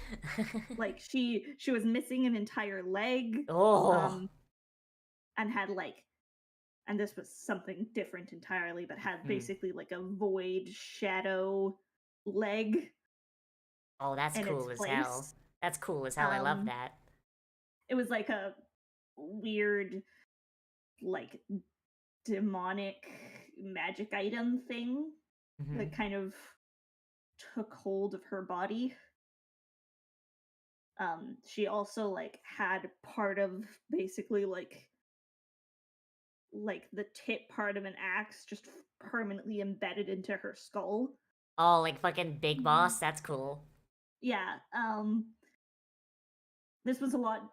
Like she was missing an entire leg, Oh. and had like, and this was something different entirely, but had basically like a void shadow leg Oh, that's in its cool as hell. place. That's cool as hell. I love that. It was like a weird, like demonic magic item thing Mm-hmm. that kind of took hold of her body. She also like had part of basically like the tip part of an axe just permanently embedded into her skull. Oh, like fucking Big Boss? That's cool. Yeah, this was a lot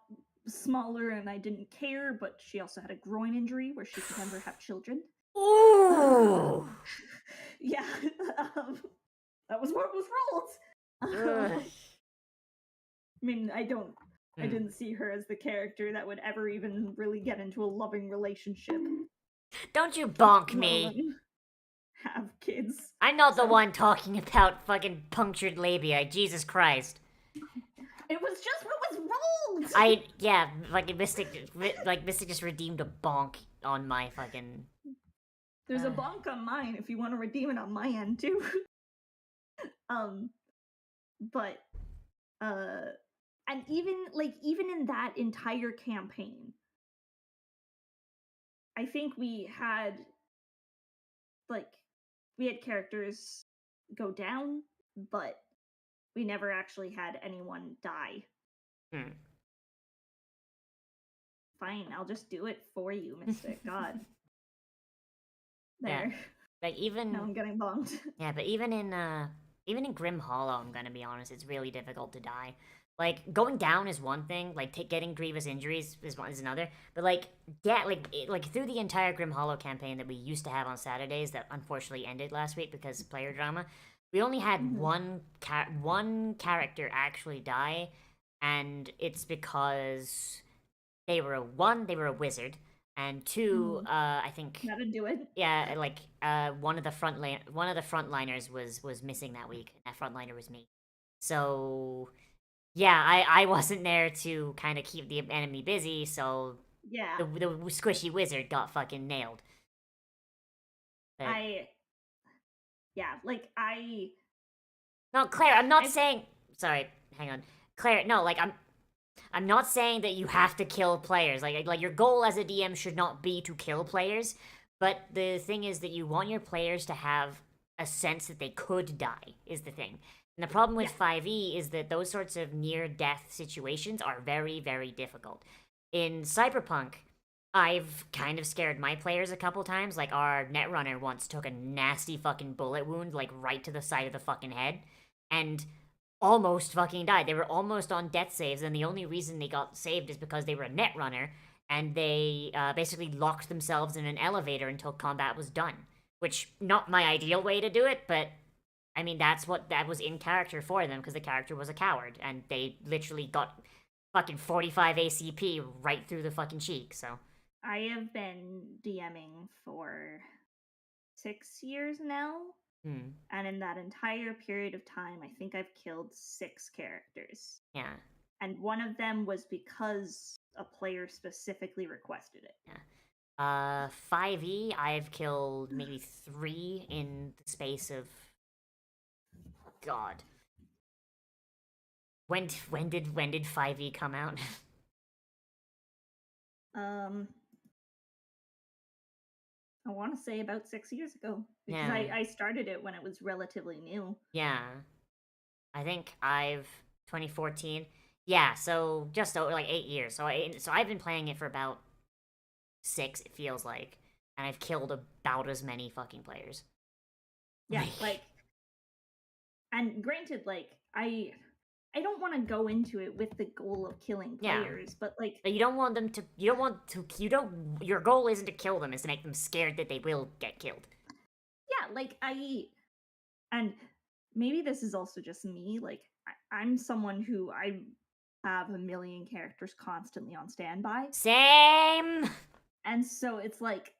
smaller and I didn't care, but she also had a groin injury where she could never have children. Ooh! Yeah, that was what was rolled. Ugh. I mean, I Hmm. didn't see her as the character that would ever even really get into a loving relationship, Don't you bonk let me. alone have kids. I'm not the So- one talking about fucking punctured labia. Jesus Christ. It was just what was rolled. Yeah, fucking Mystic just redeemed a bonk on my fucking. There's a bonk on mine if you want to redeem it on my end too. But and even in that entire campaign, I think we had characters go down, but we never actually had anyone die. Hmm. Fine, I'll just do it for you, Mystic. God. There. Yeah. Like even. Now I'm getting bonked. Yeah, but even in Grim Hollow, I'm gonna be honest, it's really difficult to die. Like going down is one thing, like getting grievous injuries is another. But like yeah, like through the entire Grim Hollow campaign that we used to have on Saturdays that unfortunately ended last week because of player drama, we only had Mhm. one character actually die, and it's because they were a wizard, and two, I think Gotta do it. yeah, like one of the frontliners was missing that week. And that frontliner was me. So yeah, I wasn't there to kind of keep the enemy busy. So Yeah. the squishy wizard got fucking nailed. But, no, Claire, I'm not saying. Sorry, hang on, Claire. No, like I'm not saying that you have to kill players. Like your goal as a DM should not be to kill players. But the thing is that you want your players to have a sense that they could die, is the thing. And the problem with 5e is that those sorts of near-death situations are very, very difficult. In Cyberpunk, I've kind of scared my players a couple times. Like, our Netrunner once took a nasty fucking bullet wound, like, right to the side of the fucking head. And almost fucking died. They were almost on death saves, and the only reason they got saved is because they were a Netrunner, and they basically locked themselves in an elevator until combat was done. Which, not my ideal way to do it, but I mean, that was in character for them, because the character was a coward, and they literally got fucking 45 ACP right through the fucking cheek, so. I have been DMing for 6 years now. And in that entire period of time, I think I've killed 6 characters. Yeah. And one of them was because a player specifically requested it. Yeah. 5e, I've killed maybe 3 in the space of... God. When did 5e come out? I want to say about 6 years ago because Yeah. I started it when it was relatively new. Yeah. I think I've 2014. Yeah, so just over like 8 years. So I've been playing it for about 6. It feels like, and I've killed about as many fucking players. Yeah, like, and granted, like I don't want to go into it with the goal of killing Yeah. players, but like But you don't want them to. You don't want to. You don't. Your goal isn't to kill them. Is to make them scared that they will get killed. yeah, like and maybe this is also just me. Like I'm someone who I have a million characters constantly on standby, Same. and so it's like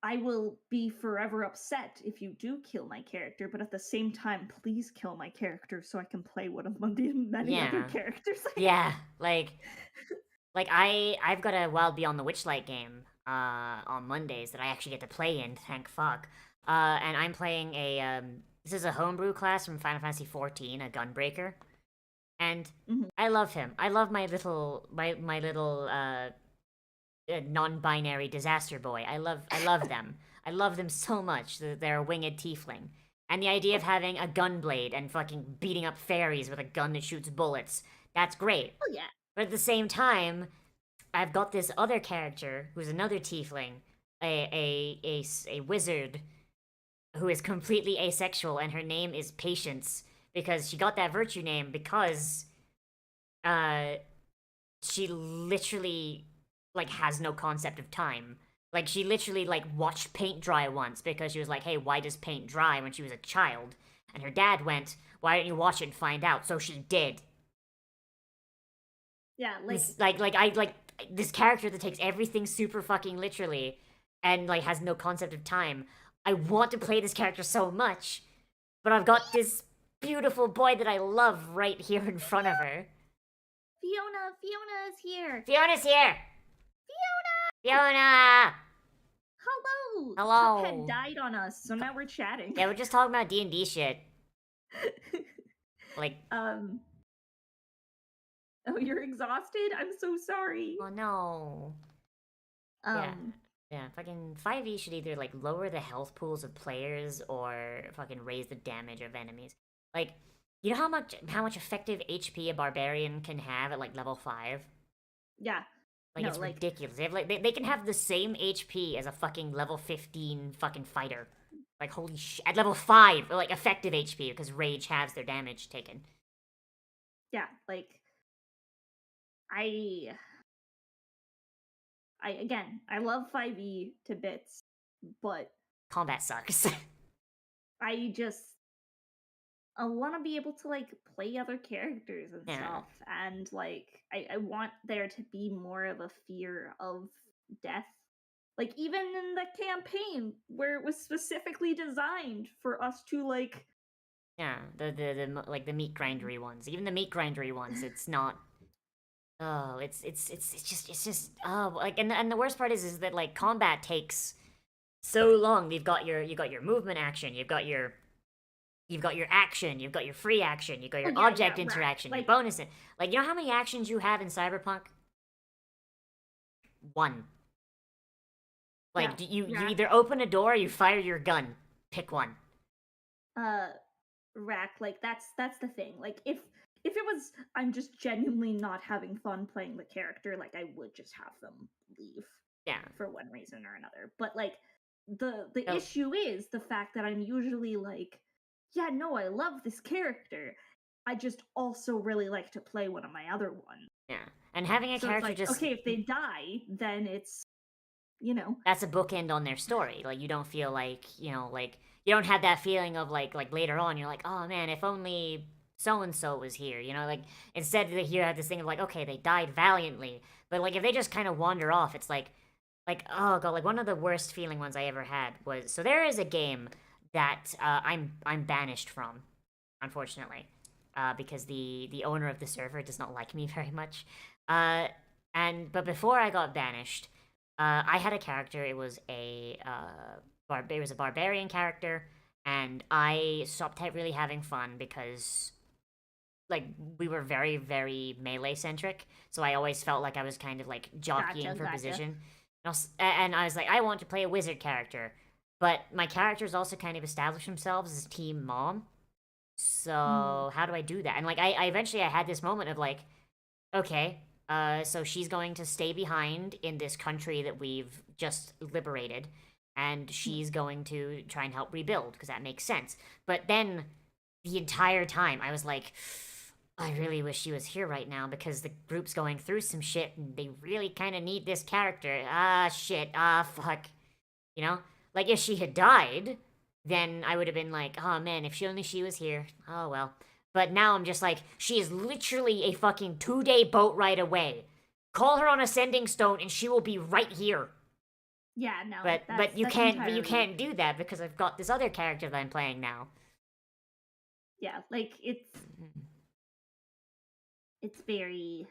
I will be forever upset if you do kill my character, but at the same time, please kill my character so I can play one of the many other Yeah. characters. Yeah, like I've got a Wild Beyond the Witchlight game on Mondays that I actually get to play in, thank fuck. And I'm playing a this is a homebrew class from Final Fantasy XIV, a Gunbreaker. And Mhm. I love him. I love my little non-binary disaster boy. I love them. I love them so much. They're a winged tiefling. And the idea of having a gunblade and fucking beating up fairies with a gun that shoots bullets, that's great. Oh yeah. But at the same time, I've got this other character who's another tiefling, a wizard who is completely asexual, and her name is Patience because she got that virtue name because she literally like has no concept of time. Like she literally like watched paint dry once because she was like, "Hey, why does paint dry?" when she was a child, and her dad went, "Why don't you watch it and find out?" So she did. Yeah, like Like this character that takes everything super fucking literally and like has no concept of time. I want to play this character so much, but I've got this beautiful boy that I love right here in front of her. Fiona's here. Fiona's here. Fiona. hello. Hello. Cuphead died on us, so now we're chatting. Yeah, we're just talking about D&D shit. Like, Oh, you're exhausted? I'm so sorry. oh no. Yeah, fucking 5e should either like lower the health pools of players or fucking raise the damage of enemies. Like, you know how much effective HP a barbarian can have at like level 5? Yeah. Like No, it's like- ridiculous. They have like they can have the same HP as a fucking level 15 fucking fighter. Like holy shit, at level 5, like effective HP because rage halves their damage taken. Yeah, like I again, I love 5e to bits, but Combat sucks. I just I want to be able to like play other characters and Yeah. stuff, and like I want there to be more of a fear of death. Like even in the campaign where it was specifically designed for us to like Yeah, like the meat grindery ones. Even the meat grindery ones, it's not. Oh, it's just oh like and the worst part is that like combat takes so long. You got your movement action, you've got your action, you've got your free action, you've got your Oh, yeah, object right. interaction, your Like- bonus. Like you know how many actions you have in Cyberpunk? 1. Like Yeah, you yeah. either open a door or you fire your gun. Pick one. rack, like that's the thing. Like if it was I'm just genuinely not having fun playing the character, like I would just have them leave Yeah. for one reason or another. But like the Oh. issue is the fact that I'm usually like, yeah, no, I love this character. I just also really like to play one of my other ones. Yeah. And having a So it's character like, just okay, if they die, then it's that's a bookend on their story. Like you don't feel like, like you don't have that feeling of like later on you're like, "Oh man, if only so and so was here." Like instead you have this thing of like, "Okay, they died valiantly." But like if they just kind of wander off, it's like oh god, like one of the worst feeling ones I ever had was so there is a game that I'm banished from, unfortunately. Because the owner of the server does not like me very much. But before I got banished, I had a character. It was a barbarian character, and I stopped really having fun because like we were very, very melee centric, so I always felt like I was kind of like jockeying for Gotcha. position. And I was like, I want to play a wizard character, but my characters also kind of establish themselves as team mom. So how do I do that? And like I eventually I had this moment of like, okay, so she's going to stay behind in this country that we've just liberated, and she's going to try and help rebuild because that makes sense. But then the entire time I was like, I really wish she was here right now because the group's going through some shit and they really kind of need this character. Ah, shit. Ah, fuck. You know? Like, if she had died, then I would have been like, oh man, if she was here. Oh well. But now I'm just like, she is literally a fucking 2-day boat ride away. Call her on Ascending Stone and she will be right here. Yeah, no. But you that's can't entirely- do that because I've got this other character that I'm playing now. Yeah, like it's very.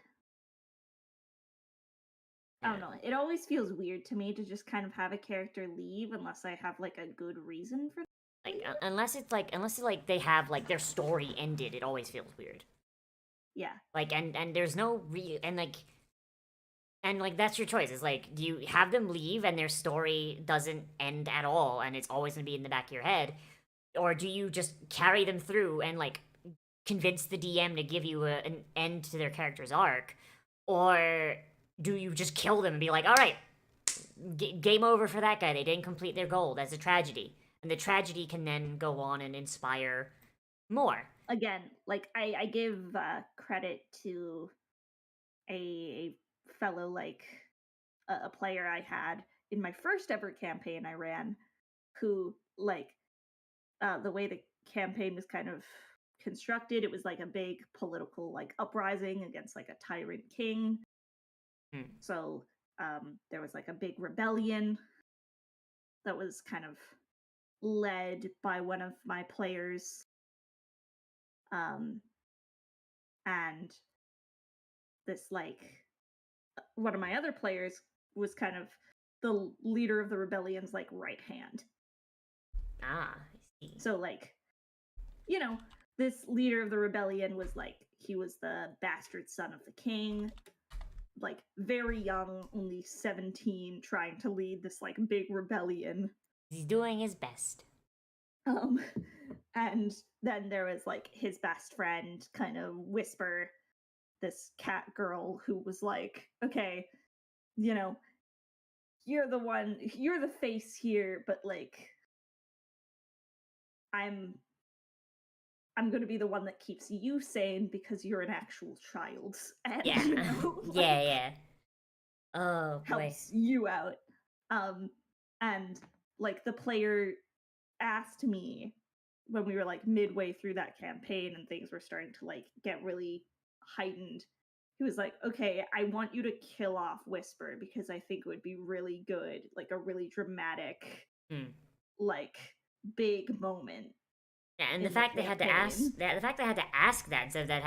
I don't know. It always feels weird to me to just kind of have a character leave unless I have like a good reason for. Like unless it's like they have like their story ended, it always feels weird. Yeah. Like and there's no and like that's your choice. It's like, do you have them leave and their story doesn't end at all and it's always gonna be in the back of your head, or do you just carry them through and like convince the DM to give you an end to their character's arc, or do you just kill them and be like, all right, game over for that guy. They didn't complete their goal. That's a tragedy, and the tragedy can then go on and inspire more. Again, like I give credit to a fellow like a player I had in my first ever campaign I ran, who like the way the campaign was kind of constructed, it was like a big political like uprising against like a tyrant king. So there was like a big rebellion that was kind of led by one of my players, and this like one of my other players was kind of the leader of the rebellion's like right hand. Ah, I see. So like, you know, this leader of the rebellion was like, he was the bastard son of the king, like very young, only 17, trying to lead this like big rebellion. He's doing his best. And then there was like his best friend, kind of Whisper, this cat girl who was like, okay, you know, you're the face here, but like I'm going to be the one that keeps you sane because you're an actual child. And, Yeah. you know, like, yeah. Oh, boy. helps you out. And like the player asked me when we were like midway through that campaign and things were starting to like get really heightened. He was like, okay, I want you to kill off Whisper because I think it would be really good, like a really dramatic, like big moment. Yeah, and the fact they had to ask that instead of that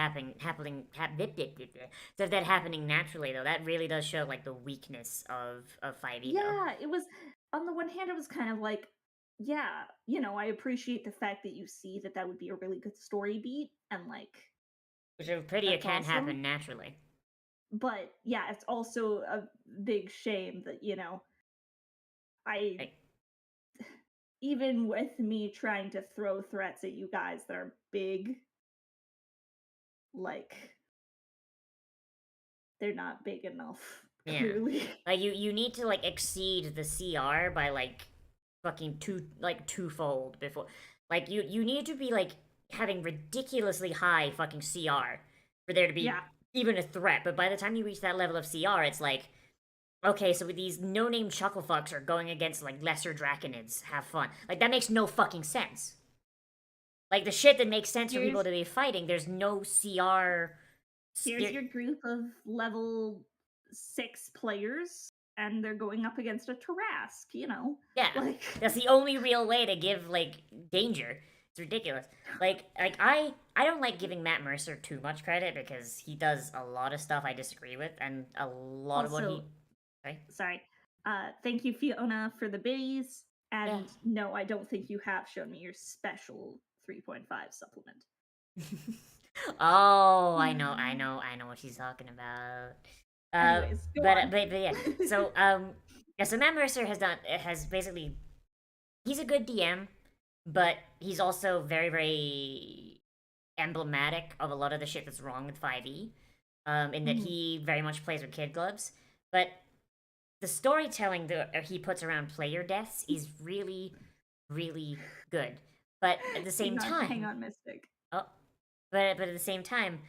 happening naturally, though, that really does show like the weakness of 5e. Yeah, it was, on the one hand, it was kind of like, yeah, you know, I appreciate the fact that you see that would be a really good story beat, and like, which are pretty, it can awesome. happen naturally. But yeah, it's also a big shame that, you know, even with me trying to throw threats at you guys that are big, like, they're not big enough. Yeah. Clearly. Like you need to like exceed the CR by like fucking twofold before. Like you need to be like having ridiculously high fucking CR for there to be even a threat. But by the time you reach that level of CR, it's like, okay, so these no-name chucklefucks are going against like lesser draconids. Have fun. Like that makes no fucking sense. Like the shit that makes sense for people to be fighting, there's no CR. Here's your group of level 6 players, and they're going up against a Tarrasque, you know? Yeah, like, that's the only real way to give, like, danger. It's ridiculous. Like I don't like giving Matt Mercer too much credit because he does a lot of stuff I disagree with, and a lot of what he... Sorry. Thank you, Fiona, for the biddies, and no, I don't think you have shown me your special 3.5 supplement. Oh, I know what she's talking about. Anyways, go on. But yeah. So yeah. So Matt Mercer has basically he's a good DM, but he's also very very emblematic of a lot of the shit that's wrong with 5e. In that he very much plays with kid gloves, but the storytelling that he puts around player deaths is really, really good. But at the same time, hang on, Mystic. oh, but at the same time,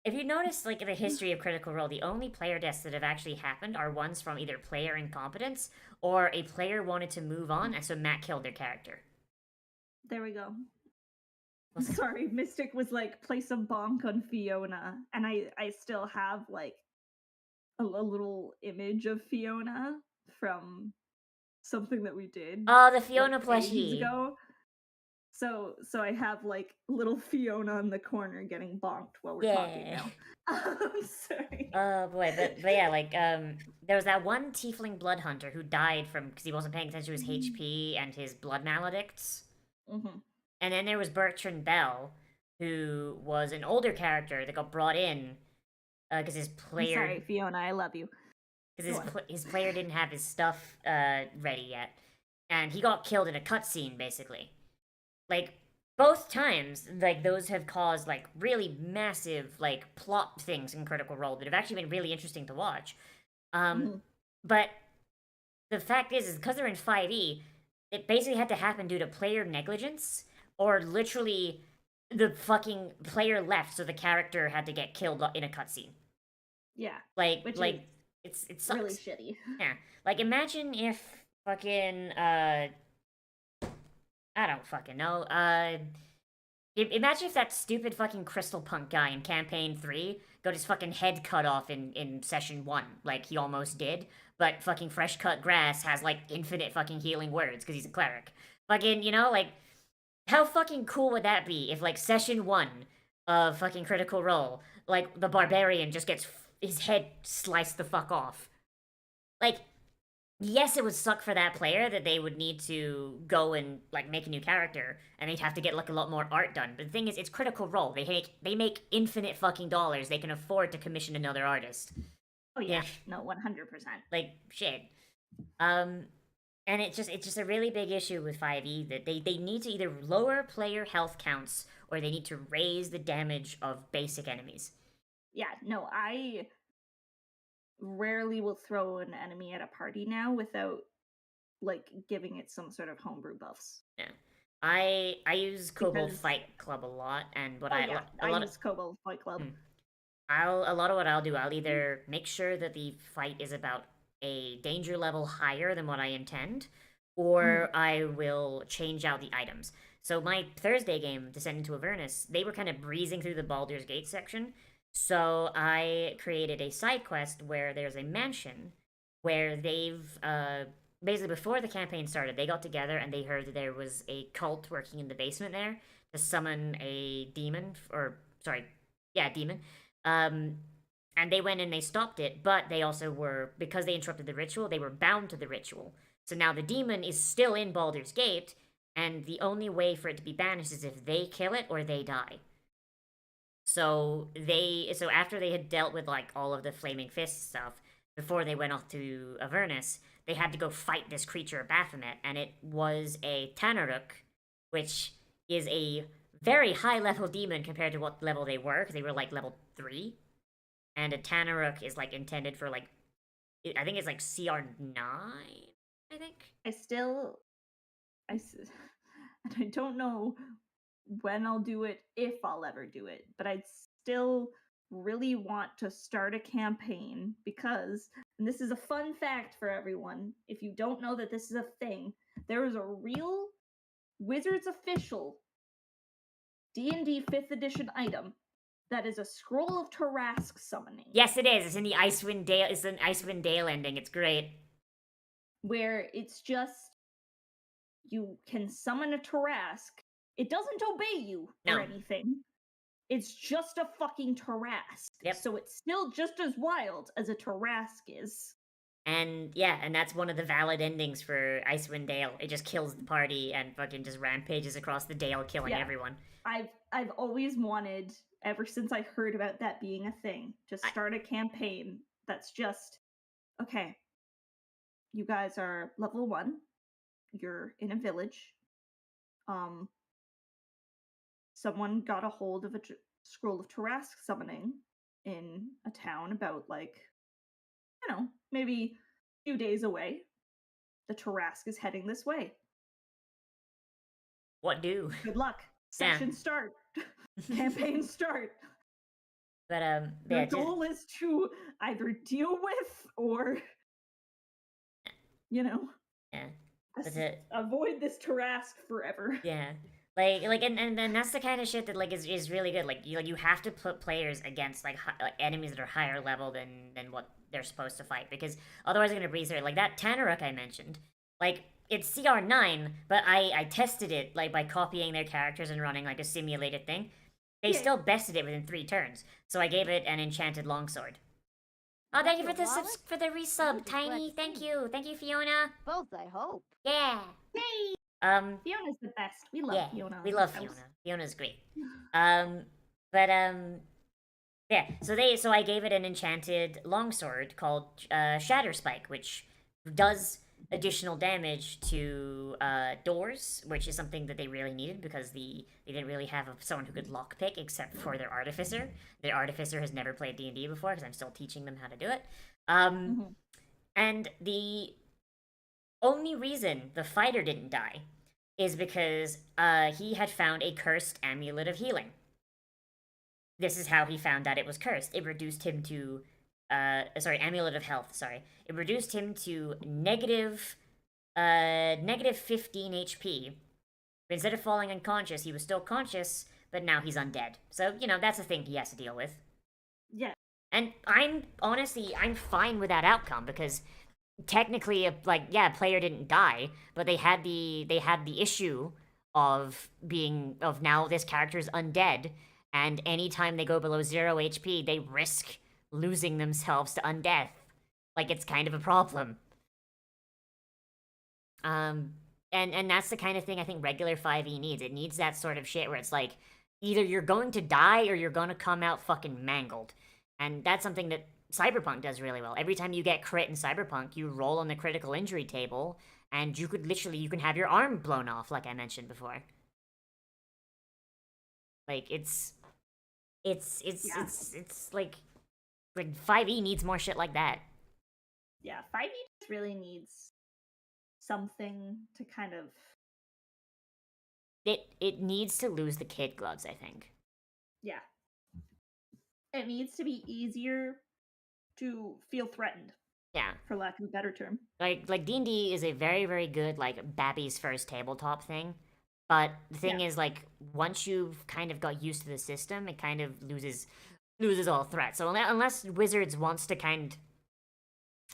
if you notice, like in the history of Critical Role, the only player deaths that have actually happened are ones from either player incompetence or a player wanted to move on, and so Matt killed their character. There we go. Sorry, Mystic was like, place a bonk on Fiona, and I still have like a little image of Fiona from something that we did. Oh, the Fiona like, ages plushie. ago. So I have like little Fiona in the corner getting bonked while we're talking now. I'm sorry. Oh boy, but yeah, like there was that one tiefling blood hunter who died from because he wasn't paying attention to his HP and his blood maledicts. Mm-hmm. And then there was Bertrand Bell, who was an older character that got brought in because his player. I'm sorry, Fiona, I love you. Because his player didn't have his stuff ready yet, and he got killed in a cutscene, basically. Like both times, like those have caused like really massive like plot things in Critical Role that have actually been really interesting to watch. But the fact is because they're in 5e, it basically had to happen due to player negligence, or literally the fucking player left, so the character had to get killed in a cutscene. Yeah, like which like is it sucks. really shitty. Yeah, like imagine if fucking I don't fucking know. Imagine if that stupid fucking Crystal Punk guy in Campaign 3 got his fucking head cut off in Session 1, like he almost did, but fucking Fresh Cut Grass has, like, infinite fucking healing words, because he's a cleric. Fucking, you know, like, how fucking cool would that be if, like, Session 1 of fucking Critical Role, like, the Barbarian just gets his head sliced the fuck off? Like, yes, it would suck for that player that they would need to go and like make a new character, and they'd have to get like a lot more art done. But the thing is, it's Critical Role. They make infinite fucking dollars. They can afford to commission another artist. Oh yeah, no, 100%. Like shit. And it's just a really big issue with 5e that they need to either lower player health counts or they need to raise the damage of basic enemies. Yeah, no, I rarely will throw an enemy at a party now without like giving it some sort of homebrew buffs. Yeah, I use Kobold Fight Club a lot, and what I use Kobold Fight Club. A lot of what I'll do, I'll either make sure that the fight is about a danger level higher than what I intend, or I will change out the items. So my Thursday game, Descent into Avernus, they were kind of breezing through the Baldur's Gate section. So I created a side quest where there's a mansion where they've basically before the campaign started, they got together and they heard that there was a cult working in the basement there to summon a demon, demon. And they went and they stopped it, but they also were, because they interrupted the ritual, they were bound to the ritual. So now the demon is still in Baldur's Gate, and the only way for it to be banished is if they kill it or they die. So after they had dealt with like all of the Flaming Fist stuff, before they went off to Avernus, they had to go fight this creature of Baphomet, and it was a Tanaruk, which is a very high level demon compared to what level they were, because they were like level 3. And a Tanaruk is like intended for like, I think it's like CR9, I think. And I don't know when I'll do it, if I'll ever do it, but I'd still really want to start a campaign because, and this is a fun fact for everyone, if you don't know that this is a thing, there is a real Wizards official D&D 5th edition item that is a Scroll of Tarask summoning. Yes, it is. It's in the Icewind Dale. It's an Icewind Dale ending. It's great. Where it's just, you can summon a Tarask. It doesn't obey you or anything. It's just a fucking Tarask. Yep. So it's still just as wild as a Tarask is. And yeah, and that's one of the valid endings for Icewind Dale. It just kills the party and fucking just rampages across the Dale, killing everyone. I've always wanted ever since I heard about that being a thing. Just start a campaign that's just, okay, you guys are level 1. You're in a village. Someone got a hold of a scroll of Tarask summoning in a town about, like, maybe a few days away. The Tarask is heading this way. What do? Good luck. Session start. Campaign start. But The goal is to either deal with or, yeah. avoid this Tarask forever. Yeah. And that's the kind of shit that like is really good. Like you have to put players against like enemies that are higher level than what they're supposed to fight, because otherwise they're gonna breeze through it. Like that Tanaruk I mentioned, like it's CR9, but I tested it like by copying their characters and running like a simulated thing. They still bested it within 3 turns, so I gave it an enchanted longsword. Oh, thank you for the resub, Tiny. Thank you, Fiona. Both, I hope. Yeah. Yay! Fiona's the best. We love Fiona. We love Fiona. Fiona's great. Yeah. So I gave it an enchanted longsword called Shatter Spike, which does additional damage to doors, which is something that they really needed because they didn't really have someone who could lockpick except for their artificer. Their artificer has never played D&D before because I'm still teaching them how to do it. And the only reason the fighter didn't die is because he had found a cursed amulet of healing. This is how he found that it was cursed. It reduced him to amulet of health, sorry. It reduced him to negative 15 HP. But instead of falling unconscious, he was still conscious, but now he's undead. So, that's a thing he has to deal with. Yeah. And I'm fine with that outcome, because technically, player didn't die, but they had the issue of now this character's undead, and anytime they go below 0 HP, they risk losing themselves to undeath. Like, it's kind of a problem. And that's the kind of thing I think regular 5e needs. It needs that sort of shit where it's like, either you're going to die or you're going to come out fucking mangled. And that's something that Cyberpunk does really well. Every time you get crit in Cyberpunk, you roll on the critical injury table, and you can have your arm blown off, like I mentioned before. Like, it's like 5e needs more shit like that. Yeah, 5e just really needs something to kind of... It needs to lose the kid gloves, I think. Yeah. It needs to be easier to feel threatened. Yeah. For lack of a better term. Like D&D is a very, very good, like, Babby's first tabletop thing. But the thing is, like, once you've kind of got used to the system, it kind of loses all threat. So unless Wizards wants to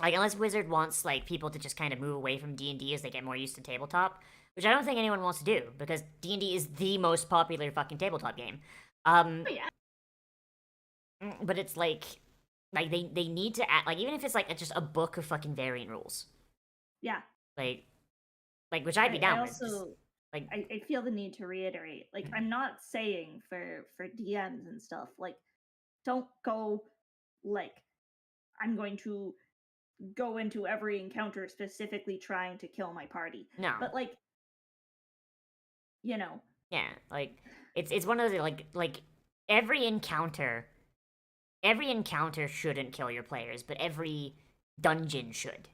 unless Wizard wants, like, people to just kind of move away from D&D as they get more used to tabletop, which I don't think anyone wants to do, because D&D is the most popular fucking tabletop game. Yeah. But it's like they need to add, like, even if it's like just a book of fucking variant rules. Yeah. Like which I'd be down with. Like, I feel the need to reiterate, like, I'm not saying for DMs and stuff, like, don't go, like, I'm going to go into every encounter specifically trying to kill my party. No. But, like, Yeah, like, it's one of those, like, every encounter shouldn't kill your players, but every dungeon should.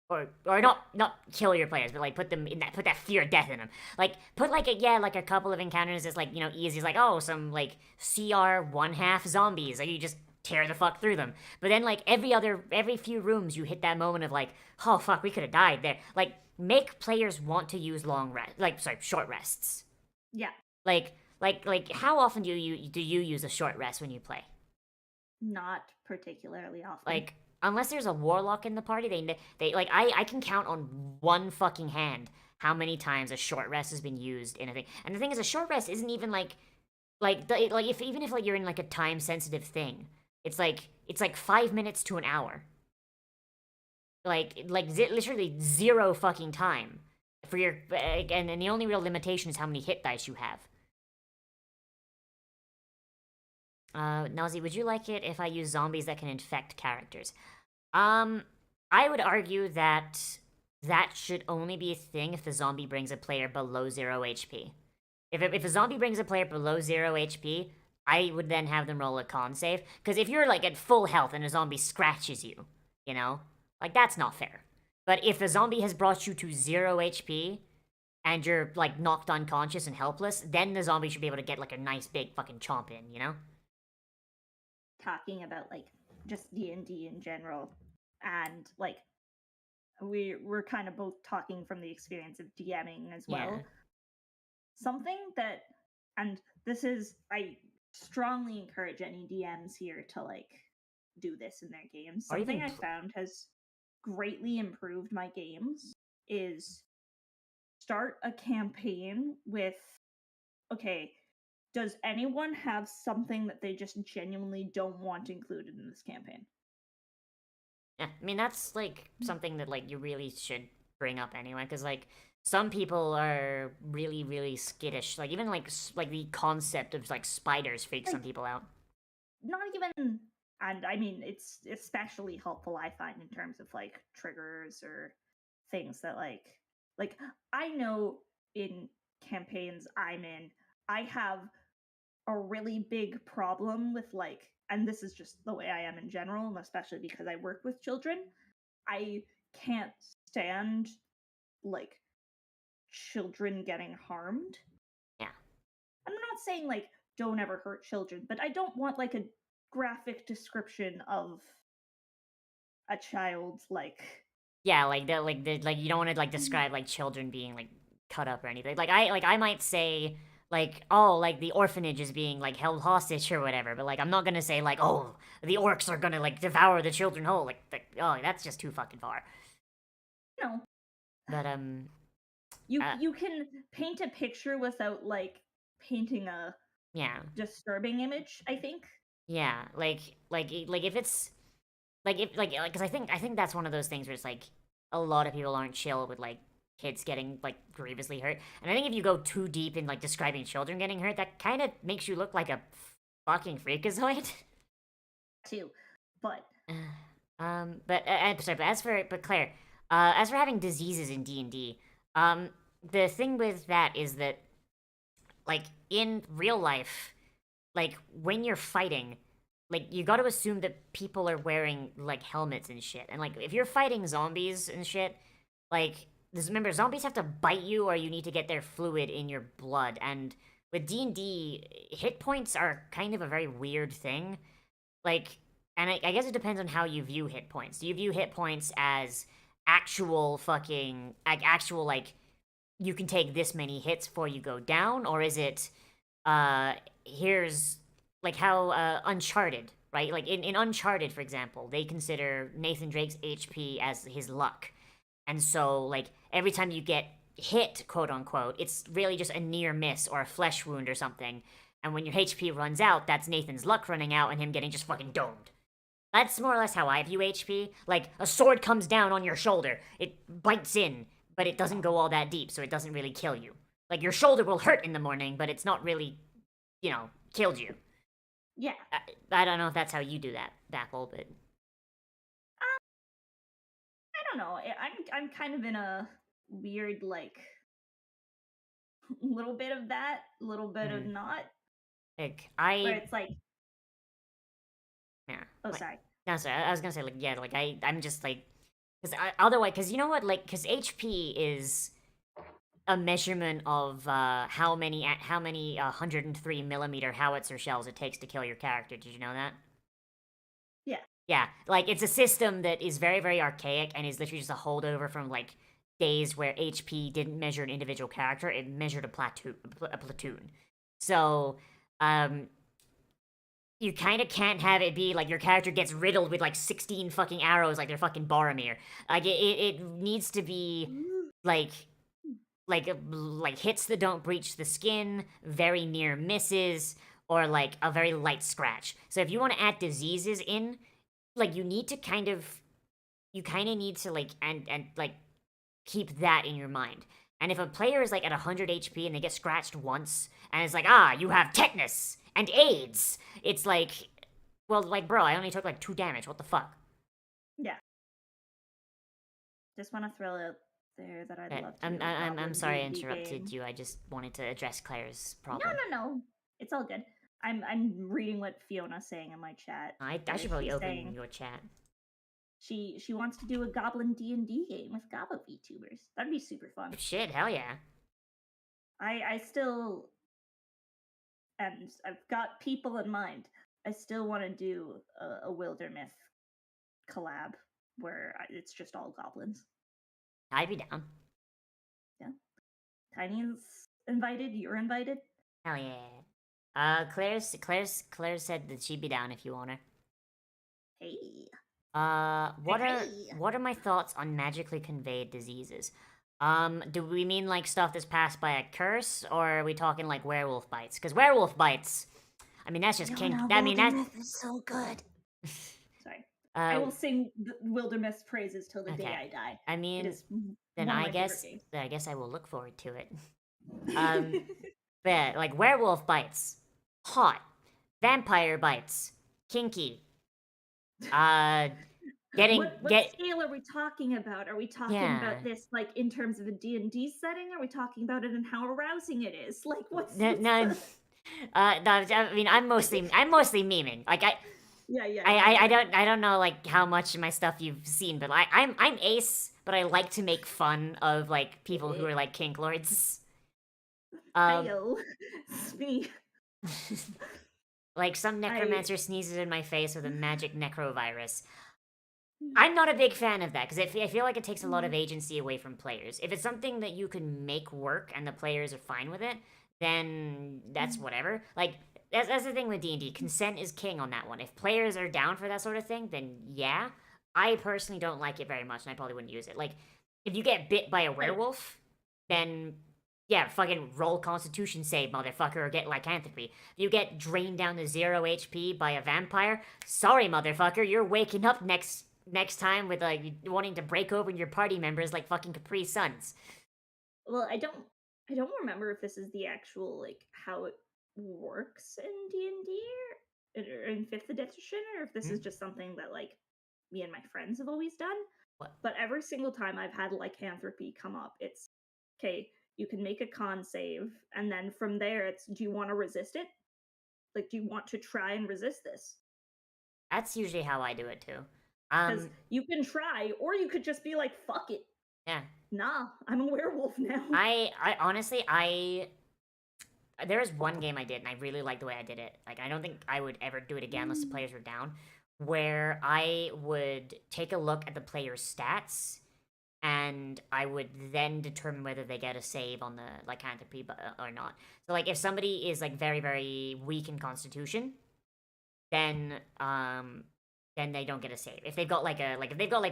Or not kill your players, but like put that fear of death in them. Like put a couple of encounters that's like, easy as like, oh, some like CR 1/2 zombies, like you just tear the fuck through them. But then like every few rooms you hit that moment of like, oh fuck, we could have died there. Like make players want to use short rests. Yeah. Like how often do you use a short rest when you play? Not particularly often. Like, unless there's a warlock in the party, they like I can count on one fucking hand how many times a short rest has been used in a thing. And the thing is, a short rest isn't even even if you're in like a time sensitive thing, it's like 5 minutes to an hour. Literally 0 fucking time for your and the only real limitation is how many hit dice you have. Nazi, would you like it if I use zombies that can infect characters? I would argue that that should only be a thing if the zombie brings a player below 0 HP. If a zombie brings a player below 0 HP, I would then have them roll a con save. Because if you're, like, at full health and a zombie scratches you, you know? Like, that's not fair. But if a zombie has brought you to 0 HP, and you're, like, knocked unconscious and helpless, then the zombie should be able to get, like, a nice big fucking chomp in, you know? Talking about, like, just D&D in general, and, like, we're kind of both talking from the experience of DMing as well. Yeah. Something that, and this is, I strongly encourage any DMs here to, like, do this in their games. Or Something even I found has greatly improved my games is start a campaign with, okay, does anyone have something that they just genuinely don't want included in this campaign? Yeah, I mean, that's, like, something that, like, you really should bring up anyway, because, like, some people are really, really skittish. Like, even, like, like the concept of, like, spiders freaks some Like- people out. Not even, and I mean, it's especially helpful, I find, in terms of, like, triggers or things that, like, I know in campaigns I'm in, I have a really big problem with, like, and this is just the way I am in general, and especially because I work with children, I can't stand, like, children getting harmed. Yeah. I'm not saying, like, don't ever hurt children, but I don't want, like, a graphic description of a child's, like, Yeah, like, like, you don't want to, like, describe, like, children being, like, cut up or anything. Like, I might say, like, oh, like, the orphanage is being, like, held hostage or whatever, but, like, I'm not gonna say, like, oh, the orcs are gonna, like, devour the children whole. Like, oh, that's just too fucking far. no. But, You can paint a picture without, like, painting a yeah. disturbing image, I think. Yeah, like if it's because I think that's one of those things where it's like a lot of people aren't chill with like kids getting like grievously hurt, and I think if you go too deep in like describing children getting hurt, that kind of makes you look like a fucking freakazoid. Too, but Sorry, but Claire, as for having diseases in D&D, the thing with that is that like in real life, like when you're fighting, like you got to assume that people are wearing like helmets and shit. And like if you're fighting zombies and shit, like remember zombies have to bite you or you need to get their fluid in your blood. And with D&D, hit points are kind of a very weird thing. Like, and I guess it depends on how you view hit points. Do you view hit points as actual fucking actual like you can take this many hits before you go down, or is it here's like how Uncharted, right? Like in Uncharted, for example, they consider Nathan Drake's HP as his luck. And so like every time you get hit, quote unquote, it's really just a near miss or a flesh wound or something. And when your HP runs out, that's Nathan's luck running out and him getting just fucking domed. That's more or less how I view HP. Like, a sword comes down on your shoulder, it bites in, but it doesn't go all that deep, so it doesn't really kill you. Like, your shoulder will hurt in the morning, but it's not really, you know, killed you. yeah. I don't know if that's how you do that, Baffle, but... I don't know. I'm kind of in a weird, like, little bit of that, little bit of not. Like, Where it's like, yeah. oh, like, sorry. No, sorry, I was gonna say, like, yeah, like, I'm just, like... Because otherwise, because you know what, like, because HP is a measurement of how many 103 millimeter howitzer shells it takes to kill your character. Did you know that? Yeah. Yeah, like it's a system that is very, very archaic and is literally just a holdover from like days where HP didn't measure an individual character; it measured a platoon. So, you kind of can't have it be like your character gets riddled with like 16 fucking arrows like they're fucking Boromir. Like it needs to be like hits that don't breach the skin, very near misses, or like a very light scratch. So if you want to add diseases in, like you kind of need to like and like keep that in your mind. And if a player is like at 100 HP and they get scratched once and it's like, you have tetanus, and AIDS. It's like, well, like, bro, I only took like 2 damage. What the fuck? Yeah. Just want to throw out there that I'd love to. I'm sorry I D&D interrupted game. you. I just wanted to address Claire's No, problem. no. It's all good. I'm reading what Fiona's saying in my chat. I where should probably she's open saying your chat. She wants to do a Goblin D&D game with Goblin VTubers. That'd be super fun. Shit, hell yeah. I still, and I've got people in mind. I still want to do a Wildermyth collab where it's just all goblins. I'd be down. Yeah. Tiny's invited. You're invited. Hell yeah. Claire said that she'd be down if you want her. Hey. What Hey. are my thoughts on magically conveyed diseases? Do we mean like stuff that's passed by a curse, or are we talking like werewolf bites? Because werewolf bites, I mean that's just kink. I mean that's is so good. Sorry. I will sing the Wildermyth's praises till the day I die. I mean, it is then one of I my guess favorite I guess I will look forward to it. games. But yeah, like werewolf bites, hot. Vampire bites, kinky. What scale are we talking about? Are we talking about this like in terms of a D&D setting? Are we talking about it and how arousing it is? Like what's no. I mean, I'm mostly memeing. Like I don't know like how much of my stuff you've seen, but I'm Ace, but I like to make fun of like people who are like kink lords. Heyo, it's me. Like some necromancer sneezes in my face with a magic necrovirus. I'm not a big fan of that because I feel like it takes a lot of agency away from players. If it's something that you can make work and the players are fine with it, then that's whatever. Like that's the thing with D&D. Consent is king on that one. If players are down for that sort of thing, then yeah. I personally don't like it very much, and I probably wouldn't use it. Like if you get bit by a werewolf, then yeah, fucking roll Constitution save, motherfucker, or get lycanthropy. If you get drained down to 0 HP by a vampire, sorry, motherfucker, you're waking up next time with like wanting to break open your party members like fucking Capri Suns. Well, I don't remember if this is the actual like how it works in D&D or in 5th edition, or if this is just something that like me and my friends have always done. What? But every single time I've had lycanthropy come up, it's okay. You can make a con save, and then from there, it's do you want to resist it? Like, do you want to try and resist this? That's usually how I do it too. Because you can try, or you could just be like, "Fuck it." Yeah. Nah, I'm a werewolf now. I honestly there was one game I did, and I really liked the way I did it. Like, I don't think I would ever do it again unless the players were down. Where I would take a look at the player's stats, and I would then determine whether they get a save on the lycanthropy or not. So, like, if somebody is like very, very weak in Constitution, then they don't get a save. If they've got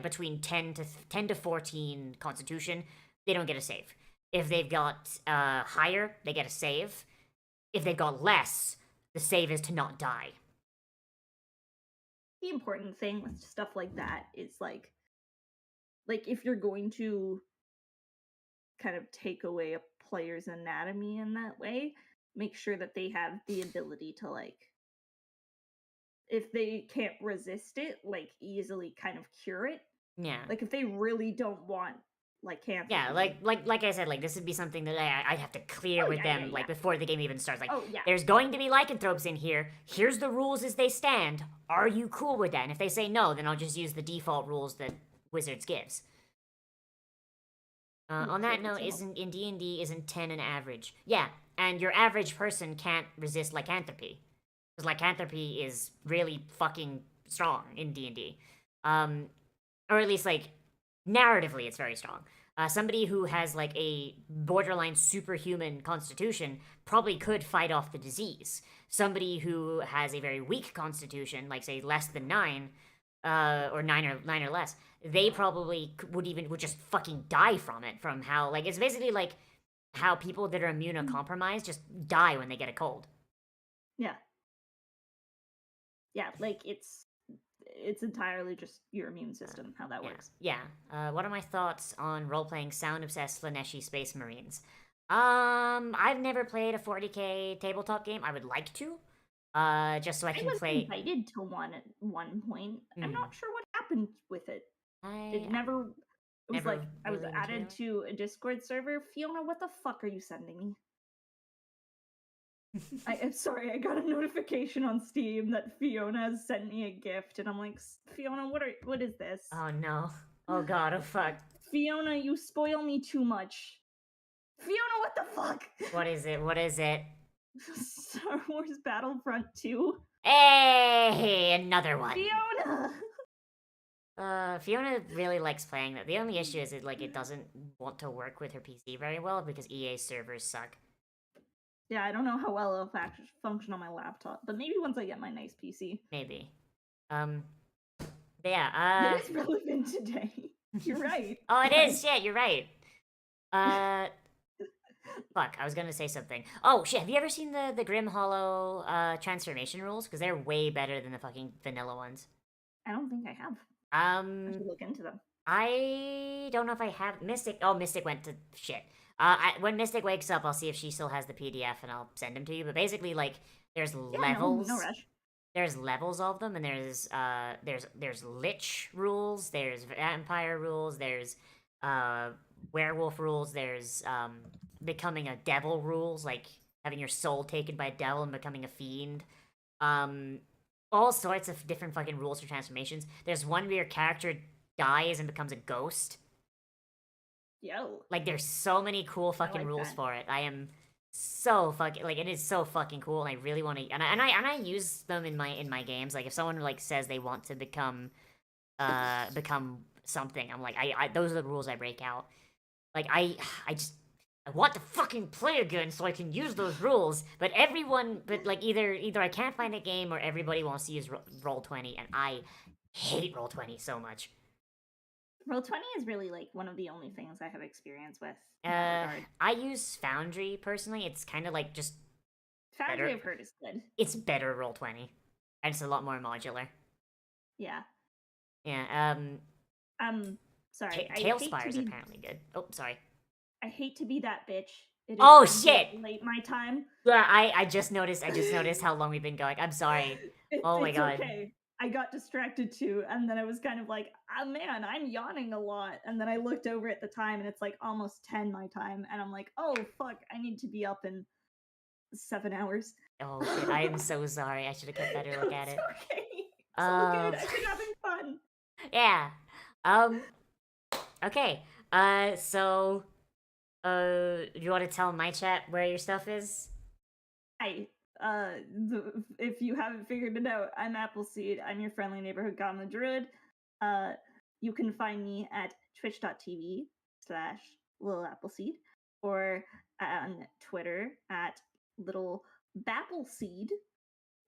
between 10 to 14 Constitution, they don't get a save. If they've got higher, they get a save. If they've got less, the save is to not die. The important thing with stuff like that is like if you're going to kind of take away a player's anatomy in that way, make sure that they have the ability to like, if they can't resist it, like easily kind of cure it. Yeah. Like if they really don't want lycanthropy. Yeah, like I said, like this would be something that I'd have to clear with them like before the game even starts. Like, there's going to be lycanthropes in here. Here's the rules as they stand. Are you cool with that? And if they say no, then I'll just use the default rules that Wizards gives. On that note, in D&D isn't 10 an average? Yeah, and your average person can't resist lycanthropy. Because lycanthropy is really fucking strong in D&D. Or at least, like, narratively it's very strong. Somebody who has, like, a borderline superhuman constitution probably could fight off the disease. Somebody who has a very weak constitution, like, say, less than 9, or 9 or less, they probably would just fucking die from it, from how, like, it's basically like how people that are immunocompromised just die when they get a cold. Yeah. Yeah, like, it's entirely just your immune system, how that works. Yeah. What are my thoughts on role-playing sound-obsessed Slaneshi Space Marines? I've never played a 40k tabletop game. I would like to. Just so I I can was play. invited to one at one point. I'm Hmm. not sure what happened with it. It I never. It was never like I was really went added to a Discord server. Fiona, what the fuck are you sending me? I'm sorry, I got a notification on Steam that Fiona has sent me a gift, and I'm like, Fiona, what is this? Oh no. Oh god, oh fuck. Fiona, you spoil me too much. Fiona, what the fuck? What is it? What is it? Star Wars Battlefront 2. Hey, another one. Fiona! Fiona really likes playing that. The only issue is it doesn't want to work with her PC very well because EA servers suck. Yeah, I don't know how well it'll function on my laptop, but maybe once I get my nice PC. Maybe. But yeah, It is relevant today. You're right. Oh, it is. Shit, you're right. Fuck, I was gonna say something. Oh shit, have you ever seen the Grim Hollow transformation rules? Because they're way better than the fucking vanilla ones. I don't think I have. I should look into them. I don't know if I have Mystic. Oh, Mystic went to shit. When Mystic wakes up, I'll see if she still has the PDF and I'll send them to you. But basically, like, there's levels. No rush. There's levels of them, and there's Lich rules, there's Vampire rules, there's Werewolf rules, there's becoming a devil rules, like having your soul taken by a devil and becoming a fiend. All sorts of different fucking rules for transformations. There's one where your character dies and becomes a ghost. Yo. Like, there's so many cool fucking like rules that. for it. I am so fucking, like, it is so fucking cool, and I really want to, and I use them in my games. Like, if someone like says they want to become something, I'm like, I those are the rules I break out. Like, I want to fucking play again so I can use those rules, but like, either I can't find a game or everybody wants to use Roll20, and I hate Roll20 so much. Roll20 is really like one of the only things I have experience with. In that regard. I use Foundry personally. It's kind of like just Foundry, better. I've heard, is good. It's better Roll20, and it's a lot more modular. Yeah. Yeah. Sorry. Tailspire is apparently good. Oh, sorry. I hate to be that bitch. It is Oh shit! Late my time. Yeah, I just noticed. How long we've been going. I'm sorry. Oh my god. Okay. I got distracted too, and then I was kind of like, oh man, I'm yawning a lot. And then I looked over at the time, and it's like almost 10 my time, and I'm like, oh fuck, I need to be up in 7 hours. Oh shit, I am so sorry. I should have kept better look at it. Okay. It's all good. I've been having fun. Yeah. Okay. So, you want to tell my chat where your stuff is? If you haven't figured it out, I'm Appleseed. I'm your friendly neighborhood Goblin Druid. You can find me at twitch.tv/lilappleseed or on Twitter at littlebappleseed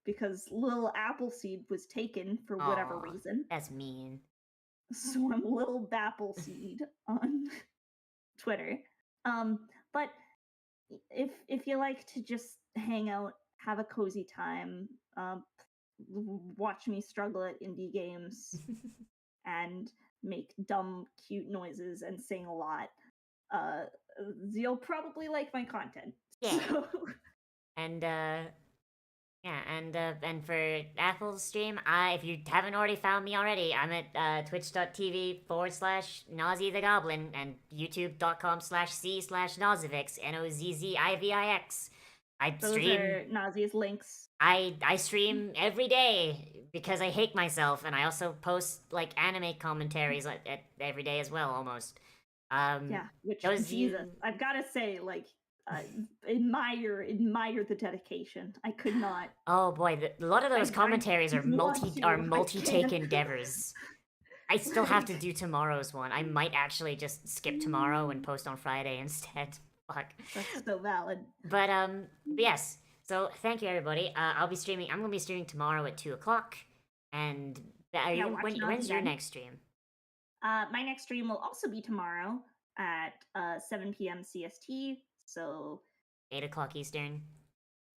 because Little Appleseed was taken for whatever reason. That's mean. So I'm Little Bappleseed on Twitter. But if you like to just hang out, have a cozy time, watch me struggle at indie games and make dumb, cute noises and sing a lot, you'll probably like my content. Yeah. So. And for Apple's stream, if you haven't already found me already, I'm at twitch.tv/Nazi the Goblin and youtube.com/c/Nozivix, NOZZIVIX. Those are Nazi's links. I stream every day because I hate myself, and I also post like anime commentaries every day as well, almost. Jesus, I've got to say, like, admire the dedication. I could not. Oh boy, a lot of those commentaries are multi-take endeavors. I still have to do tomorrow's one. I might actually just skip tomorrow and post on Friday instead. Fuck. That's so valid. But yes. So thank you everybody. I'm gonna be streaming tomorrow at 2:00. And when's your next stream? My next stream will also be tomorrow at 7 p.m. CST. So 8:00 Eastern.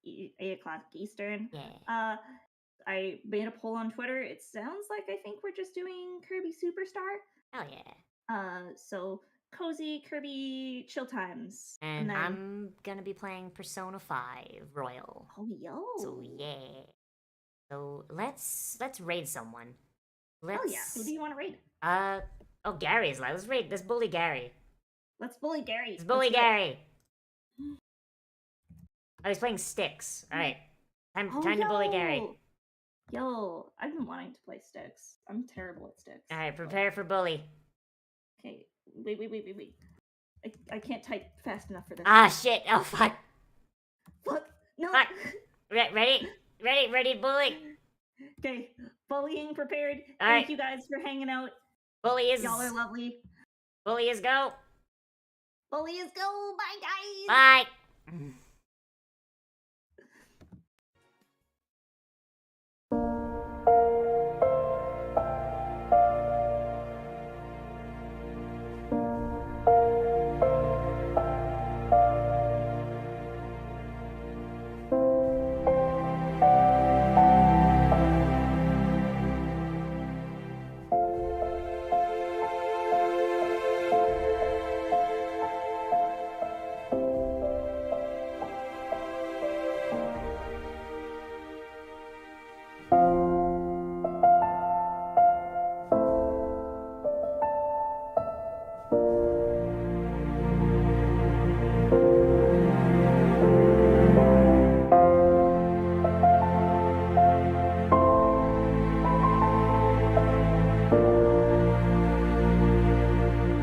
8:00 Eastern. Yeah. I made a poll on Twitter. It sounds like I think we're just doing Kirby Superstar. Hell yeah. So cozy Kirby chill times. And I'm gonna be playing Persona 5 Royal. Oh yo. So yeah. So let's raid someone. Oh yeah, who do you want to raid? Oh, Gary's live. Let's bully Gary. Let's bully Gary. Let's bully do it. Gary. Oh, he's playing sticks. All right, time to bully Gary. Yo, I've been wanting to play sticks. I'm terrible at sticks. All right, prepare for bully. Okay, wait. I can't type fast enough for this. Ah, shit. Oh, fuck. Fuck. No. Fuck. Ready, bully. Okay, bullying prepared. All Thank right. you guys for hanging out. Bully is. Y'all are lovely. Bully is go. Bully is go. Bye, guys. Bye.